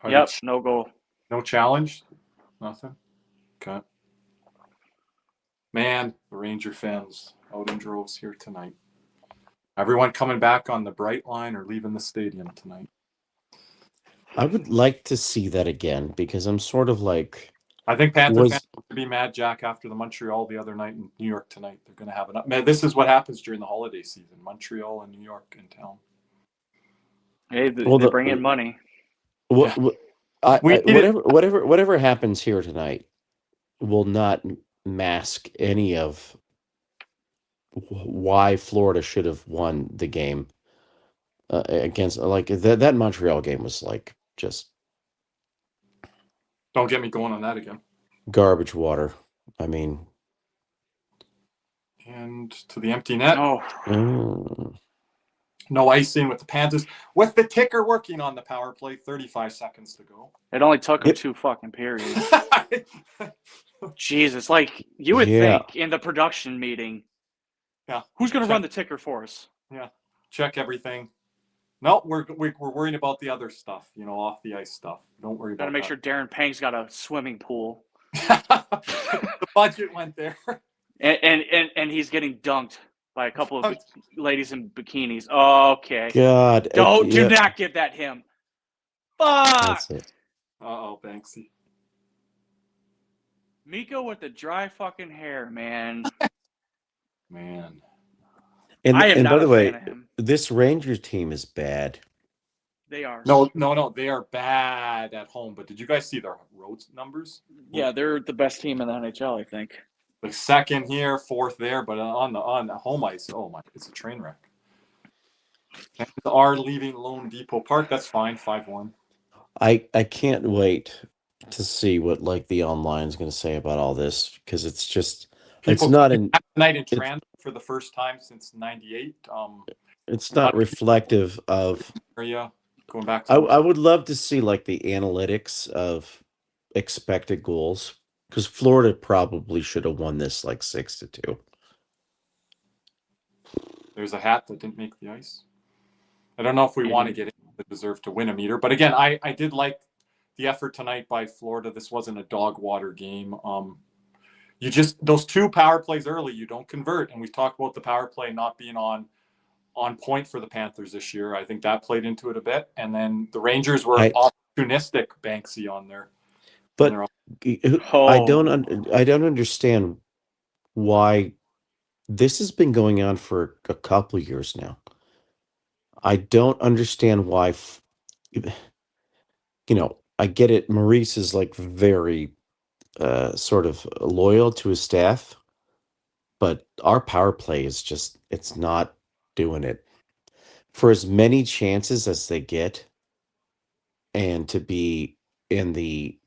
Are Yep, there no goal. no challenge? Nothing? Okay. Man, the Ranger fans out in droves here tonight. Everyone coming back on the bright line or leaving the stadium tonight. I would like to see that again because I'm sort of like. I think Panther Was- fans will be mad, Jack, after the Montreal the other night in New York tonight. They're going to have enough. Man, this is what happens during the holiday season. Montreal and New York in town. Hey, they Well, bring in money. What, We needed- whatever happens here tonight will not mask any of why Florida should have won the game against like that Montreal game was like just Don't get me going on that again. garbage water. I mean, And to the empty net. Oh, No icing with the Panthers. With the ticker working on the power play, 35 seconds to go. it only took him Yep. 2 fucking periods. Jesus, like you would Yeah. think in the production meeting. Yeah. Who's going to run the ticker for us? Check everything. No, we're worrying about the other stuff, off the ice stuff. Don't worry Got about to make that. sure Darren Pang's got a swimming pool, The budget went there. and he's getting dunked by a couple of ladies in bikinis. Okay, God, do yeah, not give that him. Fuck, that's it. Uh-oh, Banksy. Miko with the dry fucking hair, man. Man. And I am and not by a the way, fan of him. this Rangers team is bad. They are. No, they are bad at home. But did you guys see their road numbers? Yeah, they're the best team in the NHL, I think. Like second here, fourth there, but on the home ice, oh my, it's a train wreck. And they are leaving Lone Depot Park. That's fine, 5-1. I can't wait to see what like the online is going to say about all this because it's just People it's not in tonight in transit for the first time since '98. It's not reflective of Area going back to I would love to see like the analytics of expected goals, because Florida probably should have won this like 6-2. there's a hat that didn't make the ice. I don't know if we want to get into the deserve to win a meter, but again, I did like the effort tonight by Florida. This wasn't a dog water game. You just, those 2 power plays early, you don't convert, and we've talked about the power play not being on point for the Panthers this year. I think that played into it a bit, and then the Rangers were opportunistic, Banksy on their. But I don't understand why this has been going on for a couple years now. I don't understand why. I get it. Maurice is like very sort of loyal to his staff, but our power play is just, it's not doing it. For as many chances as they get, and to be in the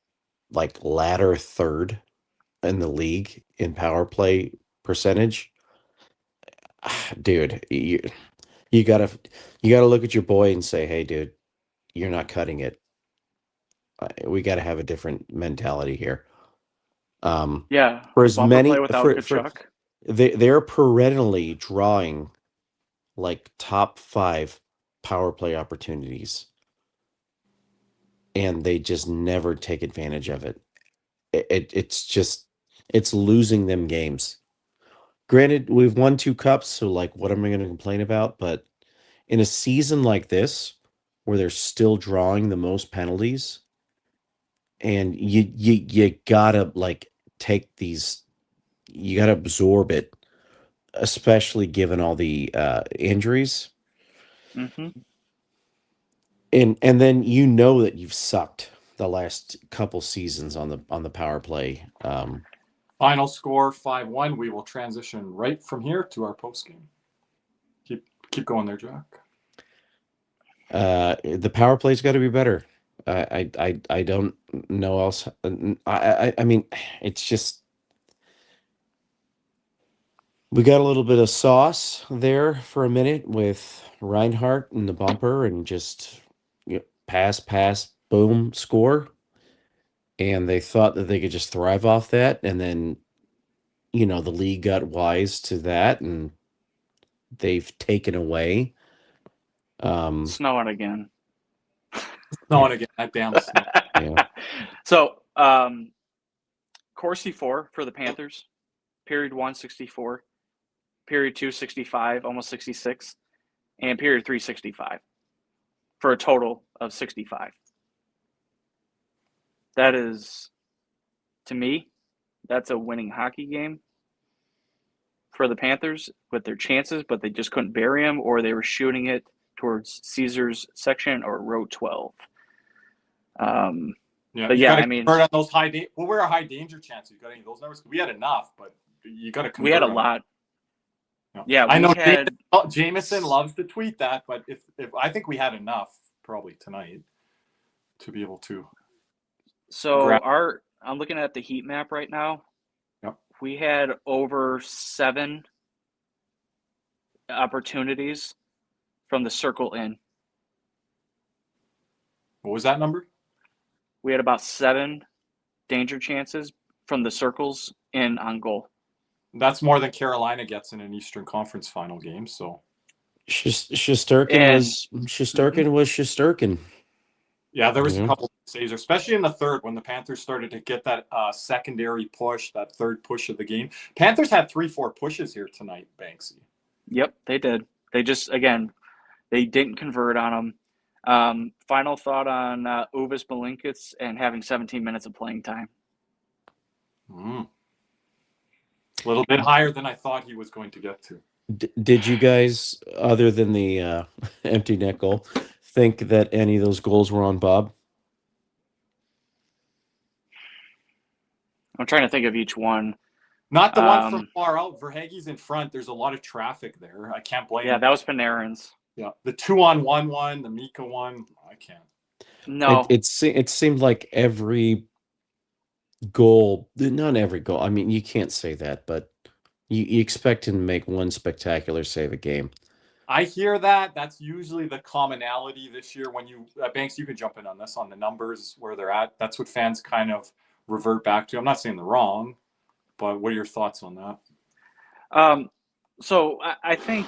like latter third in the league in power play percentage, dude, you gotta look at your boy and say, hey, dude, you're not cutting it. We got to have a different mentality here. For as many without Kachuk. They're perennially drawing like top 5 power play opportunities, and they just never take advantage of it. It's losing them games. Granted, we've won 2 cups, so like, what am I going to complain about? But in a season like this, where they're still drawing the most penalties, and you gotta like take these, you gotta absorb it, especially given all the injuries. Mm-hmm. And then that you've sucked the last couple seasons on the power play. Final score 5-1. We will transition right from here to our post game. Keep going there, Jack. The power play's got to be better. I don't know else. I mean, it's just, we got a little bit of sauce there for a minute with Reinhardt and the bumper, and just pass, boom, score. And they thought that they could just thrive off that. And then, the league got wise to that, and they've taken away. Snowing again. That damn snow. Yeah. So, Corsi 4 for the Panthers. Period 1, 64. Period 2, 65, almost 66. And period 3, 65. For a total of 65. That is, to me, that's a winning hockey game for the Panthers with their chances, but they just couldn't bury them, or they were shooting it towards Caesar's section or row 12. But yeah, I mean, on those what were our high danger chances? You got any of those numbers? We had enough, but you got to. We had a lot. No. Yeah, I know. Jameson loves to tweet that, but if I think we had enough probably tonight to be able to. So I'm looking at the heat map right now. Yep. We had over 7 opportunities from the circle in. What was that number? We had about 7 danger chances from the circles in on goal. That's more than Carolina gets in an Eastern Conference final game. So Shesterkin was Shesterkin. Yeah, there was a couple of saves, especially in the third when the Panthers started to get that secondary push, that third push of the game. Panthers had 3-4 pushes here tonight, Banksy. Yep, they did. They just, again, they didn't convert on them. Final thought on Uvis Malinkis and having 17 minutes of playing time. A little bit higher than I thought he was going to get to. Did you guys, other than the empty net goal, think that any of those goals were on Bob? I'm trying to think of each one. Not the one from far out. Verhaeghe's in front. There's a lot of traffic there. I can't blame him. Yeah, that was Panarin's. Yeah, the 2-on-1 one, the Mika one, I can't. No. It seemed like every goal, not every goal, I mean, you can't say that, but You expect him to make one spectacular save a game. I hear that. That's usually the commonality this year. When you Banks, you can jump in on this on the numbers where they're at. That's what fans kind of revert back to. I'm not saying they're wrong, but what are your thoughts on that? So I think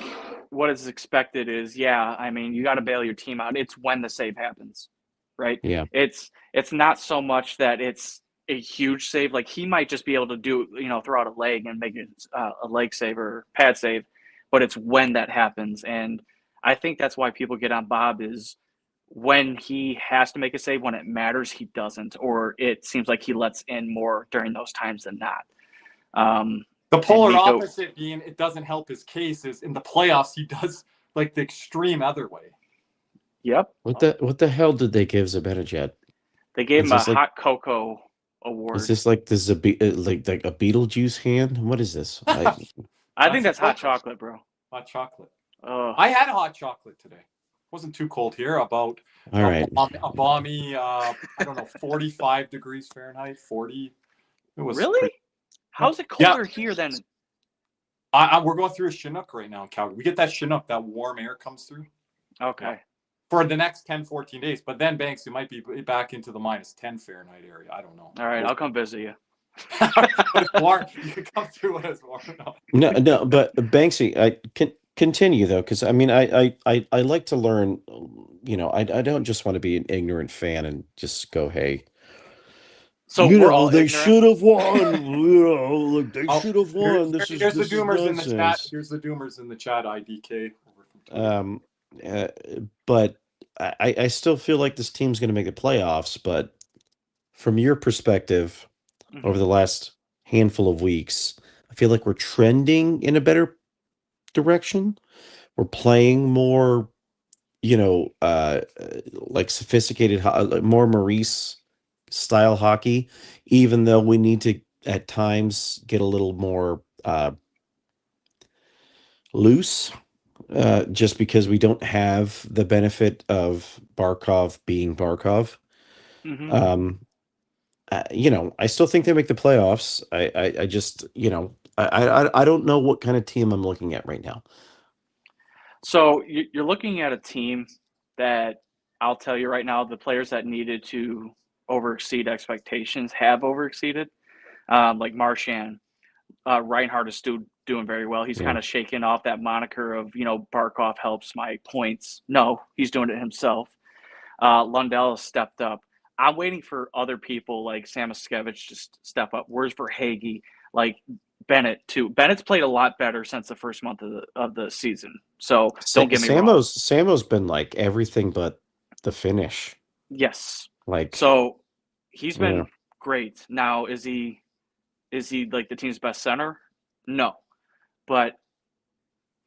what is expected is, yeah, I mean, you got to bail your team out. It's when the save happens, right? Yeah. It's not so much that it's a huge save. Like he might just be able to do, throw out a leg and make it a leg save or pad save, but it's when that happens. And I think that's why people get on Bob is when he has to make a save, when it matters, he doesn't, or it seems like he lets in more during those times than not. The polar opposite being it doesn't help his case is in the playoffs he does like the extreme other way. Yep. What the hell did they give Zibanejad? They gave him a hot cocoa award. Is this like this like a Beetlejuice hand? What is this? I think that's hot chocolate, bro. Hot chocolate. I had a hot chocolate today. It wasn't too cold here. About a balmy, I don't know, 45 degrees Fahrenheit, 40. It was really. How's it colder here than? We're going through a Chinook right now in Calgary. We get that Chinook, that warm air comes through. Okay. For the next 10, 14 days. But then, Banks, you might be back into the minus 10 Fahrenheit area. I don't know. All right, I'll come visit you. It's warm. You can come through when it's warm enough. No, but Banksy, I can continue though, because I mean, I like to learn. I don't just want to be an ignorant fan and just go, hey. So they should have won. Like they should have won. Here's the doomers in the chat. Here's the doomers in the chat. IDK. But I still feel like this team's going to make the playoffs. But from your perspective, over the last handful of weeks, I feel like we're trending in a better direction. We're playing more, like sophisticated, more Maurice style hockey, even though we need to at times get a little more loose, just because we don't have the benefit of Barkov being Barkov. I still think they make the playoffs. I just, I don't know what kind of team I'm looking at right now. So you're looking at a team that I'll tell you right now, the players that needed to overexceed expectations have overexceeded. Like Marchand, Reinhardt is still doing very well. He's kind of shaking off that moniker of, Barkov helps my points. No, he's doing it himself. Lundell has stepped up. I'm waiting for other people like Samoskevich to step up. Where's Verhaeghe? Like Bennett too. Bennett's played a lot better since the first month of the season. So don't get me wrong. Samo's been like everything but the finish. Yes. Like so he's been great. Now is he like the team's best center? No. But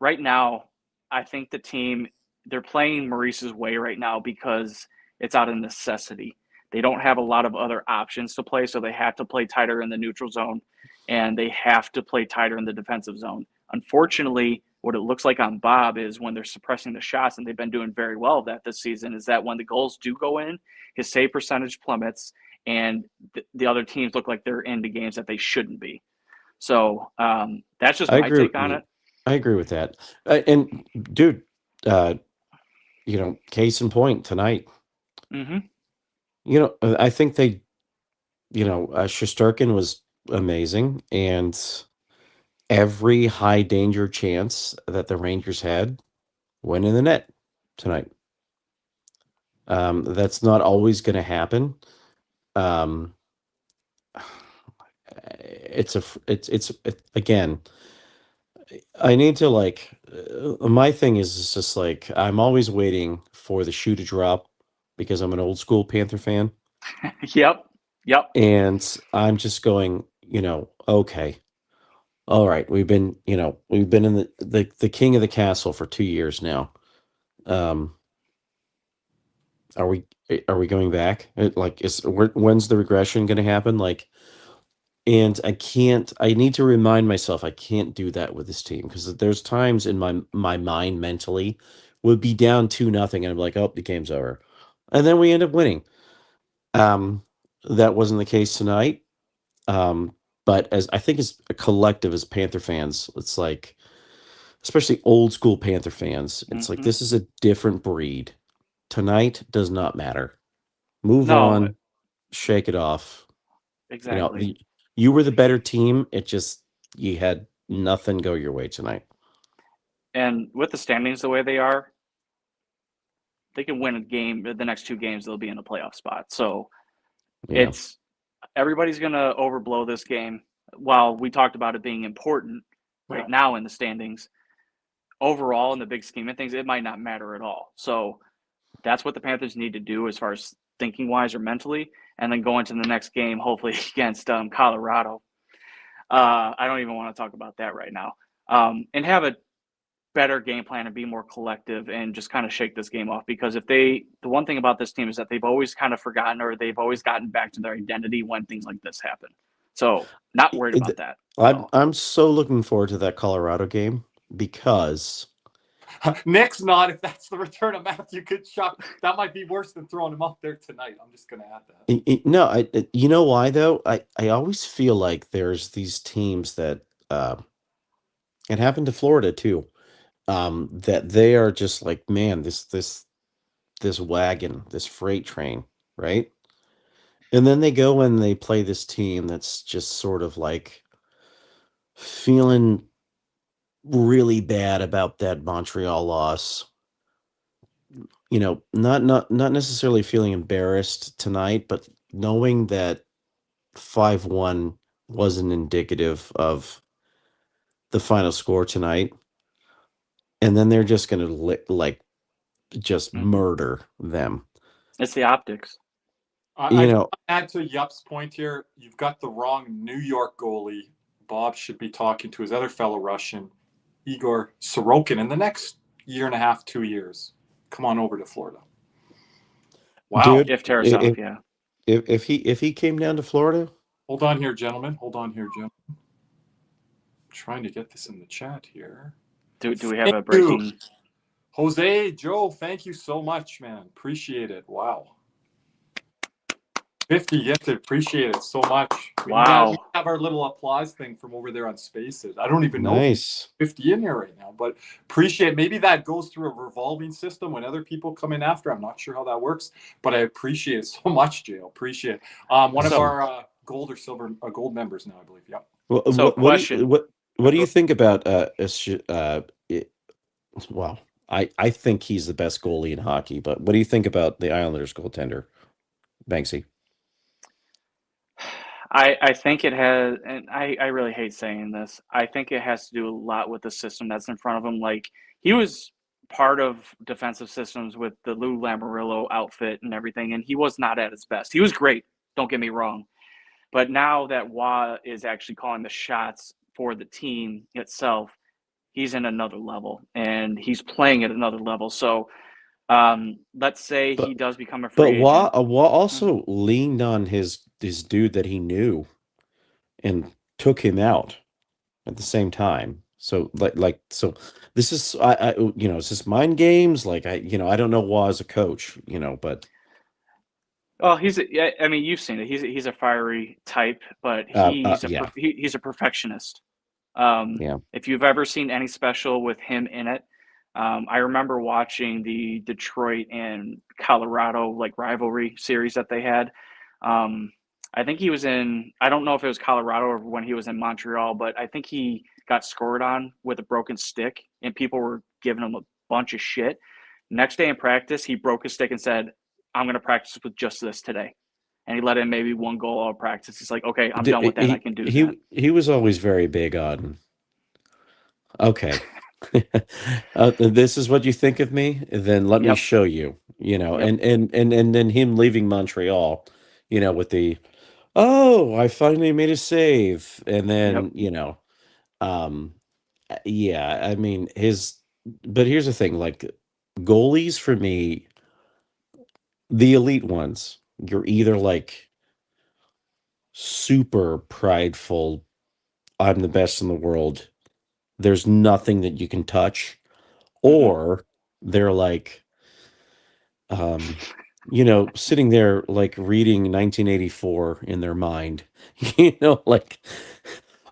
right now, I think the team, they're playing Maurice's way right now because it's out of necessity. They don't have a lot of other options to play, so they have to play tighter in the neutral zone, and they have to play tighter in the defensive zone. Unfortunately, what it looks like on Bob is when they're suppressing the shots, and they've been doing very well of that this season, is that when the goals do go in, his save percentage plummets, and the other teams look like they're into games that they shouldn't be. So that's just my take on it. I agree with that. And dude, case in point tonight. I think they, Shesterkin was amazing, and every high danger chance that the Rangers had went in the net tonight. That's not always going to happen. It's again, I need to my thing is just like, I'm always waiting for the shoe to drop because I'm an old school Panther fan. Yep. And I'm just going, okay, all right. We've been in the king of the castle for 2 years now. Are we going back? When's the regression going to happen? And I need to remind myself I can't do that with this team, because there's times in my mind mentally would be down 2-0 and I'm like, oh, the game's over. And then we end up winning. That wasn't the case tonight. but as I think as a collective as Panther fans, it's like, especially old school Panther fans, it's like Mhm. this is a different breed. Tonight does not matter. Move No, on, shake it off. You know, exactly. you were the better team. It just you had nothing go your way tonight. And with the standings the way they are, they can win a game. The next 2 games, they'll be in a playoff spot. So Yeah. it's everybody's going to overblow this game. While we talked about it being important right now in the standings, overall in the big scheme of things, it might not matter at all. So that's what the Panthers need to do as far as thinking wise or mentally, and then go into the next game, hopefully against Colorado. I don't even want to talk about that right now. And have a better game plan and be more collective and just kind of shake this game off, because the one thing about this team is that they've always kind of forgotten, or they've always gotten back to their identity when things like this happen. So not worried about that at all. I'm so looking forward to that Colorado game because Nick's not. If that's the return of Matthew Tkachuk, that might be worse than throwing him out there tonight. I'm just going to add that. no, you know why though? I always feel like there's these teams that it happened to Florida too. That they are just like, man, this wagon, this freight train, right? And then they go and they play this team that's just sort of like feeling really bad about that Montreal loss. You know, not necessarily feeling embarrassed tonight, but knowing that 5-1 wasn't indicative of the final score tonight. And then they're just going to like just murder them. It's the optics. I just want to add to Yup's point here. You've got the wrong New York goalie. Bob should be talking to his other fellow Russian, Igor Sorokin, in the next year and a half, 2 years. Come on over to Florida. Wow. Dude, If Tarasov, yeah. If he came down to Florida, hold on here, gentlemen. I'm trying to get this in the chat here. Do we have a breaking? Jose, Joe, thank you so much, man. Appreciate it. Wow. 50 gifted. Appreciate it so much. Wow. We have our little applause thing from over there on Spaces. I don't even know nice. if 50 in here right now, but appreciate. Maybe that goes through a revolving system when other people come in after. I'm not sure how that works, but I appreciate it so much, Jay. Appreciate it. One of our gold or silver gold members now, I believe. Yeah. Well, So question. What do you think about well, I think he's the best goalie in hockey, but what do you think about the Islanders goaltender, Banksy? I think it has, and I really hate saying this. I think it has to do a lot with the system that's in front of him. Like, he was part of defensive systems with the Lou Lamoriello outfit and everything, and he was not at his best. He was great, don't get me wrong. But now that Wah is actually calling the shots for the team itself, he's in another level, and he's playing at another level. So let's say he does become a free agent. But Wah also leaned on his dude that he knew and took him out at the same time. So so this is it's just mind games. Like I don't know Wah as a coach, but well, I mean, you've seen it. He's a fiery type, but he's a perfectionist. If you've ever seen any special with him in it, I remember watching the Detroit and Colorado like rivalry series that they had. I think he was in, I don't know if it was Colorado or when he was in Montreal, but I think he got scored on with a broken stick and people were giving him a bunch of shit. Next day in practice, he broke his stick and said, I'm going to practice with just this today. And he let in maybe one goal all practice. He's like, okay, I'm done with that. I can do that. He was always very big on, okay, this is what you think of me? Then let me show you, and then him leaving Montreal, with the, oh, I finally made a save. And then, yeah, I mean, but here's the thing, like goalies for me, the elite ones, you're either like super prideful, I'm the best in the world, there's nothing that you can touch, or they're like, sitting there like reading 1984 in their mind, like,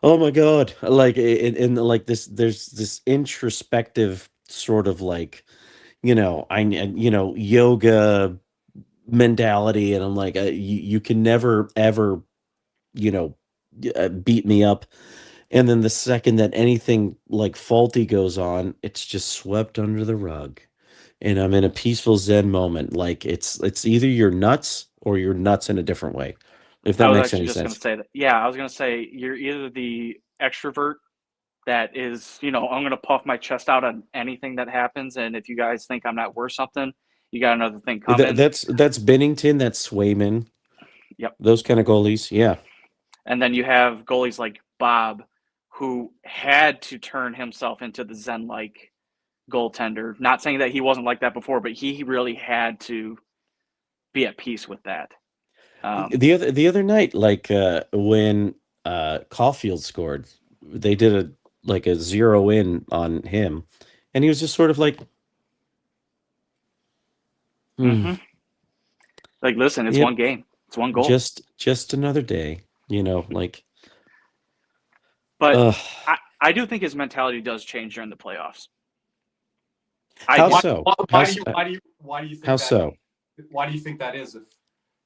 oh my God, like in like this, there's this introspective sort of like, yoga mentality, and I'm like, you can never ever, you know, beat me up. And then the second that anything like faulty goes on, it's just swept under the rug. And I'm in a peaceful Zen moment. Like it's either you're nuts or you're nuts in a different way. If I that was makes actually any just going sense. to say that. Yeah, I was going to say you're either the extrovert that is, I'm going to puff my chest out on anything that happens. And if you guys think I'm not worth something, you got another thing coming. That's Bennington, that's Swayman, Yep. those kind of goalies. Yeah. And then you have goalies like Bob, who had to turn himself into the Zen-like goaltender. Not saying that he wasn't like that before, but he really had to be at peace with that. The other night, like when Caulfield scored, they did a zero in on him, and he was just sort of like, Mm-hmm. Like, listen, it's yep, one game. It's one goal. just another day, like. But I do think his mentality does change during the playoffs. How so? Why do you think How that? so? Why do you think that is? If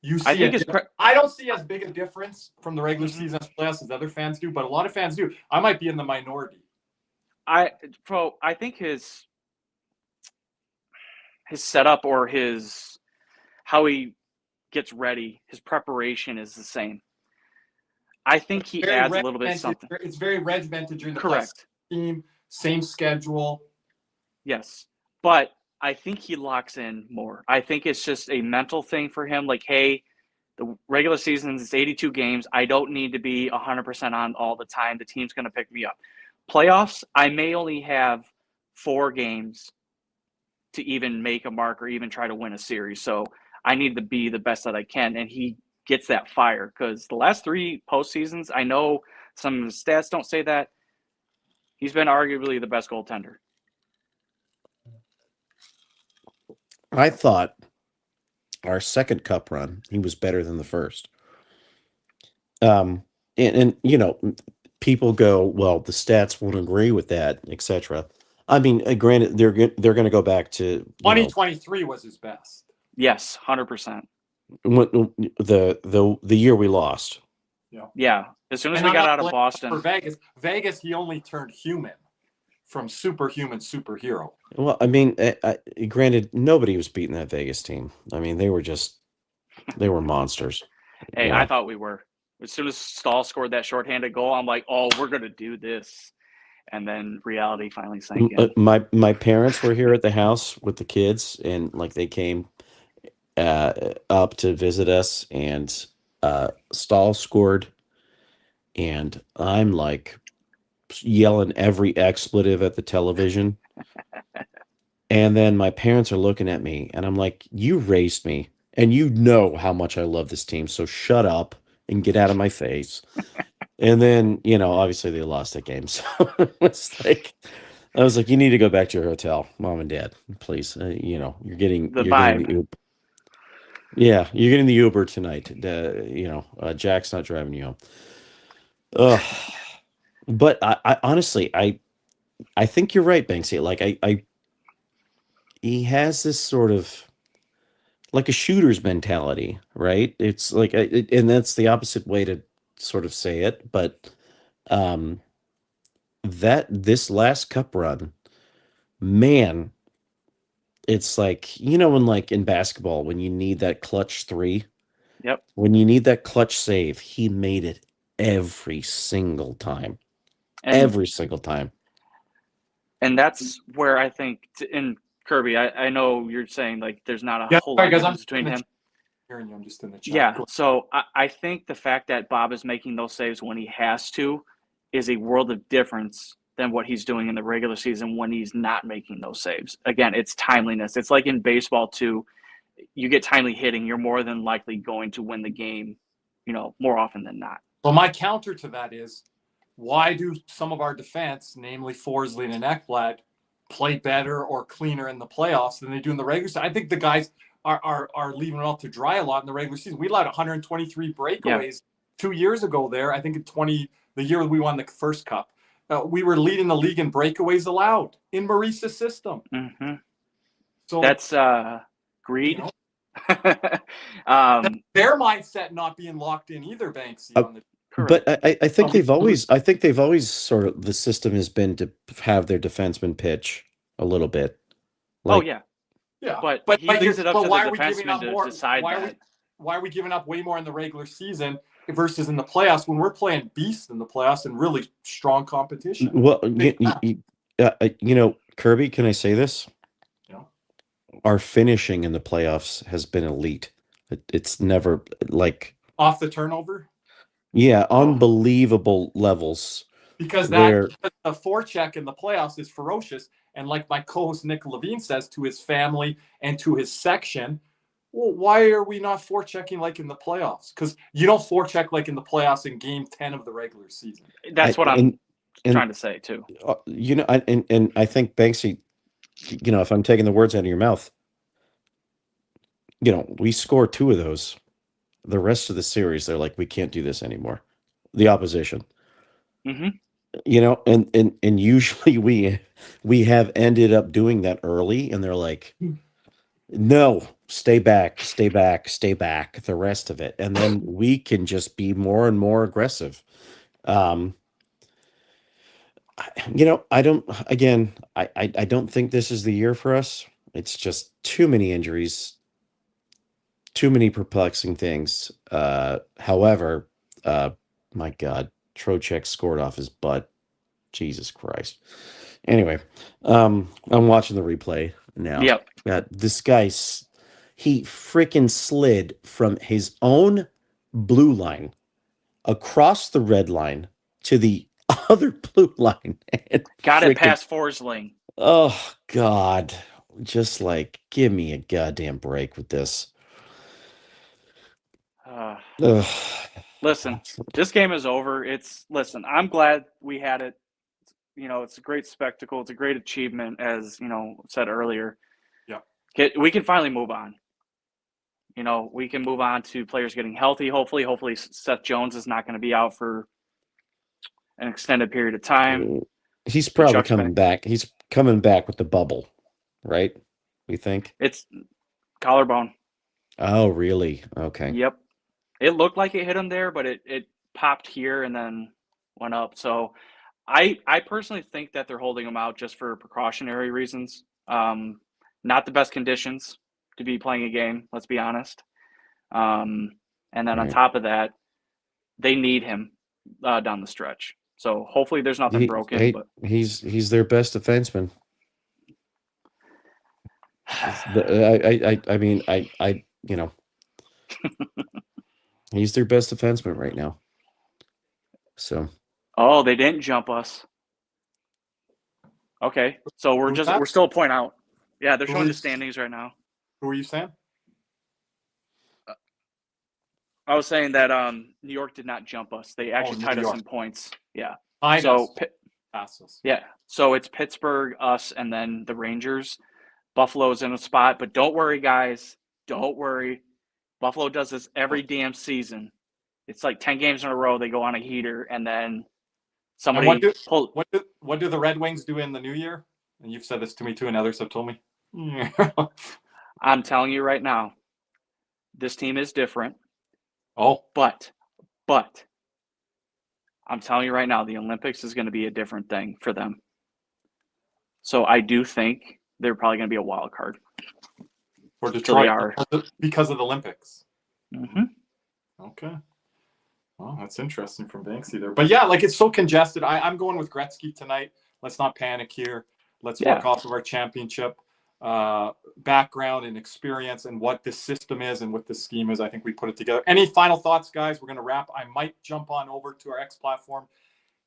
you see, I don't see as big a difference from the regular season as playoffs as other fans do, but a lot of fans do. I might be in the minority. I think his setup or how he gets ready, his preparation is the same. I think he adds a little bit something. It's very regimented during the correct team, same schedule. Yes, but I think he locks in more. I think it's just a mental thing for him. Like, hey, the regular season is 82 games. I don't need to be 100% on all the time. The team's going to pick me up. Playoffs, I may only have 4 games to even make a mark or even try to win a series. So I need to be the best that I can. And he gets that fire because the last 3 postseasons, I know some of the stats don't say that, he's been arguably the best goaltender. I thought our second cup run, he was better than the first. And people go, well, the stats won't agree with that, etc. I mean, granted, they're going to go back to 2023 was his best. Yes, 100%. The year we lost. Yeah. As soon as we got out of Boston. For Vegas, he only turned human from superhuman superhero. Well, I mean, granted, nobody was beating that Vegas team. I mean, they were monsters. Hey, I thought we were. As soon as Stahl scored that shorthanded goal, I'm like, oh, we're going to do this. And then reality finally sank in. My parents were here at the house with the kids, and like they came up to visit us, and Stahl scored, and I'm like yelling every expletive at the television. And then my parents are looking at me, and I'm like, you raised me, and you know how much I love this team, so shut up and get out of my face. And then, obviously they lost that game. So it's like, I was like, you need to go back to your hotel, mom and dad, please. You're getting the Uber. Yeah, you're getting the Uber tonight. Jack's not driving you home. But I honestly, I think you're right, Banksy. Like he has this sort of like a shooter's mentality, right? It's like, and that's the opposite way to sort of say it, but that this last cup run, man, it's like, when like in basketball, when you need that clutch 3, yep, when you need that clutch save, he made it every single time. Every single time. And that's where I think, in Kirby, I know you're saying like there's not a whole lot of difference between him. I'm just in the chat. Yeah, so I think the fact that Bob is making those saves when he has to is a world of difference than what he's doing in the regular season when he's not making those saves. Again, it's timeliness. It's like in baseball too. You get timely hitting, you're more than likely going to win the game, more often than not. Well, my counter to that is, why do some of our defense, namely Forsling and Ekblad, play better or cleaner in the playoffs than they do in the regular season? I think the guys are leaving it out to dry a lot in the regular season. We allowed 123 breakaways 2 years ago there. I think the year we won the first cup. We were leading the league in breakaways allowed in Maurice's system. Mm-hmm. So that's greed. You know, their mindset not being locked in either, Banksy. On the But I think they've always sort of, the system has been to have their defenseman pitch a little bit. Like, yeah. But he leaves it up to the defenseman to decide that. Why are we giving up way more in the regular season versus in the playoffs when we're playing beasts in the playoffs and really strong competition? Well, Kirby, can I say this? Yeah. Our finishing in the playoffs has been elite. It's never like off the turnover. Yeah, unbelievable levels. Because the forecheck in the playoffs is ferocious. And like my co-host Nick Levine says to his family and to his section, well, why are we not forechecking like in the playoffs? Because you don't forecheck like in the playoffs in game 10 of the regular season. That's what I'm trying to say too. And I think Banksy, if I'm taking the words out of your mouth, we score 2 of those. The rest of the series, they're like, we can't do this anymore. The opposition. Mm-hmm. And usually we have ended up doing that early, and they're like, no, stay back, the rest of it. And then we can just be more and more aggressive. I don't think this is the year for us. It's just too many injuries, too many perplexing things. However, my God, Trocheck scored off his butt. Jesus Christ. Anyway, I'm watching the replay now. Yep. This guy, he freaking slid from his own blue line across the red line to the other blue line. Got it past Forsling. Oh, God. Just like, give me a goddamn break with this. Listen, this game is over. I'm glad we had it. It's a great spectacle. It's a great achievement, as said earlier. Yeah, we can finally move on. We can move on to players getting healthy. Hopefully Seth Jones is not going to be out for an extended period of time. He's probably coming back. He's coming back with the bubble, right? We think it's collarbone. Oh, really? Okay. Yep. It looked like it hit him there, but it popped here and then went up. So I personally think that they're holding him out just for precautionary reasons. Not the best conditions to be playing a game, let's be honest. And then on top of that, they need him down the stretch. So hopefully there's nothing broken. But he's their best defenseman. He's their best defenseman right now. So. Oh, they didn't jump us. Okay, so we're still a point out. Yeah, they're showing the standings right now. Who are you saying? I was saying that New York did not jump us. They actually tied us in points. Yeah. So it's Pittsburgh, us, and then the Rangers. Buffalo's in a spot, but don't worry, guys. Don't worry. Buffalo does this every damn season. It's like 10 games in a row. They go on a heater, and then somebody what do the Red Wings do in the new year? And you've said this to me too, and others have told me. I'm telling you right now, this team is different. Oh, but I'm telling you right now, the Olympics is going to be a different thing for them. So I do think they're probably going to be a wild card. For Detroit, because of the Olympics. Mm-hmm. Okay. Well, that's interesting from Banksy there. But yeah, it's so congested. I'm going with Gretzky tonight. Let's not panic here. Let's work off of our championship background and experience and what this system is and what this scheme is. I think we put it together. Any final thoughts, guys? We're going to wrap. I might jump on over to our X platform.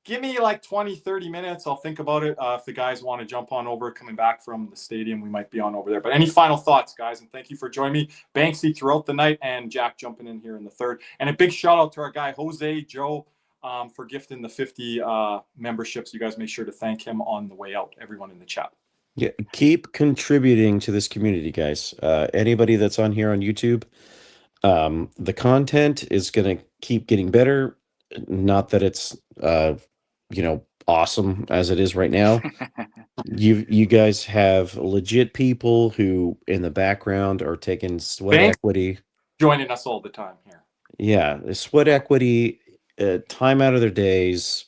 Give me 20, 30 minutes. I'll think about it. If the guys want to jump on over, coming back from the stadium, we might be on over there. But any final thoughts, guys? And thank you for joining me. Banksy throughout the night and Jack jumping in here in the third. And a big shout out to our guy, Jose Joe, for gifting the 50 memberships. You guys make sure to thank him on the way out, everyone in the chat. Yeah, keep contributing to this community, guys. Anybody that's on here on YouTube, the content is going to keep getting better. Not that it's awesome as it is right now. You guys have legit people who in the background are taking sweat Thanks. equity. Joining us all the time here. Yeah, the sweat equity, time out of their days,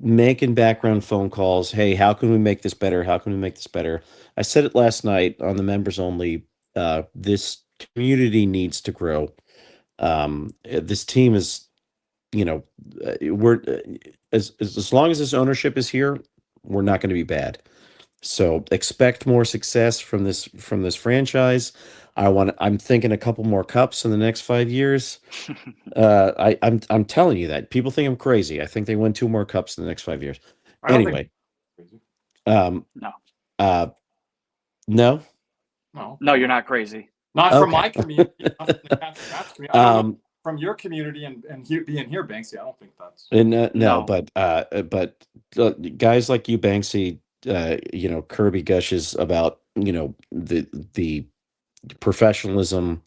making background phone calls. Hey, how can we make this better? How can we make this better? I said it last night on the members only. This community needs to grow. This team is, we're as long as this ownership is here, we're not going to be bad. So expect more success from this franchise. I'm thinking a couple more cups in the next 5 years. I'm telling you that. People think I'm crazy. I think they win 2 more cups in the next 5 years. Anyway, No. No, No, you're not crazy. Not from Okay. my community. Not from the Cats community. I don't know, from your community and being here, Banksy. I don't think that's. and no, No. but guys like you, Banksy, Kirby gushes about the professionalism,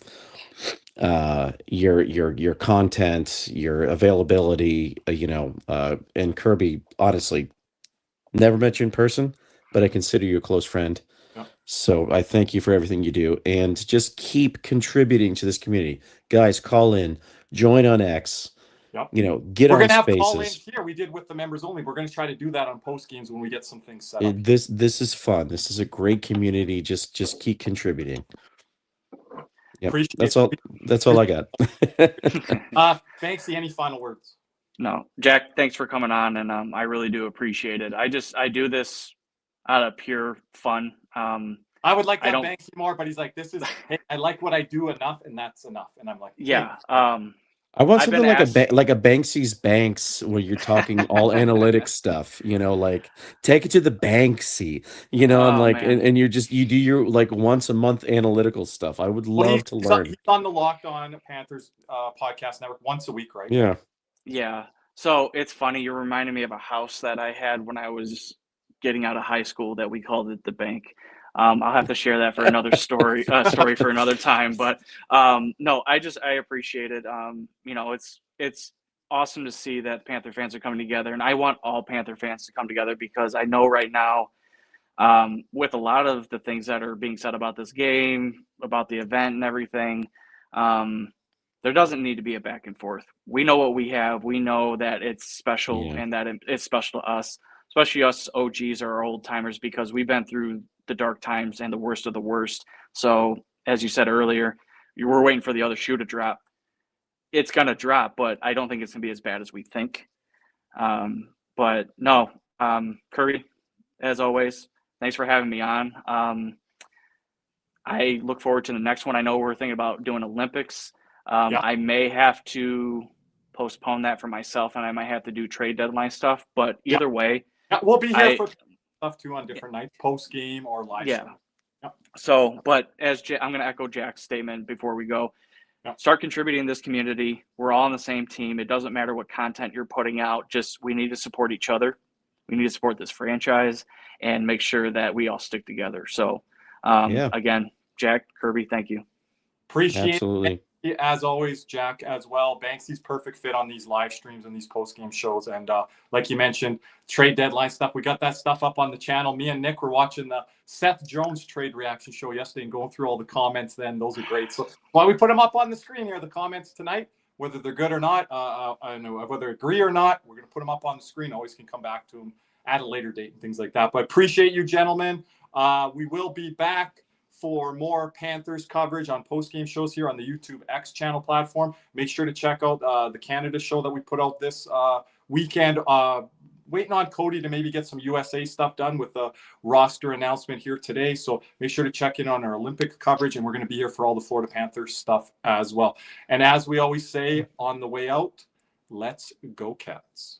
your content, your availability, and Kirby, honestly, never met you in person, but I consider you a close friend. Yep. So I thank you for everything you do, and just keep contributing to this community. Guys, call in, join on X. Yep. Get We're on gonna have call in Spaces. here. We did with the members only. We're gonna try to do that on post games when we get some things set up. This is fun. This is a great community. Just keep contributing. Yep. Appreciate That's all. That's all I got. Banksy, any final words? No, Jack, thanks for coming on, and I really do appreciate it. I do this out of pure fun. I would like I that don't- Banksy more, but he's like, hey, I like what I do enough, and that's enough. And I'm like, Yeah. I want I've something been like asked- like a Banksy's Banks, where you're talking all analytics stuff. Like take it to the Banksy. And Oh, like man. and you do your like once a month analytical stuff. I would love to learn. He's on the Locked On Panthers podcast network once a week, right? Yeah. Yeah. So it's funny. You're reminding me of a house that I had when I was getting out of high school that we called it the bank. I'll have to share that for another story for another time. But no, I appreciate it. It's awesome to see that Panther fans are coming together, and I want all Panther fans to come together because I know right now, with a lot of the things that are being said about this game, about the event and everything, there doesn't need to be a back and forth. We know what we have. We know that it's special and that it's special to us, especially us OGs or old timers, because we've been through the dark times and the worst of the worst. So as you said earlier, you were waiting for the other shoe to drop. It's going to drop, but I don't think it's going to be as bad as we think. But no, Curry, as always, thanks for having me on. I look forward to the next one. I know we're thinking about doing Olympics. I may have to postpone that for myself, and I might have to do trade deadline stuff. But either way, we'll be here for stuff too on different nights, post game or live. Yeah. So, but I'm going to echo Jack's statement before we go. Start contributing to this community. We're all on the same team. It doesn't matter what content you're putting out. Just we need to support each other. We need to support this franchise and make sure that we all stick together. So, again, Jack, Kirby, thank you. Appreciate Absolutely. it. As always, Jack, as well. Banksy's perfect fit on these live streams and these post-game shows. And like you mentioned, trade deadline stuff. We got that stuff up on the channel. Me and Nick were watching the Seth Jones trade reaction show yesterday and going through all the comments then. Those are great. So while we put them up on the screen here, the comments tonight, whether they're good or not, I know whether agree or not, we're going to put them up on the screen. Always can come back to them at a later date and things like that. But appreciate you, gentlemen. We will be back for more Panthers coverage on post-game shows here on the YouTube X channel platform. Make sure to check out the Canada show that we put out this weekend. Waiting on Cody to maybe get some USA stuff done with the roster announcement here today. So make sure to check in on our Olympic coverage, and we're going to be here for all the Florida Panthers stuff as well. And as we always say on the way out, let's go Cats.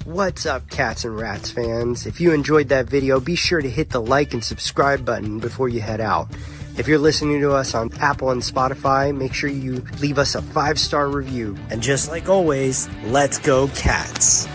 What's up, Cats and Rats fans? If you enjoyed that video, be sure to hit the like and subscribe button before you head out. If you're listening to us on Apple and Spotify, make sure you leave us a 5-star review. And just like always, let's go Cats!